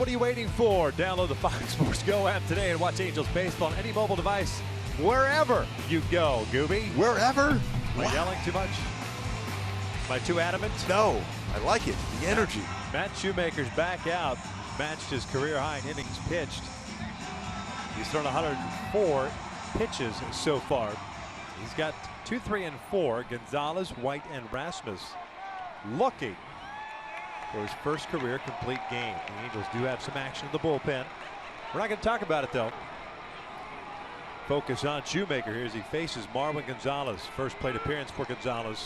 What are you waiting for? Download the Fox Sports Go app today and watch Angels baseball on any mobile device, wherever you go. Gooby? Wherever? Am I yelling too much? Am I too adamant? No, I like it. The energy. Matt Shoemaker's back out. Matched his career high in innings pitched. He's thrown 104 pitches so far. He's got 2, 3, and 4. Gonzalez, White, and Rasmus looking for his first career complete game. The Angels do have some action in the bullpen. We're not going to talk about it though. Focus on Shoemaker here as he faces Marwin Gonzalez. First plate appearance for Gonzalez.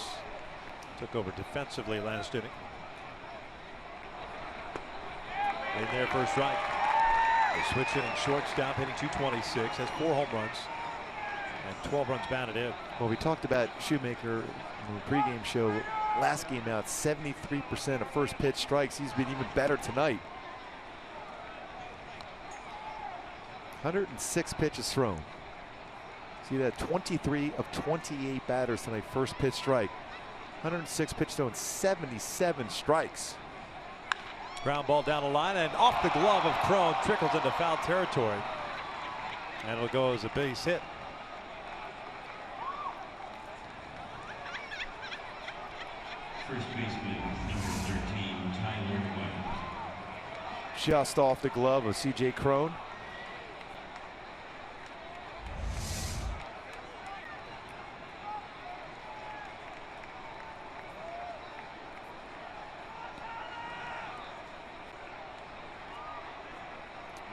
Took over defensively last inning. In there for a strike. They switch hitting shortstop, hitting 226, has 4 home runs and 12 runs batted in. Well, we talked about Shoemaker in the pregame show. Last game out, 73% of first pitch strikes. He's been even better tonight. 106 pitches thrown. See that? 23 of 28 batters tonight, first pitch strike. 106 pitches thrown, 77 strikes. Ground ball down the line and off the glove of Cron, trickles into foul territory. And it'll go as a base hit. First baseman, number 13, Tyler White. Just off the glove of C.J. Cron.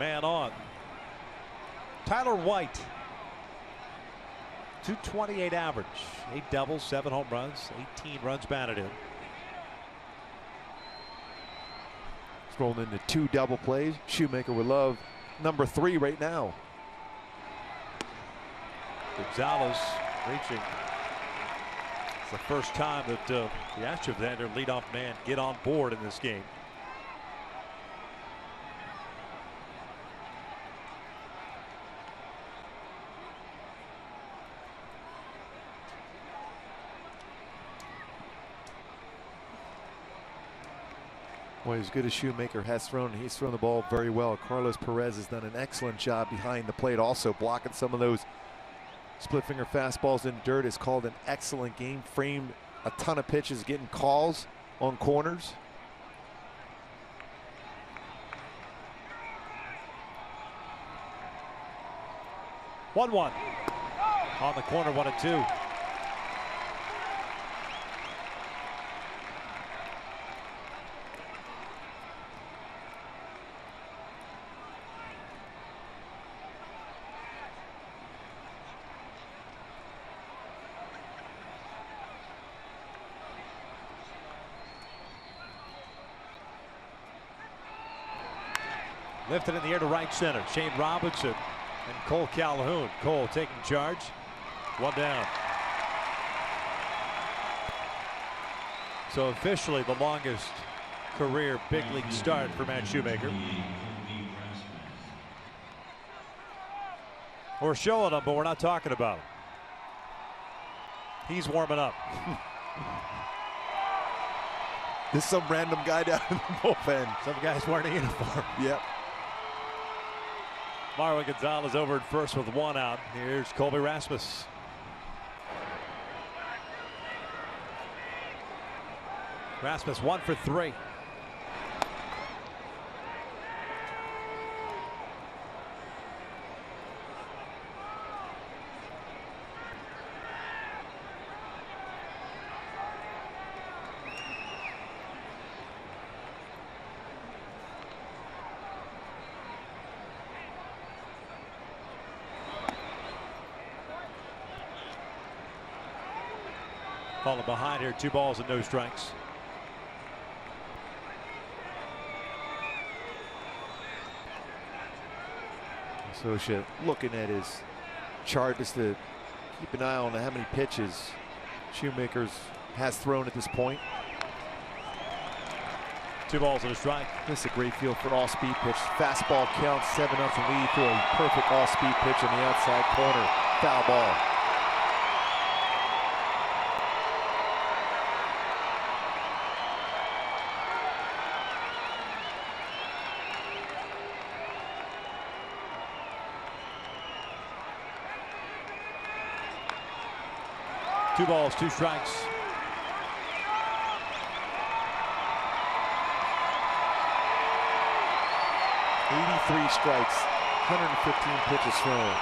Man on. Tyler White. 228 average. 8 doubles, 7 home runs, 18 runs batted in. Rolling into 2 double plays. Shoemaker would love number 3 right now. Gonzalez reaching. It's the first time that the Astros had their leadoff man get on board in this game. Boy, as good as Shoemaker has thrown, he's thrown the ball very well. Carlos Perez has done an excellent job behind the plate, also blocking some of those split finger fastballs in dirt. Has called an excellent game, framed a ton of pitches, getting calls on corners. One on the corner, 1-2. Lifted in the air to right center. Shane Robinson and Cole Calhoun. Cole taking charge. 1 down. So officially the longest career big league start for Matt Shoemaker. We're showing him, but we're not talking about him. He's warming up. This is some random guy down in the bullpen. Some guy's wearing a uniform. Yep. Marwin Gonzalez over at first with 1 out. Here's Colby Rasmus. Rasmus 1 for 3. Falling behind here, 2 balls and no strikes. Associate looking at his chart just to keep an eye on how many pitches Shoemaker's has thrown at this point. 2 balls and a strike. This is a great feel for all-speed pitch. Fastball counts, 7-0 lead to a perfect all-speed pitch on the outside corner. Foul ball. 2 balls, 2 strikes. '83 strikes, 115 pitches thrown.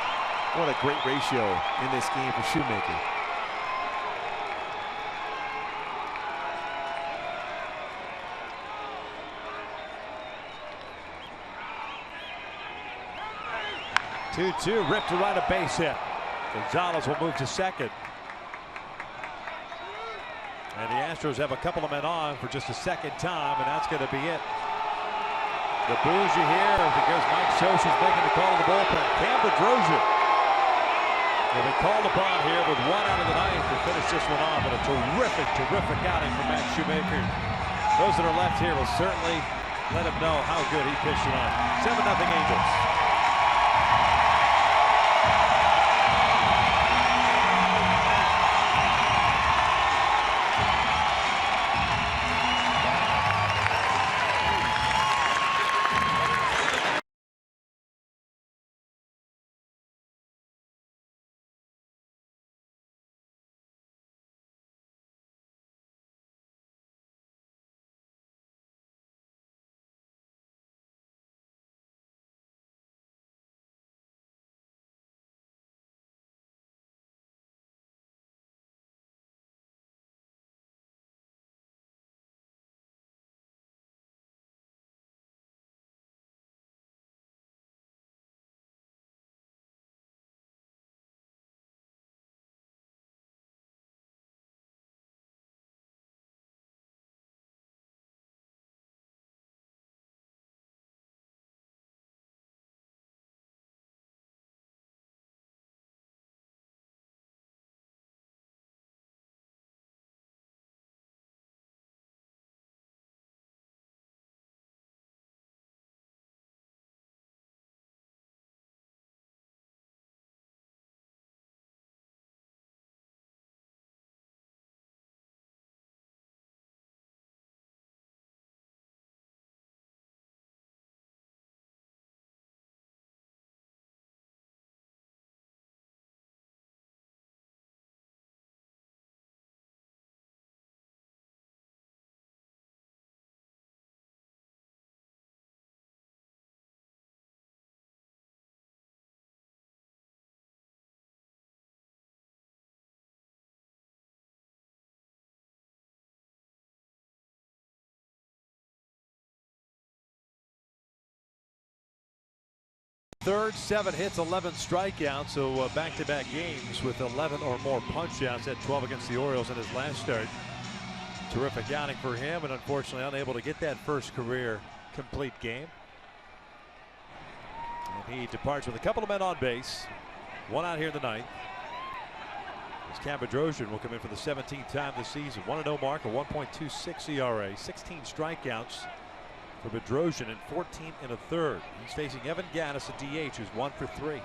What a great ratio in this game for Shoemaker. Two ripped to right, a base hit. Gonzalez will move to second. And the Astros have a couple of men on for just a second time, and that's going to be it. The boos you hear because Mike Scioscia's making the call to the bullpen. Cam Bedrosian will be called upon here with 1 out of the 9th to finish this one off. And a terrific outing from Matt Shoemaker. Those that are left here will certainly let him know how good he pitched tonight. 7-0 Angels. Third, 7 hits, 11 strikeouts, so back-to-back games with 11 or more punch-outs. Had 12 against the Orioles in his last start. Terrific outing for him, and unfortunately unable to get that first career complete game. And he departs with a couple of men on base. 1 out here in the 9th. As Cam Bedrosian will come in for the 17th time this season. 1-0 mark, a 1.26 ERA, 16 strikeouts for Bedrosian in 14 1/3. He's facing Evan Gattis, a DH, who's 1 for 3.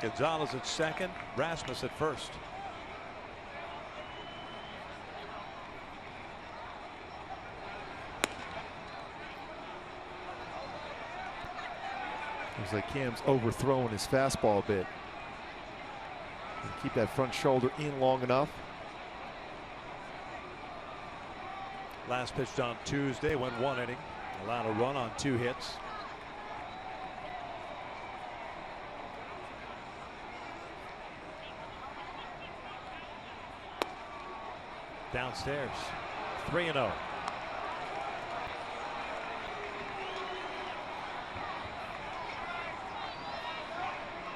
Gonzalez at second, Rasmus at first. Looks like Cam's overthrowing his fastball a bit. Keep that front shoulder in long enough. Last pitched on Tuesday, went 1 inning, allowed a run on 2 hits. Downstairs, 3-0.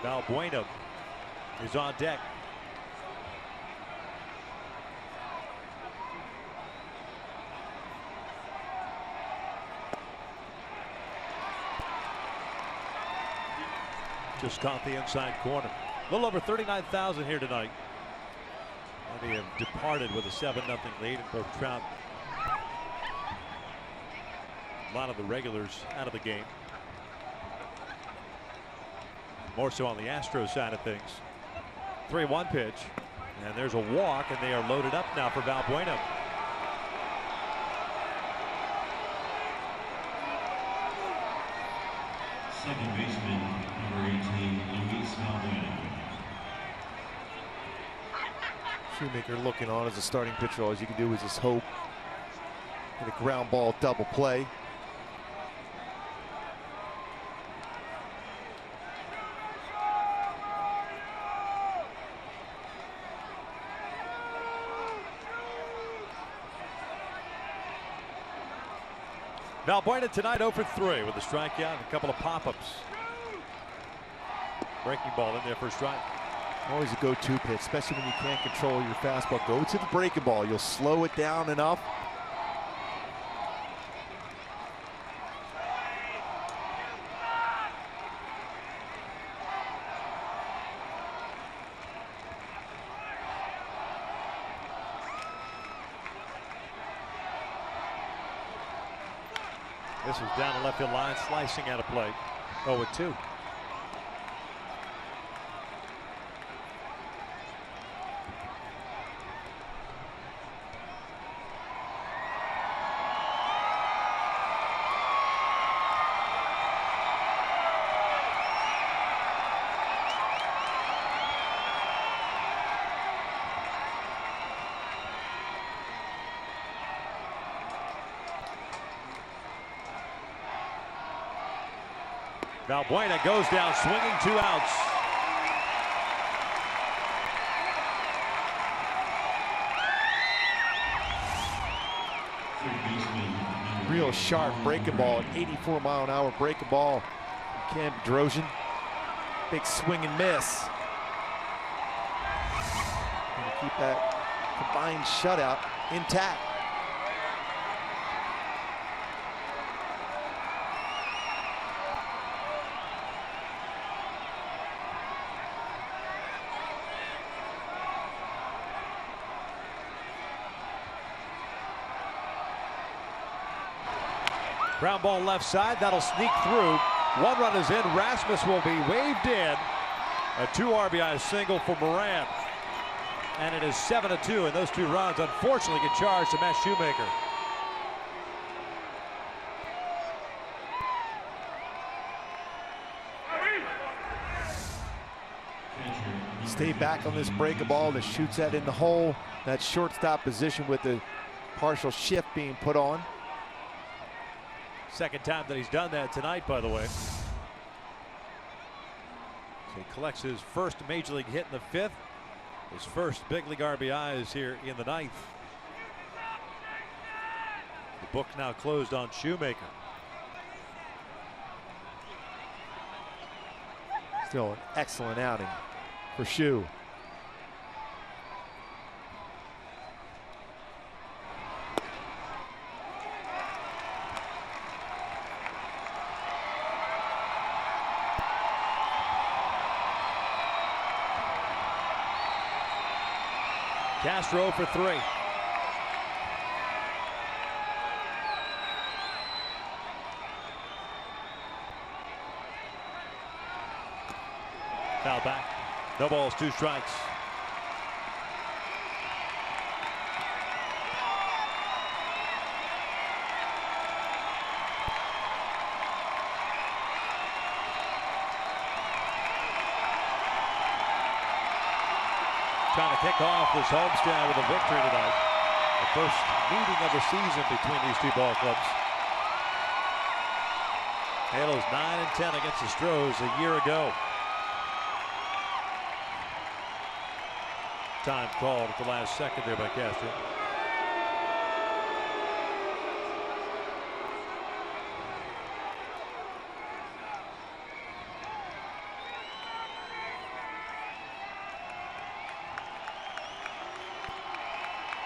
Valbuena is on deck. Just caught the inside corner. A little over 39,000 here tonight. And they have departed with a 7-0 lead, and both Trout, a lot of the regulars out of the game. More so on the Astros side of things. 3-1 pitch. And there's a walk, and they are loaded up now for Valbuena. Second baseman, number 18, Luis Valbuena. Shoemaker looking on as a starting pitcher. All you can do is just hope. And a ground ball double play. Valbuena tonight 0 for 3 with a strikeout and a couple of pop-ups. Breaking ball in there for a strike. Always a go-to pitch, especially when you can't control your fastball. Go to the breaking ball. You'll slow it down enough. This was down the left field line, slicing out of play. 0-2. Valbuena goes down swinging, 2 outs. Real sharp breaking ball, an 84-mile-an-hour breaking ball. Cam Bedrosian, big swing and miss. Gonna keep that combined shutout intact. Ground ball left side, that'll sneak through. 1 run is in. Rasmus will be waved in. A 2 RBI single for Moran. And it is 7-2, and those 2 runs unfortunately get charged to Matt Shoemaker. Stay back on this breaking ball that shoots that in the hole. That shortstop position with the partial shift being put on. Second time that he's done that tonight, by the way. So he collects his first major league hit in the 5th. His first big league RBI is here in the 9th. The book now closed on Shoemaker. Still an excellent outing for Shoe. Castro for 3. Foul back. No balls, 2 strikes. Trying to kick off this homestand with a victory tonight. The first meeting of the season between these 2 ball clubs. Halos 9-10 against the Stros a year ago. Time called at the last second there by Castro.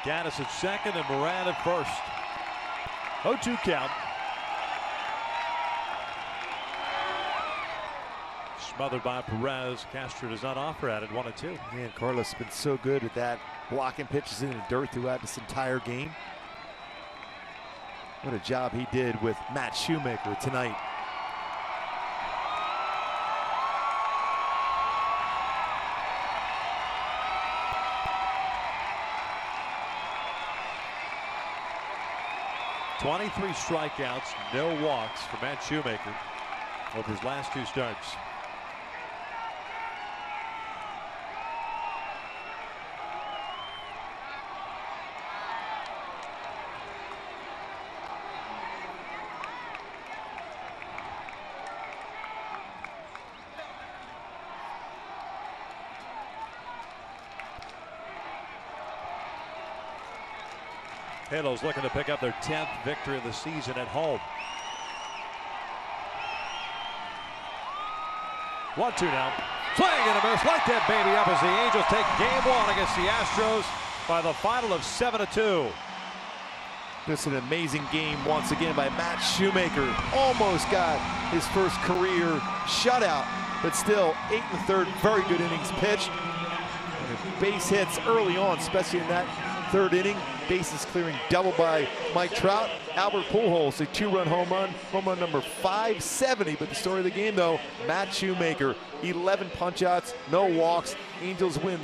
Gaddis at second and Moran at first. 0-2 count. Smothered by Perez. Castro does not offer at it. 1-2. Man, Carlos has been so good at that, blocking pitches in the dirt throughout this entire game. What a job he did with Matt Shoemaker tonight. 23 strikeouts, no walks for Matt Shoemaker over his last 2 starts. Halos looking to pick up their 10th victory of the season at home. 1-2 now. Swing and a miss. Light that baby up as the Angels take game 1 against the Astros by the final of 7-2. This is an amazing game once again by Matt Shoemaker. Almost got his first career shutout, but still 8 1/3 very good innings pitched. And base hits early on, especially in that 3rd inning. Bases clearing double by Mike Trout. Albert Pujols, a 2-run home run number 570. But the story of the game, though, Matt Shoemaker, 11 punch outs, no walks. Angels win.